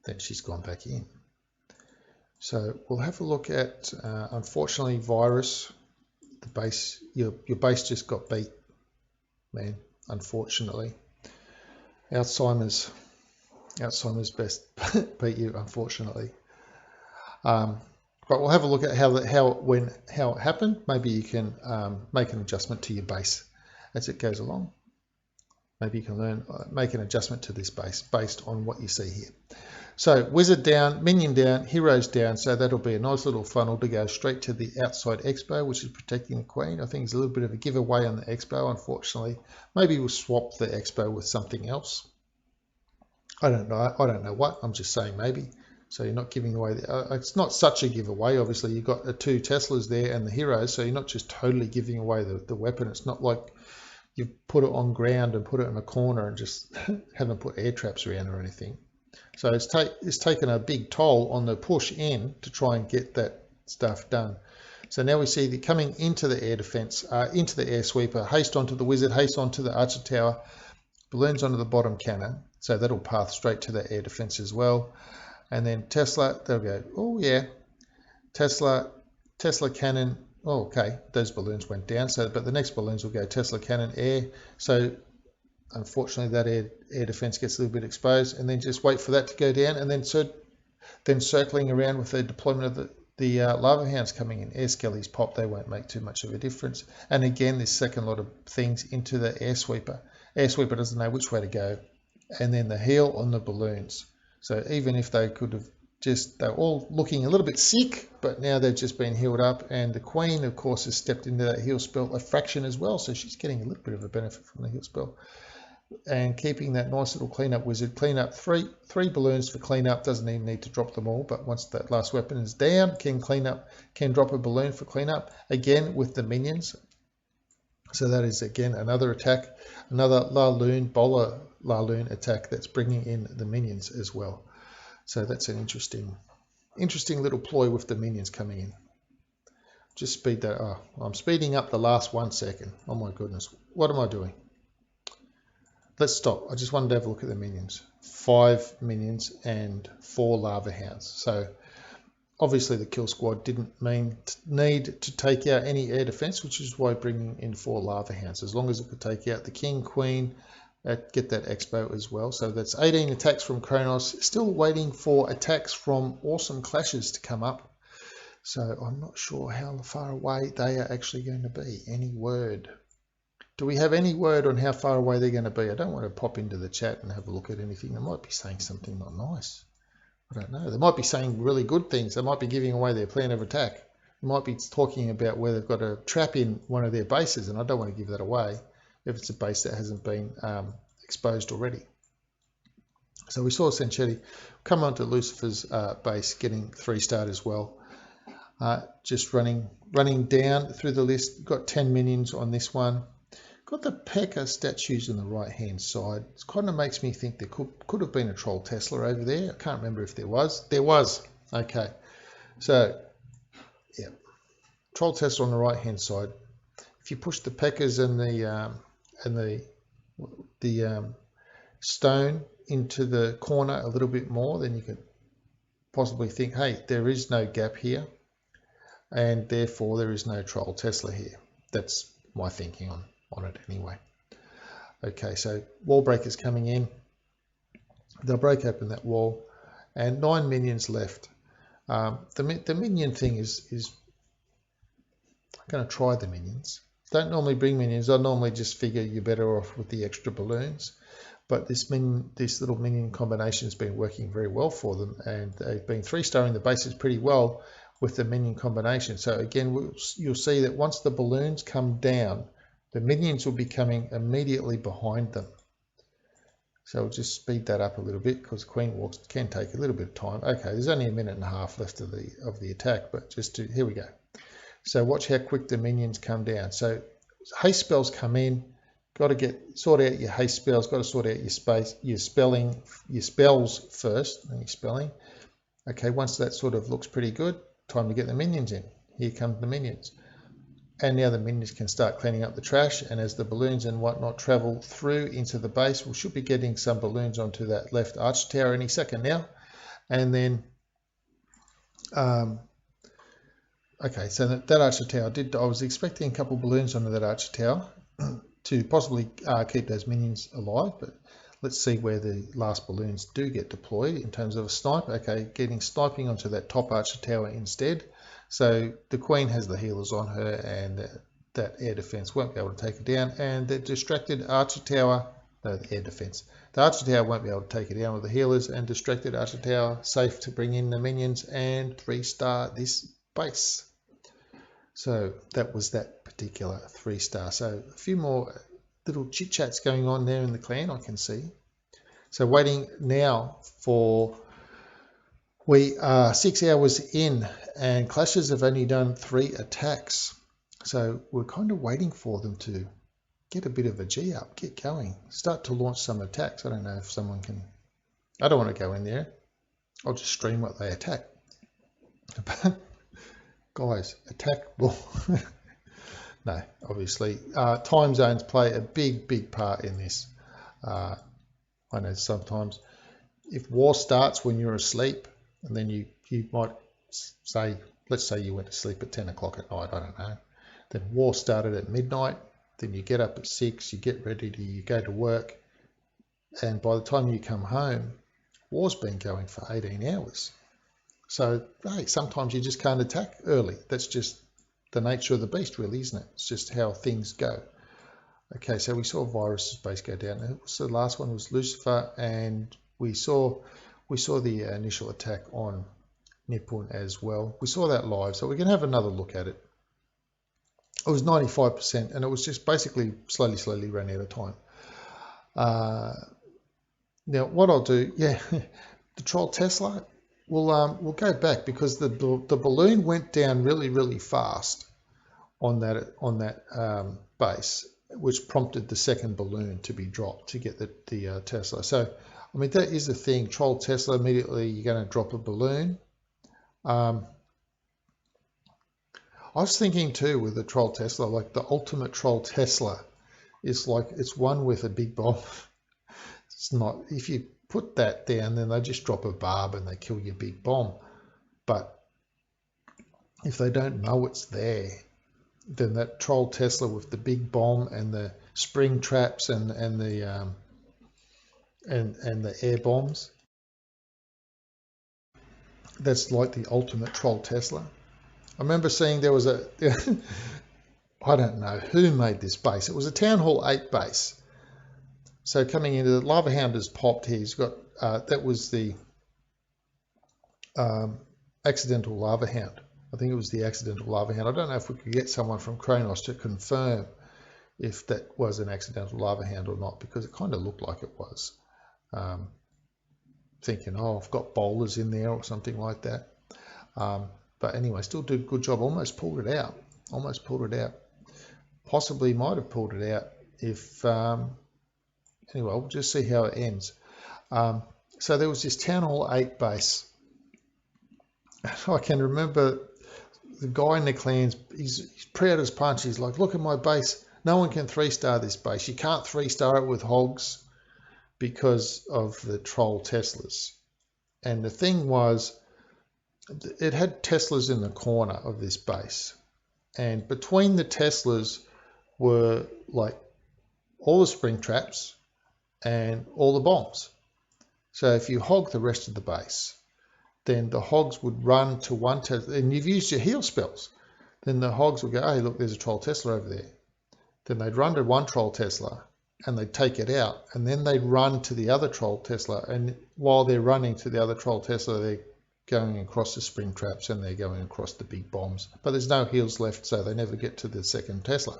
Then she's gone back in. So we'll have a look at, unfortunately, virus. The base, your base just got beat, man. Unfortunately, Alzheimer's best beat you, unfortunately. But we'll have a look at how it happened. Maybe you can make an adjustment to your base as it goes along. Maybe you can make an adjustment to this base based on what you see here. So wizard down, minion down, heroes down. So that'll be a nice little funnel to go straight to the outside expo, which is protecting the queen. I think it's a little bit of a giveaway on the expo, unfortunately. Maybe we'll swap the expo with something else. I don't know what. I'm just saying maybe. So you're not giving away. It's not such a giveaway. Obviously, you've got the 2 Teslas there and the heroes, so you're not just totally giving away the weapon. It's not like you've put it on ground and put it in a corner and just haven't put air traps around or anything. So it's taken a big toll on the push in to try and get that stuff done. So now we see the coming into the air defense, into the air sweeper, haste onto the wizard, haste onto the archer tower, balloons onto the bottom cannon. So that'll path straight to the air defense as well. And then Tesla, they'll go, oh yeah, Tesla cannon. Oh, okay, those balloons went down. So, but the next balloons will go Tesla cannon air. So unfortunately, that air defense gets a little bit exposed, and then just wait for that to go down, and then circling around with the deployment of the lava hounds coming in. Air skellies pop, they won't make too much of a difference. And again, this second lot of things into the air sweeper. Air sweeper doesn't know which way to go. And then the heal on the balloons. So even if they could have they're all looking a little bit sick, but now they've just been healed up. And the queen, of course, has stepped into that heal spell a fraction as well. So she's getting a little bit of a benefit from the heal spell. And keeping that nice little cleanup wizard. Clean up three balloons for cleanup. Doesn't even need to drop them all, but once that last weapon is down, can drop a balloon for cleanup. Again with the minions. So that is again another attack, another bowler Laloon attack that's bringing in the minions as well. So that's an interesting little ploy with the minions coming in. Just speed that. Oh, I'm speeding up the last 1 second. Oh my goodness, what am I doing? Let's stop. I just wanted to have a look at the minions. 5 minions and 4 lava hounds. So obviously the kill squad didn't need to take out any air defense, which is why bringing in 4 lava hounds. As long as it could take out the king, queen, get that expo as well. So that's 18 attacks from Kronos. Still waiting for attacks from AWSM Clashers to come up. So I'm not sure how far away they are actually going to be. Any word? Do we have any word on how far away they're going to be? I don't want to pop into the chat and have a look at anything. They might be saying something not nice. I don't know. They might be saying really good things. They might be giving away their plan of attack. They might be talking about where they've got a trap in one of their bases, and I don't want to give that away if it's a base that hasn't been exposed already. So we saw Sanchetti come onto Lucifer's base, getting 3-starred as well. Just running down through the list. Got 10 minions on this one. Got the P.E.K.K.A statues on the right-hand side. It kind of makes me think there could have been a Troll Tesla over there. I can't remember if there was. There was. Okay. So, yeah. Troll Tesla on the right-hand side. If you push the P.E.K.K.As and the stone into the corner a little bit more, then you could possibly think, hey, there is no gap here, and therefore there is no Troll Tesla here. That's my thinking on it anyway. Okay, so wall breakers coming in. They'll break open that wall, and 9 minions left. The minion thing is I'm going to try the minions. Don't normally bring minions. I normally just figure you're better off with the extra balloons. But this little minion combination has been working very well for them, and they've been 3-starring the bases pretty well with the minion combination. So again, you'll see that once the balloons come down, the minions will be coming immediately behind them. So we'll just speed that up a little bit because Queen Walks can take a little bit of time. Okay, there's only a minute and a half left of the attack, but here we go. So watch how quick the minions come down. So haste spells come in. Got to sort out your haste spells. Got to sort out your spells first. And your spelling. Okay, once that sort of looks pretty good, time to get the minions in. Here come the minions. And now the minions can start cleaning up the trash. And as the balloons and whatnot travel through into the base, we should be getting some balloons onto that left arch tower any second now. And then Okay, so that Archer Tower I was expecting a couple of balloons onto that Archer Tower to possibly keep those minions alive, but let's see where the last balloons do get deployed in terms of a snipe. Okay, getting sniping onto that top Archer Tower instead. So the Queen has the healers on her, and that air defense won't be able to take it down. And the distracted Archer Tower, no, the air defense. The Archer Tower won't be able to take it down with the healers, and distracted Archer Tower safe to bring in the minions and 3-star this base. So that was that particular 3-star. So a few more little chit chats going on there in the clan, I can see. So waiting now for, we are 6 hours in and Clashers have only done 3 attacks. So we're kind of waiting for them to get a bit of a G up, get going, start to launch some attacks. I don't know if someone can, I don't want to go in there. I'll just stream what they attack. Guys, attack. Well, no, obviously. Time zones play a big part in this. I know sometimes if war starts when you're asleep, and then you might say, let's say you went to sleep at 10 o'clock at night, I don't know. Then war started at midnight, then you get up at 6, you get ready you go to work, and by the time you come home, war's been going for 18 hours. So, hey, sometimes you just can't attack early. That's just the nature of the beast, really, isn't it? It's just how things go. Okay, so we saw Virus's base go down. So the last one was Lucifer, and we saw the initial attack on Nippon as well. We saw that live, so we can have another look at it. It was 95%, and it was just basically slowly ran out of time. Now, what I'll do, yeah, the Troll Tesla. We'll go back because the balloon went down really fast on that base, which prompted the second balloon to be dropped to get the Tesla. So I mean that is the thing. Troll Tesla, immediately you're going to drop a balloon. I was thinking too with the Troll Tesla, like the ultimate Troll Tesla is like it's one with a big bomb. It's not, if you put that down, then they just drop a barb and they kill your big bomb. But if they don't know it's there, then that Troll Tesla with the big bomb and the spring traps and the air bombs, that's like the ultimate Troll Tesla. I remember seeing there was a I don't know who made this base. It was a Town Hall 8 base. So coming into the Lava Hound has popped here. He's got that was the accidental Lava Hound. I think it was the accidental Lava Hound. I don't know if we could get someone from Kronos to confirm if that was an accidental Lava Hound or not, because it kind of looked like it was. Thinking, oh, I've got bowlers in there or something like that. But anyway, still did a good job. Almost pulled it out. Almost pulled it out. Possibly might have pulled it out if... Anyway, we'll just see how it ends. So there was this Town Hall 8 base. I can remember the guy in the clans, he's proud as punch. He's like, look at my base. No one can 3-star this base. You can't 3-star it with hogs because of the Troll Teslas. And the thing was, it had Teslas in the corner of this base. And between the Teslas were like all the spring traps and all the bombs. So if you hog the rest of the base, then the hogs would run to one Tesla, and you've used your heal spells. Then the hogs would go, hey, look, there's a Troll Tesla over there. Then they'd run to one Troll Tesla and they'd take it out, and then they'd run to the other Troll Tesla. And while they're running to the other Troll Tesla, they're going across the spring traps and they're going across the big bombs. But there's no heals left, so they never get to the second Tesla.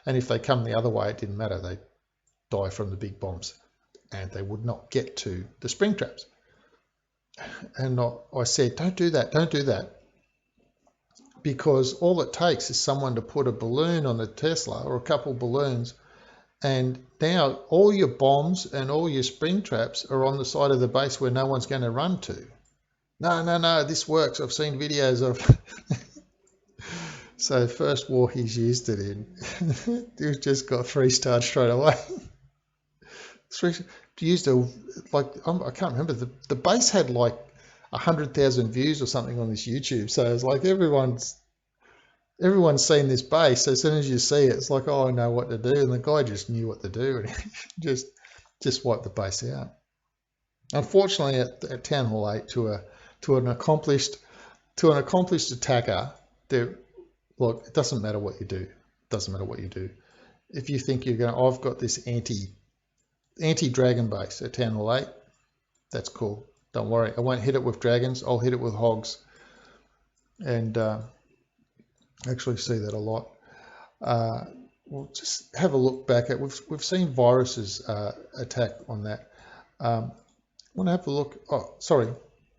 And if they come the other way, it didn't matter. They die from the big bombs and they would not get to the spring traps. And I said, don't do that, don't do that. Because all it takes is someone to put a balloon on the Tesla or a couple balloons, and now all your bombs and all your spring traps are on the side of the base where no one's going to run to. No, this works. I've seen videos of... So first war he's used it in, he's just got 3-star straight away. Used a, like, I can't remember, the base had like 100,000 views or something on this YouTube. So it's like everyone's seen this base. So as soon as you see it, it's like, oh, I know what to do. And the guy just knew what to do and he just wiped the base out. Unfortunately, at Town Hall 8, to an accomplished attacker, look, it doesn't matter what you do. It doesn't matter what you do. If you think you're going, I've got this anti-dragon base at Town Hall 8, that's cool. Don't worry, I won't hit it with dragons. I'll hit it with hogs, and actually see that a lot. We'll just have a look back at. We've seen viruses attack on that. I want to have a look. Oh, sorry.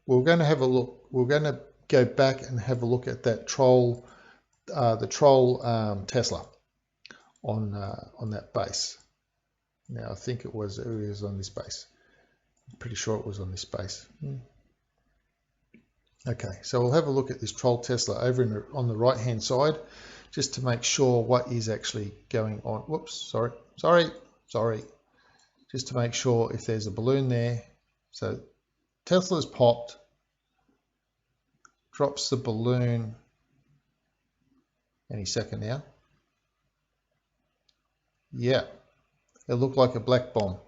We're going to have a look. We're going to go back and have a look at that troll, the troll Tesla on that base. Now I think it was on this base. I'm pretty sure it was on this base. Okay, so we'll have a look at this troll Tesla over on the right hand side, just to make sure what is actually going on. Whoops, sorry. Just to make sure if there's a balloon there. So Tesla's popped, drops the balloon any second now. Yeah, it looked like a black bomb.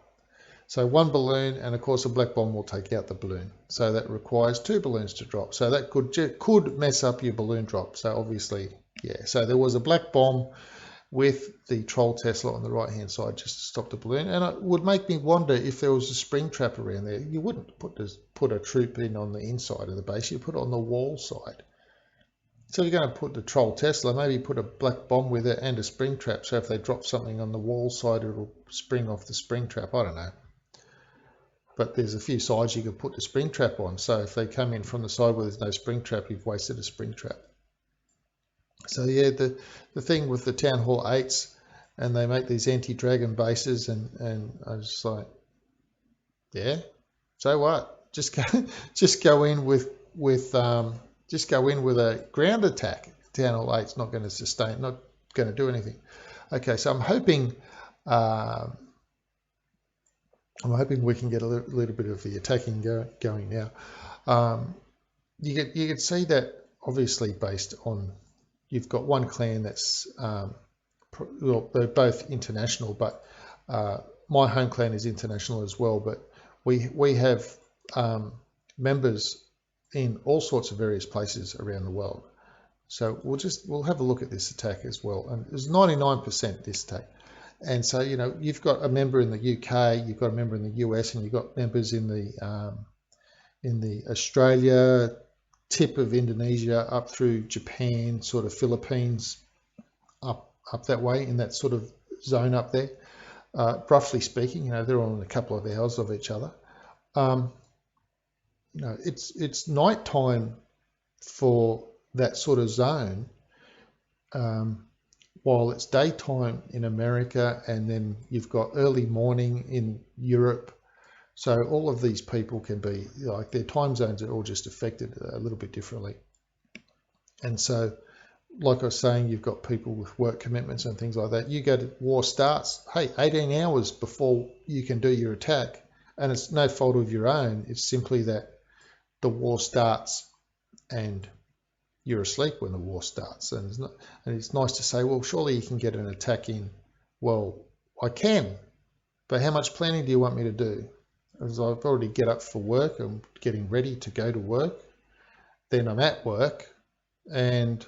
So one balloon, and of course a black bomb will take out the balloon. So that requires 2 balloons to drop. So that could mess up your balloon drop. So obviously, yeah. So there was a black bomb with the troll Tesla on the right hand side just to stop the balloon. And it would make me wonder if there was a spring trap around there. You wouldn't put a troop in on the inside of the base. You put it on the wall side. So you're going to put the troll Tesla, maybe put a black bomb with it and a spring trap. So if they drop something on the wall side, it'll spring off the spring trap. I don't know. But there's a few sides you could put the spring trap on. So if they come in from the side where there's no spring trap, you've wasted a spring trap. So yeah, the thing with the Town Hall 8s, and they make these anti-dragon bases, and I was just like, yeah, so what? Just go in with a ground attack. Town Hall 8's not going to sustain, not going to do anything. Okay, so I'm hoping we can get a little bit of the attacking going now. You can see that obviously based on, you've got one clan that's, well, they're both international, but my home clan is international as well, but we have members in all sorts of various places around the world. So we'll have a look at this attack as well. And it was 99% this attack. And so, you know, you've got a member in the UK, you've got a member in the US, and you've got members in the Australia, tip of Indonesia, up through Japan, sort of Philippines, up that way, in that sort of zone up there. Roughly speaking, you know, they're on a couple of hours of each other. You know, it's night time for that sort of zone. While it's daytime in America, and then you've got early morning in Europe. So all of these people can be, like, their time zones are all just affected a little bit differently. And so, like I was saying, you've got people with work commitments and things like that. You go to war starts, hey, 18 hours before you can do your attack, and it's no fault of your own. It's simply that the war starts and you're asleep when the war starts, and it's nice to say, well, surely you can get an attack in. Well, I can, but how much planning do you want me to do? As I've already get up for work, I'm getting ready to go to work, then I'm at work, and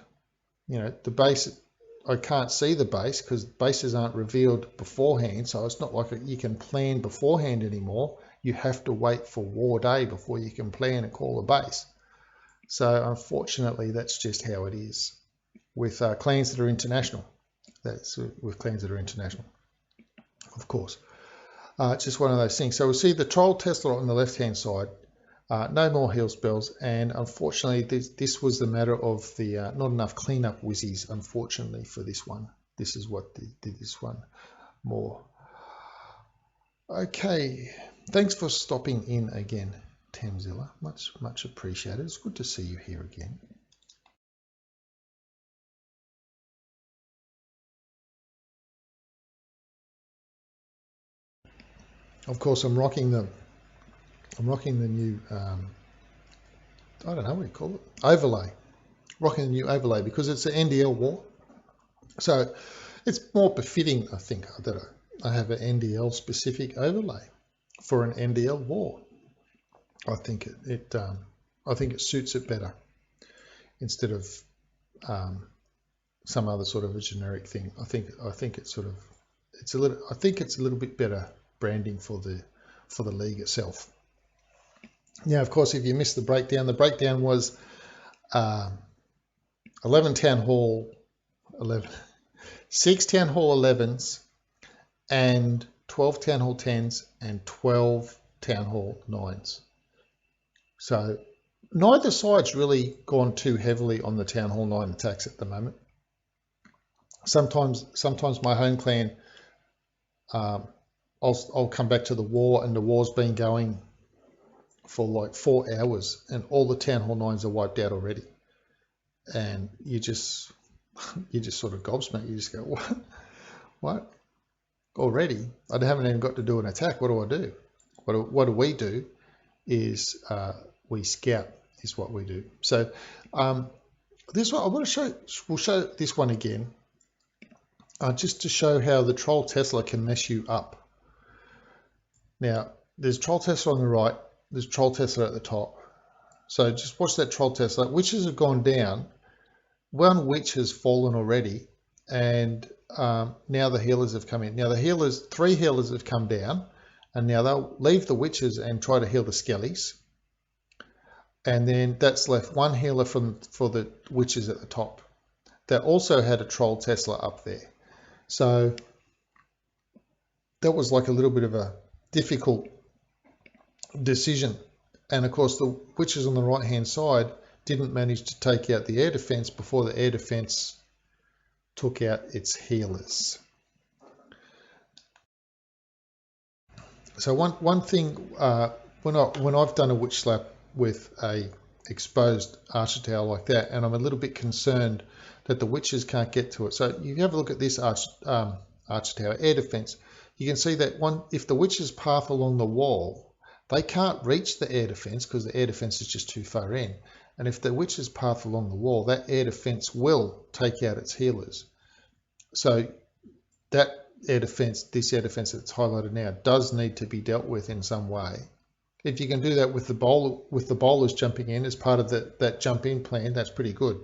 you know, the base, I can't see the base because bases aren't revealed beforehand, so it's not like you can plan beforehand anymore. You have to wait for war day before you can plan and call a base. So unfortunately, that's just how it is with clans that are international. That's with clans that are international, of course. It's just one of those things. So we'll see the troll Tesla on the left-hand side. No more heal spells, and unfortunately, this was the matter of the not enough cleanup whizzies. Unfortunately for this one, this is what did this one more. Okay, thanks for stopping in again, Tamzilla, much appreciated. It's good to see you here again. Of course, I'm rocking the new I don't know what you call it, overlay, rocking the new overlay, because it's an NDL war. So it's more befitting, I think, that I have an NDL specific overlay for an NDL war. I think it suits it better instead of some other sort of a generic thing. I think it's a little bit better branding for the league itself. Now, of course, if you missed the breakdown was 11 Town Hall 11, 6 Town Hall 11s, and 12 Town Hall 10s, and 12 Town Hall 9s. So neither side's really gone too heavily on the Town Hall 9 attacks at the moment. Sometimes my home clan, I'll come back to the war, and the war's been going for like 4 hours, and all the Town Hall 9s are wiped out already, and you just sort of gobsmacked. You just go, what already? I haven't even got to do an attack. What do I do? What do we do is we scout is what we do. So this one I want to show. We'll show this one again, just to show how the Troll Tesla can mess you up. Now there's Troll Tesla on the right. There's Troll Tesla at the top. So just watch that Troll Tesla. Witches have gone down. One witch has fallen already, and now the healers have come in. Now the 3 healers have come down, and now they'll leave the witches and try to heal the skellies. And then that's left 1 healer for the witches at the top. That also had a Troll Tesla up there. So that was like a little bit of a difficult decision. And of course the witches on the right hand side didn't manage to take out the air defense before the air defense took out its healers. So one thing, when I've done a witch slap with a exposed archer tower like that, and I'm a little bit concerned that the witches can't get to it. So you have a look at this archer tower, air defense. You can see that if the witches path along the wall, they can't reach the air defense because the air defense is just too far in. And if the witches path along the wall, that air defense will take out its healers. So that air defense, this air defense that's highlighted now, does need to be dealt with in some way. If you can do that with the bowlers jumping in as part of that jump in plan, that's pretty good.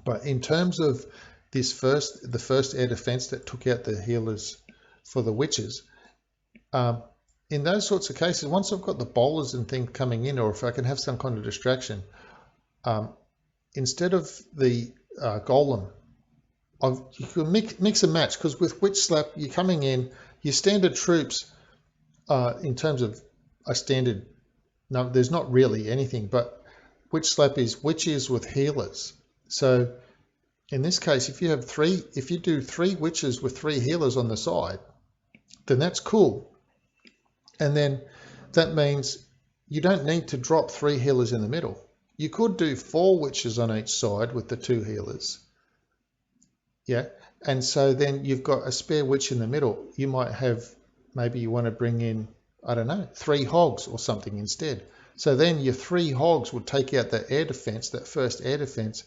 But in terms of the first air defense that took out the healers for the witches, in those sorts of cases, once I've got the bowlers and things coming in, or if I can have some kind of distraction, instead of the golem, you can mix and match, because with witch slap, you're coming in, your standard troops, in terms of a standard, no, there's not really anything, but witch slap is witches with healers. So in this case, if you do 3 witches with 3 healers on the side, then that's cool. And then that means you don't need to drop 3 healers in the middle. You could do 4 witches on each side with the 2 healers. Yeah. And so then you've got a spare witch in the middle. You might have, maybe you want to bring in, I don't know, 3 hogs or something instead. So then your 3 hogs would take out that air defense, that first air defense,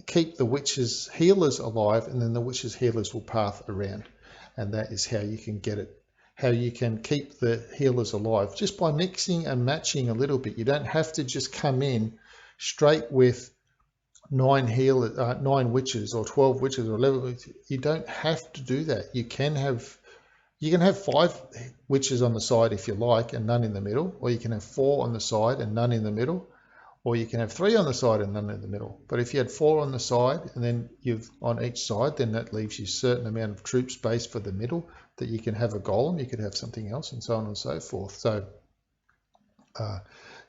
keep the witches' healers alive, and then the witches' healers will path around. And that is how you can get it. How you can keep the healers alive, just by mixing and matching a little bit. You don't have to just come in straight with 9 witches or 12 witches or 11 witches. You don't have to do that. You can have 5 witches on the side if you like, and none in the middle, or you can have 4 on the side and none in the middle, or you can have 3 on the side and none in the middle. But if you had 4 on the side and then you've on each side, then that leaves you a certain amount of troop space for the middle, that you can have a golem, you could have something else, and so on and so forth. So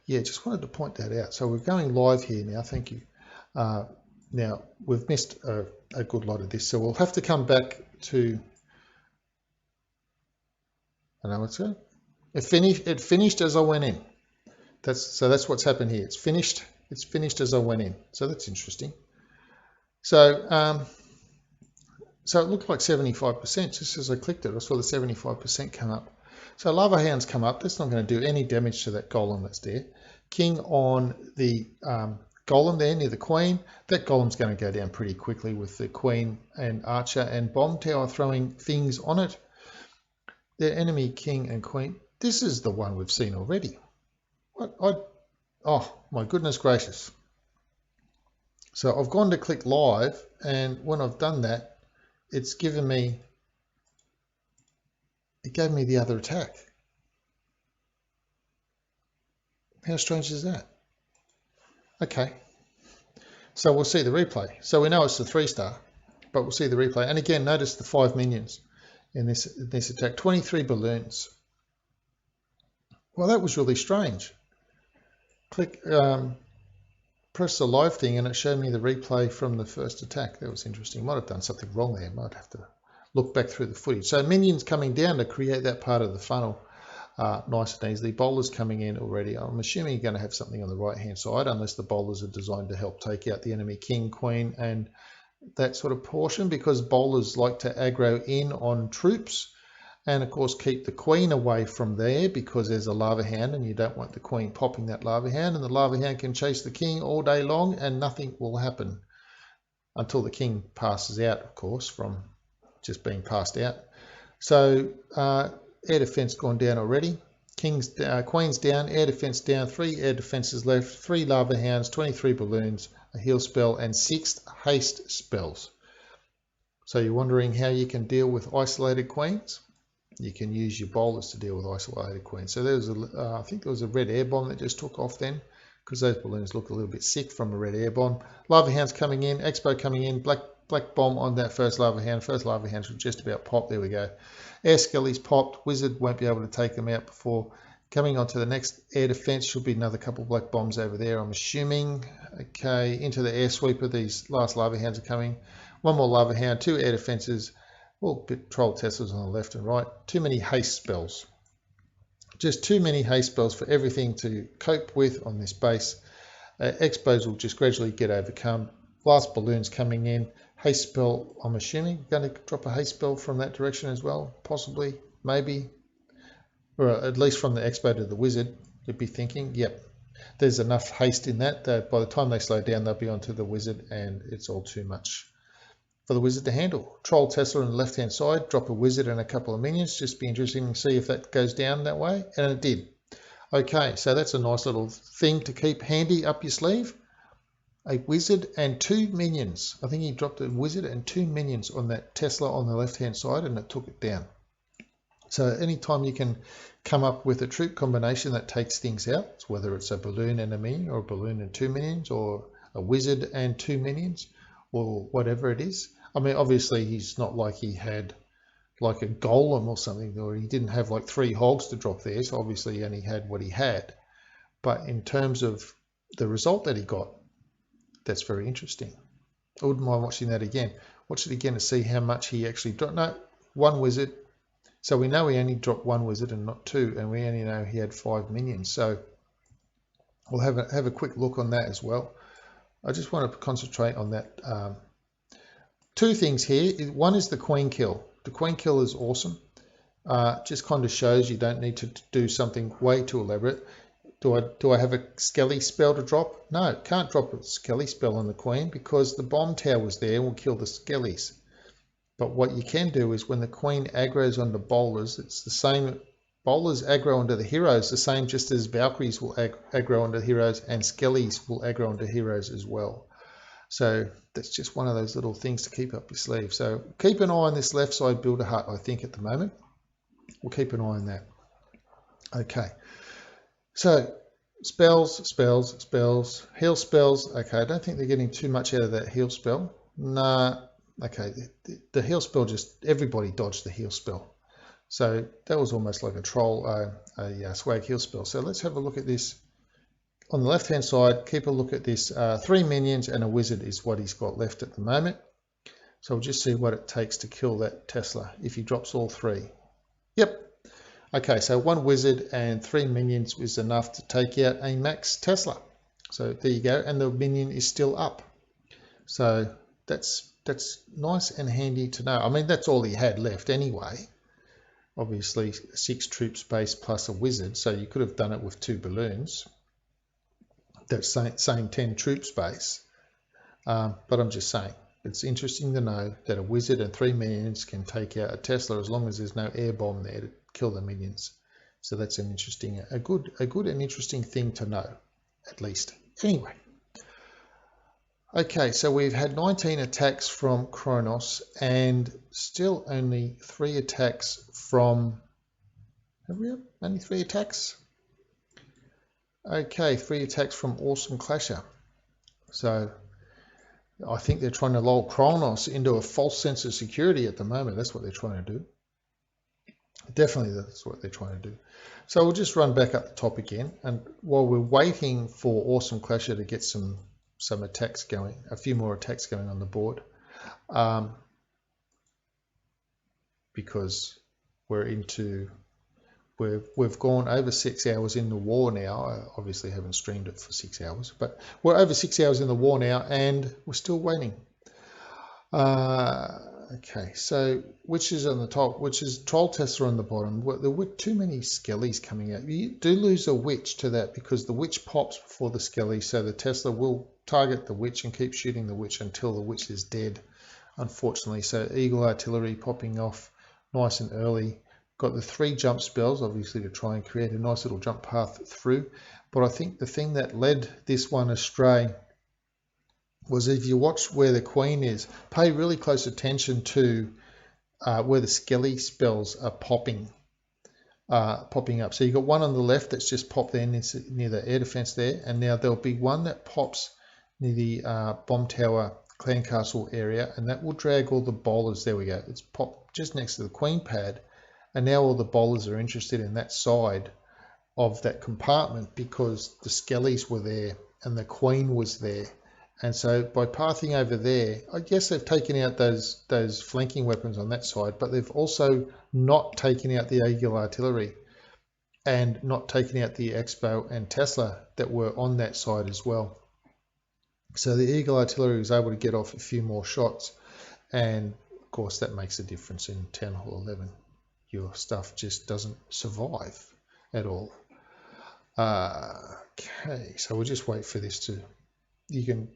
yeah, just wanted to point that out. So we're going live here now. Thank you. Now we've missed a good lot of this, so we'll have to come back to, I know what's going. It finished as I went in. That's what's happened here. It's finished as I went in. So that's interesting. So so it looked like 75%. Just as I clicked it, I saw the 75% come up. So Lava Hound's come up. That's not going to do any damage to that golem that's there. king on the golem there near the queen. That golem's going to go down pretty quickly with the queen and archer and bomb tower throwing things on it. The enemy king and queen. This is the one we've seen already. Oh my goodness gracious. So I've gone to click live, and when I've done that, it's given me, it gave me the other attack. How strange is that? Okay, so we'll see the replay. So we know it's the 3-star, but we'll see the replay. And again, notice the 5 minions in this attack. 23 balloons. Well, that was really strange. Click, press the live thing, and it showed me the replay from the first attack. That was interesting. Might have done something wrong there. Might have to look back through the footage. So minions coming down to create that part of the funnel. Nice and easily. Bowlers coming in already. I'm assuming you're going to have something on the right hand side, unless the bowlers are designed to help take out the enemy king, queen, and that sort of portion, because bowlers like to aggro in on troops, and of course keep the queen away from there because there's a lava hound and you don't want the queen popping that lava hound, and the lava hound can chase the king all day long and nothing will happen until the king passes out, of course, from just being passed out. So air defense gone down already. Queen's down, air defense down, 3 air defenses left, 3 lava hounds, 23 balloons, a heal spell, and 6 haste spells. So you're wondering how you can deal with isolated queens? You can use your bowlers to deal with isolated queens. So there was I think there was a red air bomb that just took off then, because those balloons look a little bit sick from a red air bomb. Lava hounds coming in, expo coming in, black bomb on that first lava hound. First lava hound should just about pop. There we go. Air skellies popped. Wizard won't be able to take them out before coming on to the next air defense. Should be another couple of black bombs over there, I'm assuming. Okay, into the air sweeper. These last lava hounds are coming. One more lava hound, 2 air defenses. Well, bit troll Teslas on the left and right. Too many haste spells. Just too many haste spells for everything to cope with on this base. Expos will just gradually get overcome. Last balloons coming in. Haste spell, I'm assuming, going to drop a haste spell from that direction as well. Possibly, maybe. Or at least from the expo to the wizard, you'd be thinking, yep. There's enough haste in that by the time they slow down, they'll be onto the wizard and it's all too much for the wizard to handle. Troll Tesla on the left hand side, drop a wizard and a couple of minions. Just be interesting to see if that goes down that way, and it did. Okay, so that's a nice little thing to keep handy up your sleeve. A wizard and 2 minions. I think he dropped a wizard and 2 minions on that Tesla on the left hand side, and it took it down. So anytime you can come up with a troop combination that takes things out, whether it's a balloon and a minion, or a balloon and 2 minions, or a wizard and 2 minions, or whatever it is. I mean, obviously he's not like he had like a golem or something, or he didn't have like 3 hogs to drop there, so obviously he only had what he had. But in terms of the result that he got, that's very interesting. I wouldn't mind watching that again. Watch it again to see how much he actually dropped. No, 1 wizard. So we know he only dropped 1 wizard and not 2, and we only know he had 5 minions. So we'll have a quick look on that as well. I just want to concentrate on that. 2 things here. One is the queen kill. The queen kill is awesome. Just kind of shows you don't need to do something way too elaborate. Do I have a skelly spell to drop? No, can't drop a skelly spell on the queen because the bomb tower was there and will kill the skellies. But what you can do is when the queen aggroes onto bowlers, it's the same. Bowlers aggro onto the heroes the same, just as Valkyries will aggro onto the heroes, and skellies will aggro onto heroes as well. So that's just one of those little things to keep up your sleeve. So keep an eye on this left side builder hut, I think, at the moment. We'll keep an eye on that. Okay. So spells, heal spells. Okay, I don't think they're getting too much out of that heal spell. Nah, okay, the heal spell, just everybody dodged the heal spell. So that was almost like a troll, a swag heal spell. So let's have a look at this. On the left hand side, keep a look at this. 3 minions and a wizard is what he's got left at the moment. So we'll just see what it takes to kill that Tesla if he drops all 3. Yep. Okay, so 1 wizard and 3 minions is enough to take out a max Tesla. So there you go, and the minion is still up. So that's nice and handy to know. I mean, that's all he had left anyway. Obviously 6 troops base plus a wizard, so you could have done it with 2 balloons. that same 10 troops base. But I'm just saying, it's interesting to know that a wizard and 3 minions can take out a Tesla as long as there's no air bomb there to kill the minions. So that's an interesting, a good and interesting thing to know, at least. Anyway. Okay, so we've had 19 attacks from Kronos and still only 3 attacks from, have we had only 3 attacks? Okay, 3 attacks from AWSM Clasher. So I think they're trying to lull Kronos into a false sense of security at the moment. That's what they're trying to do. Definitely that's what they're trying to do. So we'll just run back up the top again. And while we're waiting for AWSM Clasher to get some attacks going, a few more attacks going on the board, because we've gone over 6 hours in the war now. I obviously haven't streamed it for 6 hours, but we're over 6 hours in the war now and we're still waiting. Okay, so witches on the top, which is Troll Tesla on the bottom. There were too many skellies coming out. You do lose a witch to that because the witch pops before the skelly, so the Tesla will target the witch and keep shooting the witch until the witch is dead, unfortunately. So Eagle Artillery popping off nice and early. Got the 3 jump spells, obviously, to try and create a nice little jump path through. But I think the thing that led this one astray was, if you watch where the queen is, pay really close attention to where the skelly spells are popping up. So you've got one on the left that's just popped there near the air defense there, and now there'll be one that pops near the bomb tower clan castle area, and that will drag all the bowlers. There we go. It's popped just next to the queen pad, and now all the bowlers are interested in that side of that compartment because the skellies were there and the queen was there. And so by pathing over there, I guess they've taken out those flanking weapons on that side, but they've also not taken out the Eagle Artillery and not taken out the Expo and Tesla that were on that side as well. So the Eagle Artillery was able to get off a few more shots, and of course that makes a difference in Town Hall 11. Your stuff just doesn't survive at all. Okay, so we'll just wait for this to, you can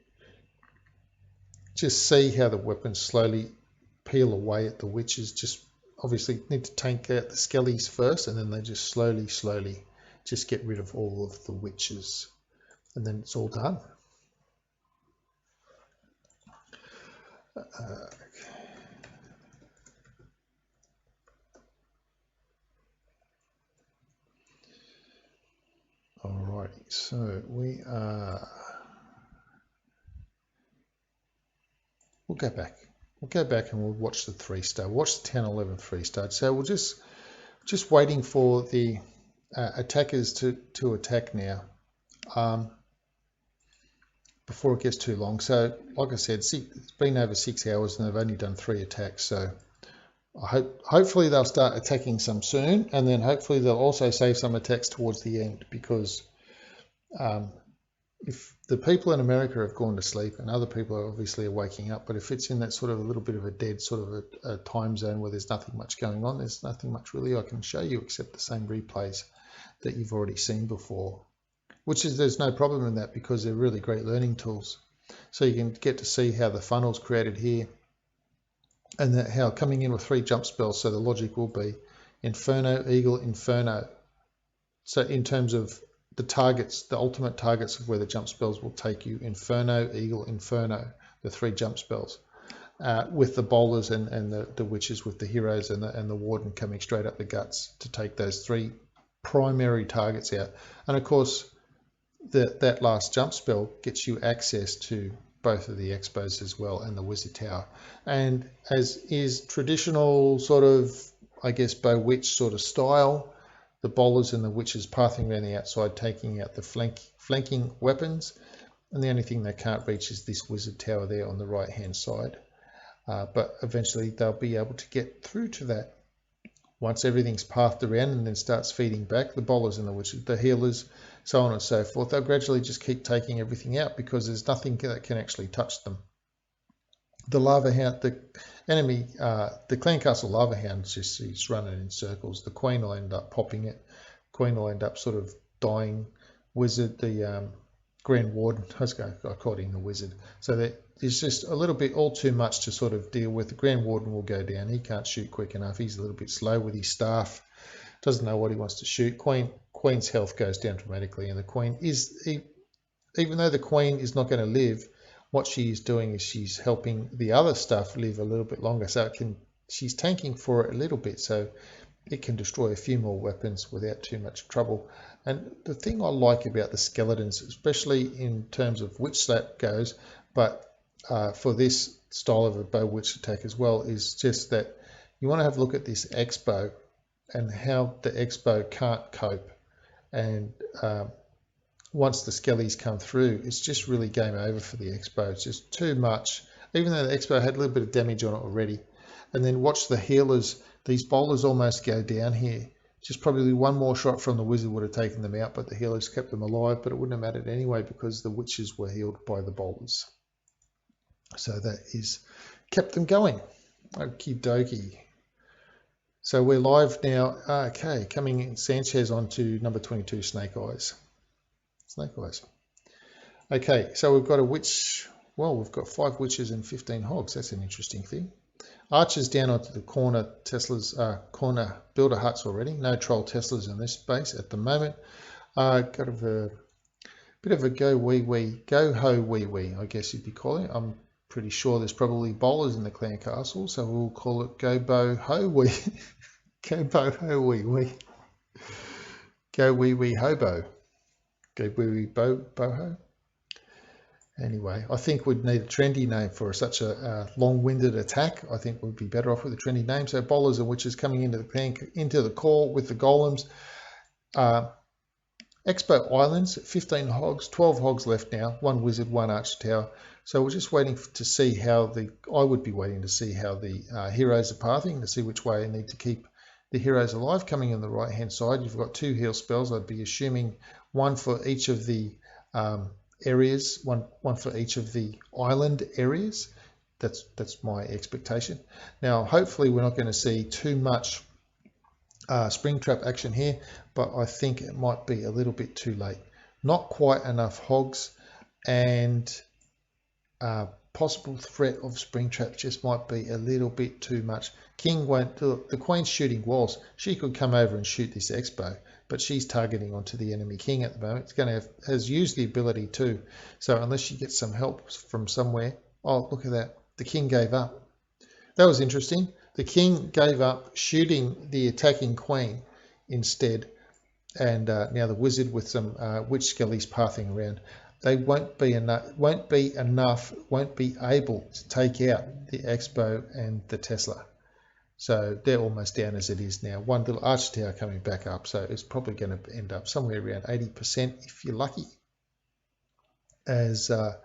just see how the weapons slowly peel away at the witches. Just obviously need to take out the skellies first, and then they just slowly just get rid of all of the witches, and then it's all done. Alrighty, so we'll go back. We'll go back and we'll watch the 3-star. Watch the 10-11 3-star. So we'll just waiting for the attackers to attack now, before it gets too long. So like I said, it's been over 6 hours and they've only done 3 attacks. So hopefully they'll start attacking some soon, and then hopefully they'll also save some attacks towards the end, because if the people in America have gone to sleep and other people are obviously waking up, but if it's in that sort of a little bit of a dead sort of a time zone where there's nothing much going on, there's nothing much really I can show you except the same replays that you've already seen before, which is, there's no problem in that because they're really great learning tools. So you can get to see how the funnel's created here, and that how coming in with 3 jump spells. So the logic will be Inferno, Eagle, Inferno. So in terms of the targets, the ultimate targets of where the jump spells will take you, Inferno, Eagle, Inferno, the 3 jump spells, with the bowlers and the witches with the heroes and the warden coming straight up the guts to take those 3 primary targets out. And of course, that last jump spell gets you access to both of the expos as well and the wizard tower. And as is traditional sort of, I guess, bow witch sort of style, the bowlers and the witches pathing around the outside, taking out the flanking weapons, and the only thing they can't reach is this wizard tower there on the right hand side. But eventually they'll be able to get through to that once everything's pathed around and then starts feeding back. The bowlers and the witches, the healers, so on and so forth, they'll gradually just keep taking everything out because there's nothing that can actually touch them. The lava hound, the enemy, the clan castle lava hound, he's running in circles. The queen will end up popping it. Queen will end up sort of dying. Wizard, the Grand Warden. I called him the Wizard. So that there's just a little bit, all too much to sort of deal with. The Grand Warden will go down. He can't shoot quick enough. He's a little bit slow with his staff. Doesn't know what he wants to shoot. Queen's health goes down dramatically, and the Queen is, even though the Queen is not going to live, what she is doing is she's helping the other stuff live a little bit longer. So she's tanking for it a little bit, so it can destroy a few more weapons without too much trouble. And the thing I like about the skeletons, especially in terms of witch slap goes, but for this style of a bow witch attack as well, is just that you want to have a look at this X-bow and how the X-bow can't cope. And once the skellies come through, it's just really game over for the X-bow. It's just too much, even though the X-bow had a little bit of damage on it already. And then watch the healers. These bowlers almost go down here. Just probably one more shot from the Wizard would have taken them out, but the healers kept them alive, but it wouldn't have mattered anyway because the witches were healed by the bowlers. So that is kept them going. Okie dokie. So we're live now. Okay, coming in Sanchez on to number 22, Snake Eyes. Snake Eyes. Okay, so we've got a witch. Well, we've got 5 witches and 15 hogs. That's an interesting thing. Archers down onto the corner corner builder huts already. No troll Teslas in this base at the moment. Got a bit of a go ho wee wee, I guess you'd be calling it. I'm pretty sure there's probably bowlers in the clan castle, so we'll call it go bo ho wee. Go bo ho wee wee. Go wee wee hobo. Go wee wee boho. Anyway, I think we'd need a trendy name for such a long-winded attack. I think we'd be better off with a trendy name. So bowlers and witches coming into the core with the golems. Expo Islands, 15 hogs, 12 hogs left now. 1 wizard, 1 archer tower. So we're just waiting to see how I would be waiting to see how the heroes are pathing, to see which way I need to keep the heroes alive. Coming on the right-hand side, you've got 2 heal spells. I'd be assuming 1 for each of the areas, one for each of the island areas. That's my expectation. Now, hopefully we're not going to see too much spring trap action here, but I think it might be a little bit too late. Not quite enough hogs, and possible threat of spring trap just might be a little bit too much. King won't do it. The Queen's shooting walls. She could come over and shoot this Expo, but she's targeting onto the enemy king at the moment. It's going to has used the ability too. So unless she gets some help from somewhere. Oh, look at that. The king gave up. That was interesting. The king gave up shooting the attacking queen instead. And now the wizard with some witch skellies pathing around. They won't be able to take out the Expo and the Tesla. So they're almost down as it is now. 1 little archer tower coming back up. So it's probably going to end up somewhere around 80% if you're lucky. As the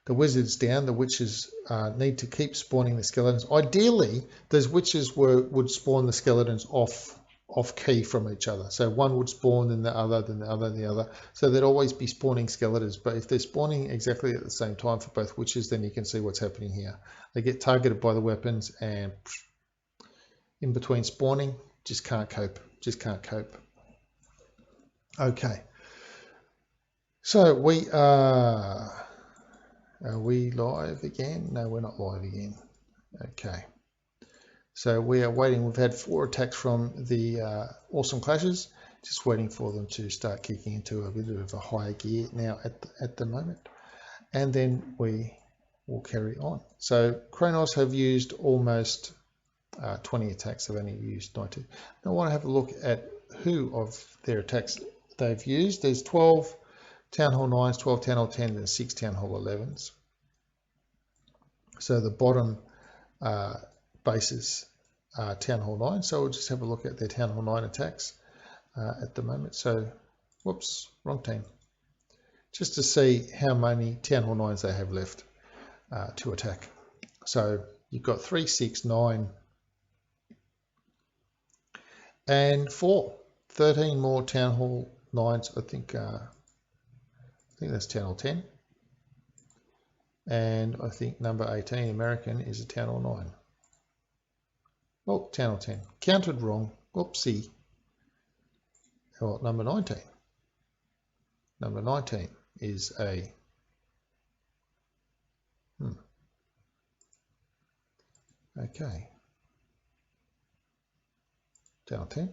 wizard's down, the witches need to keep spawning the skeletons. Ideally, those witches would spawn the skeletons off key from each other. So one would spawn, then the other, then the other, then the other. So they'd always be spawning skeletons. But if they're spawning exactly at the same time for both witches, then you can see what's happening here. They get targeted by the weapons and in between spawning, just can't cope. Okay. So we are we live again? No, we're not live again. Okay. So we are waiting. We've had 4 attacks from the AWSM Clashers. Just waiting for them to start kicking into a bit of a higher gear now at the moment. And then we will carry on. So Kronos have used almost 20 attacks. Have only used 19. Now I want to have a look at who of their attacks they've used. There's 12 Town Hall 9s, 12 Town Hall 10s, and 6 Town Hall 11s. So the bottom bases are Town Hall 9. So we'll just have a look at their Town Hall 9 attacks at the moment. So, whoops, wrong team. Just to see how many Town Hall 9s they have left to attack. So you've got 3, 6, 9, and 4. 13 more Town Hall 9s. I think that's Town Hall 10. And I think number 18, American, is a Town Hall 9. Oh, Town Hall 10. Counted wrong. Whoopsie. Oh, number 19. Number 19 is a okay, down 10.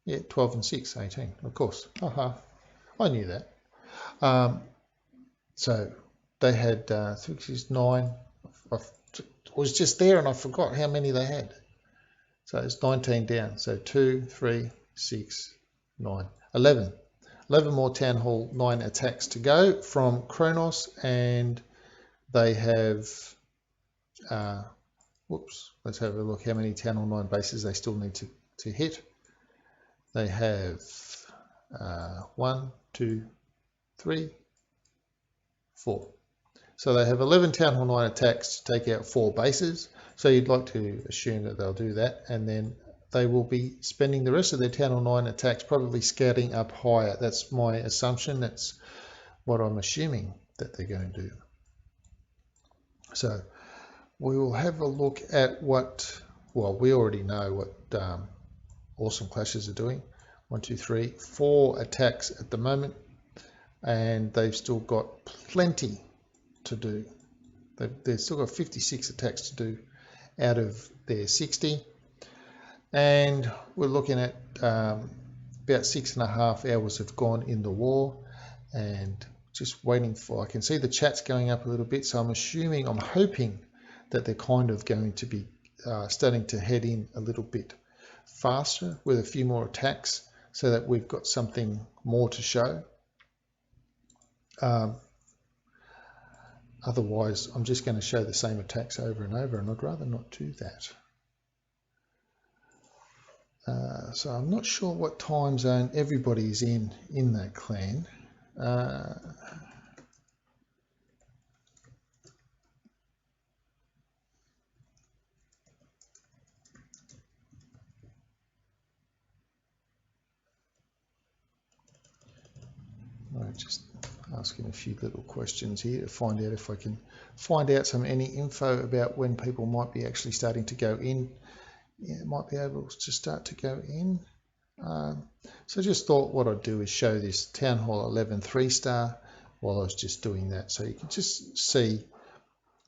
Yeah, 12 and 6, 18, of course. I knew that. So they had 6 is 9. I was just there and I forgot how many they had. So it's 19 down. So 2, 3, 6, 9, 11. 11 more Town Hall 9 attacks to go from Kronos, and they have, whoops, let's have a look how many Town Hall 9 bases they still need to hit. They have 1, 2, 3, 4. So they have 11 Town Hall 9 attacks to take out 4 bases. So you'd like to assume that they'll do that, and then they will be spending the rest of their Town Hall 9 attacks probably scouting up higher. That's my assumption. That's what I'm assuming that they're going to do. So we will have a look at what, well, we already know what Awesome Clashers are doing. 1, 2, 3, 4 attacks at the moment, and they've still got plenty to do. They've still got 56 attacks to do out of their 60, and we're looking at about 6.5 hours have gone in the war, and just waiting for, I can see the chat's going up a little bit, so I'm hoping that they're kind of going to be starting to head in a little bit faster with a few more attacks, so that we've got something more to show. Otherwise, I'm just going to show the same attacks over and over, and I'd rather not do that. So I'm not sure what time zone everybody's in that clan. I'm just asking a few little questions here to find out if I can find out any info about when people might be actually starting to go in. Yeah, might be able to start to go in. So just thought what I'd do is show this Town Hall 11 3-star while I was just doing that, so you can just see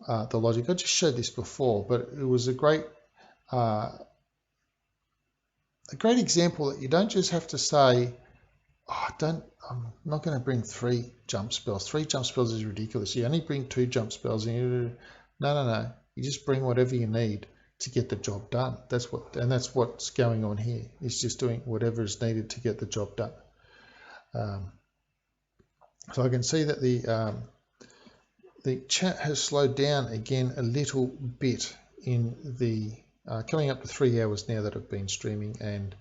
the logic. I just showed this before, but it was a great example that you don't just have to say, oh, I'm not going to bring 3 jump spells. 3 jump spells is ridiculous. You only bring 2 jump spells, and no. You just bring whatever you need to get the job done. That's what's going on here. It's just doing whatever is needed to get the job done. So I can see that the chat has slowed down again a little bit in the coming up to 3 hours now that I've been streaming, and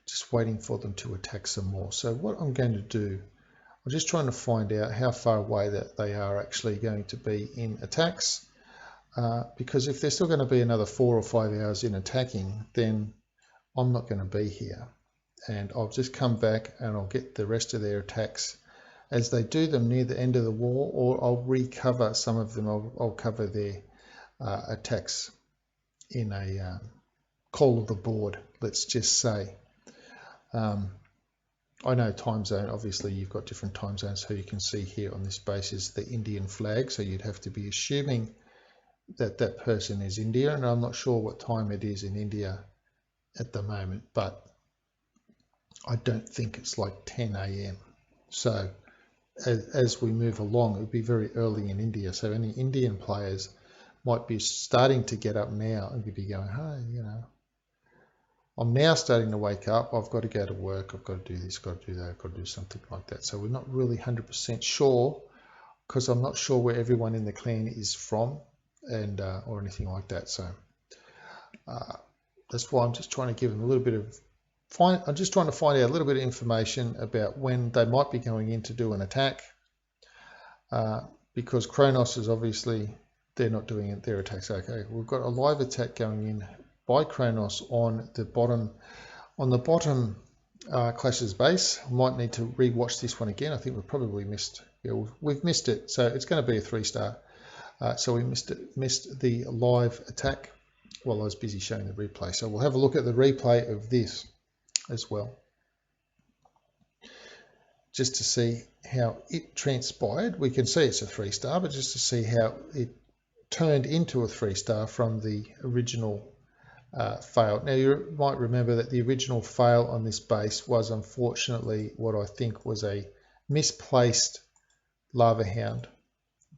just waiting for them to attack some more. So what I'm going to do, I'm just trying to find out how far away that they are actually going to be in attacks. Because if they're still going to be another 4 or 5 hours in attacking, then I'm not going to be here, and I'll just come back and I'll get the rest of their attacks as they do them near the end of the war, or I'll recover some of them. I'll cover their attacks in a call of the board, let's just say. I know time zone, obviously you've got different time zones, so you can see here on this base is the Indian flag, so you'd have to be assuming that person is India, and I'm not sure what time it is in India at the moment, but I don't think it's like 10 AM. So as we move along, it would be very early in India, so any Indian players might be starting to get up now and be going, hey, I'm now starting to wake up, I've got to go to work, I've got to do this, got to do that, I've got to do something like that. So we're not really 100% sure, because I'm not sure where everyone in the clan is from, and or anything like that. So that's why I'm just trying to give them a little bit of I'm just trying to find out a little bit of information about when they might be going in to do an attack, because Kronos is obviously, they're not doing it, their attacks. Okay, we've got a live attack going in by Kronos on the bottom Clash's base. I might need to re-watch this one again. I think we've probably missed, we've missed it, so it's going to be a 3-star. So we missed the live attack while I was busy showing the replay. So we'll have a look at the replay of this as well. just to see how it transpired. We can see it's a 3-star, but just to see how it turned into a 3-star from the original fail. Now you might remember that the original fail on this base was unfortunately what I think was a misplaced lava hound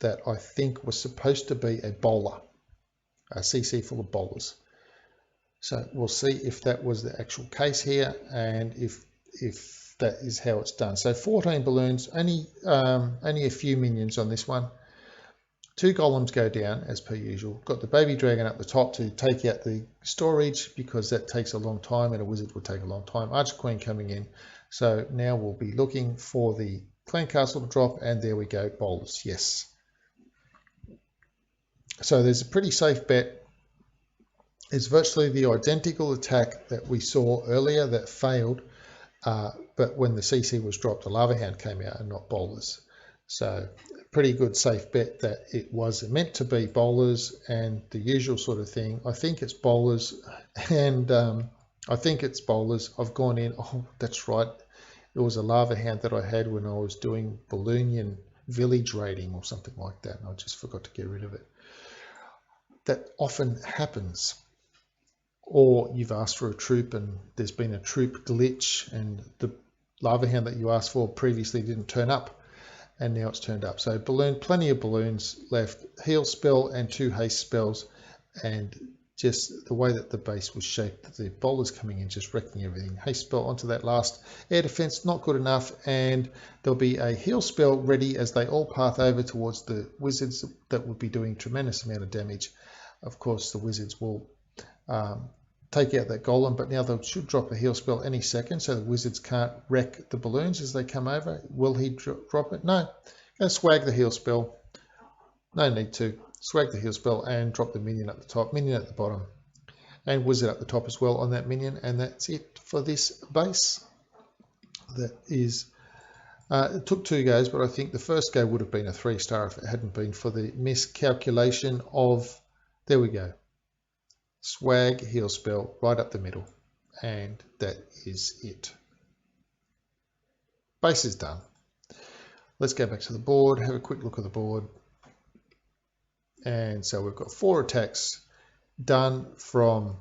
that I think was supposed to be a bowler, a CC full of bowlers. So we'll see if that was the actual case here and if that is how it's done. So 14 balloons, only a few minions on this one. 2 golems go down as per usual. Got the baby dragon up the top to take out the storage because that takes a long time and a wizard will take a long time. Archer Queen coming in. So now we'll be looking for the clan castle to drop, and there we go, bowlers, yes. So there's a pretty safe bet. It's virtually the identical attack that we saw earlier that failed, but when the CC was dropped, the lava hound came out and not bowlers. So pretty good safe bet that it was meant to be bowlers and the usual sort of thing. I think it's bowlers, and I think it's bowlers. I've gone in, oh, that's right. It was a lava hound that I had when I was doing Balloonian village raiding or something like that, and I just forgot to get rid of it. That often happens. Or you've asked for a troop and there's been a troop glitch and the lava hound that you asked for previously didn't turn up, and now it's turned up. So plenty of balloons left, heal spell and 2 haste spells, and just the way that the base was shaped, the bowlers coming in just wrecking everything. Haste spell onto that last air defense, not good enough, and there'll be a heal spell ready as they all path over towards the wizards that will be doing tremendous amount of damage. Of course, the wizards will take out that golem, but now they should drop a heal spell any second, so the wizards can't wreck the balloons as they come over. Will he drop it? No. Go swag the heal spell. No need to. Swag the heal spell and drop the minion at the top, minion at the bottom, and wizard at the top as well on that minion, and that's it for this base. That is, it took 2 goes, but I think the first go would have been a 3-star if it hadn't been for the miscalculation of, there we go, swag heal spell right up the middle, and that is it. Base is done. Let's go back to the board, have a quick look at the board. And so we've got 4 attacks done from,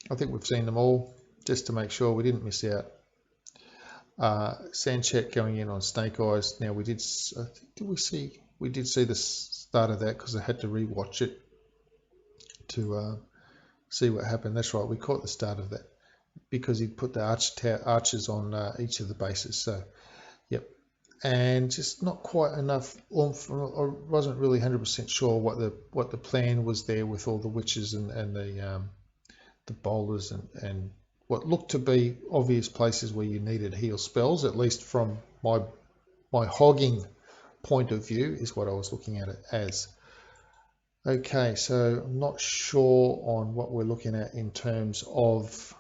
I think we've seen them all, just to make sure we didn't miss out. Sandchet going in on Snake Eyes. Now we did see the start of that because I had to rewatch it to see what happened. That's right, we caught the start of that because he'd put the archers on each of the bases. So, yep. And just not quite enough oomph. I wasn't really 100% sure what the plan was there with all the witches and the bowlers and what looked to be obvious places where you needed heal spells, at least from my hogging point of view is what I was looking at it as. Okay, so I'm not sure on what we're looking at in terms of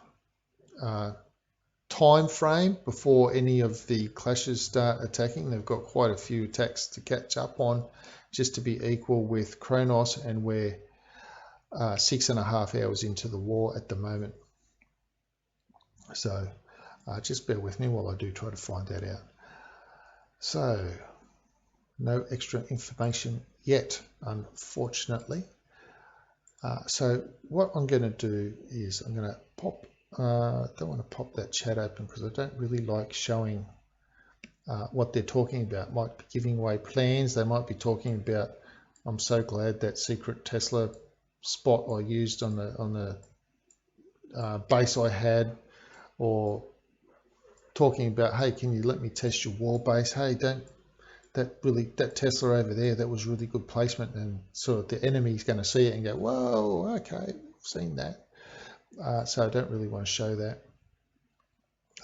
time frame before any of the clashes start attacking. They've got quite a few attacks to catch up on just to be equal with Kronos, and we're 6.5 hours into the war at the moment. So just bear with me while I do try to find that out. So no extra information yet, unfortunately. So what I'm going to do is I'm going to pop, don't want to pop that chat open because I don't really like showing what they're talking about. Might be giving away plans. They might be talking about, I'm so glad that secret Tesla spot I used on the base I had, or talking about, hey, can you let me test your wall base? Hey, that Tesla over there, that was really good placement, and sort of the enemy's going to see it and go, whoa, okay, I've seen that. So I don't really want to show that.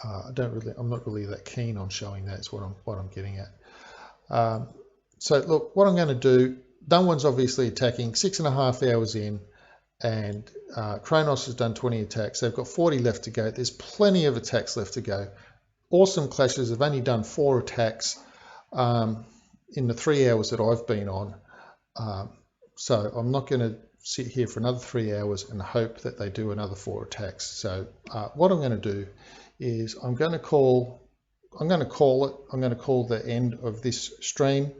I'm not really that keen on showing that. Is what I'm getting at. So look, what I'm going to do. Dunwan's obviously attacking 6.5 hours in, and Kronos has done 20 attacks. They've got 40 left to go. There's plenty of attacks left to go. Awesome Clashers have only done 4 attacks in the 3 hours that I've been on. So I'm not going to sit here for another 3 hours and hope that they do another 4 attacks. So what I'm going to do is I'm going to call I'm going to call it. I'm going to call the end of this stream,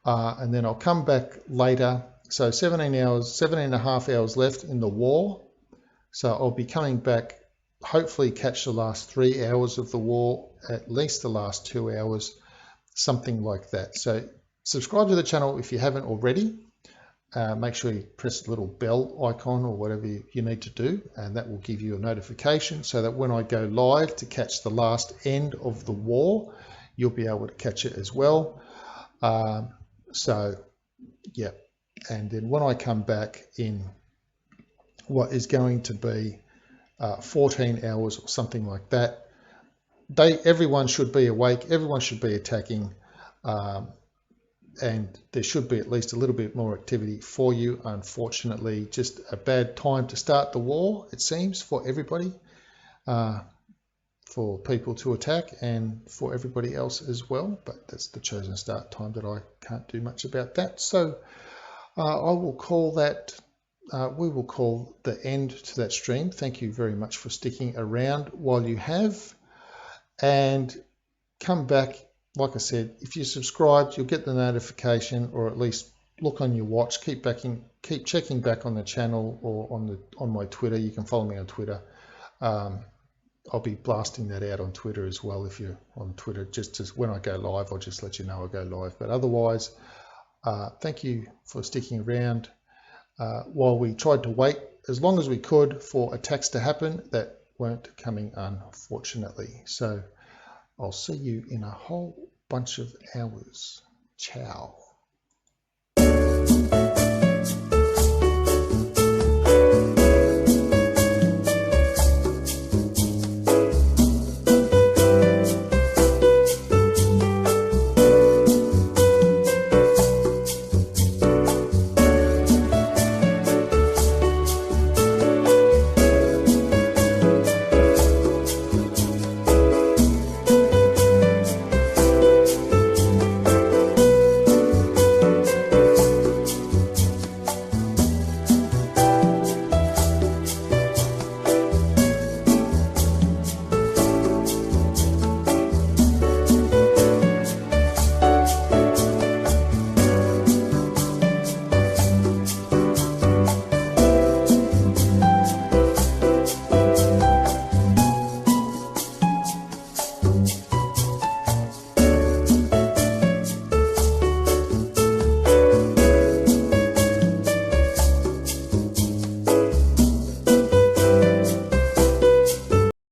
and then I'll come back later. So 17 and a half hours left in the war. So I'll be coming back, hopefully catch the last 3 hours of the war, at least the last 2 hours, something like that. So subscribe to the channel if you haven't already. Make sure you press the little bell icon or whatever you need to do, and that will give you a notification so that when I go live to catch the last end of the war, you'll be able to catch it as well. So yeah, and then when I come back in what is going to be 14 hours or something like that, everyone should be awake, everyone should be attacking, and there should be at least a little bit more activity for you. Unfortunately, just a bad time to start the war, it seems, for everybody, for people to attack and for everybody else as well. But that's the chosen start time that I can't do much about that. So I will call that, we will call the end to that stream. Thank you very much for sticking around while you have, and come back. Like I said, if you're subscribed, you'll get the notification, or at least look on your watch. Keep checking back on the channel or on my Twitter. You can follow me on Twitter. I'll be blasting that out on Twitter as well. If you're on Twitter, just when I go live, I'll just let you know I go live. But otherwise, thank you for sticking around while we tried to wait as long as we could for attacks to happen that weren't coming, unfortunately. So I'll see you in a whole bunch of hours. Ciao.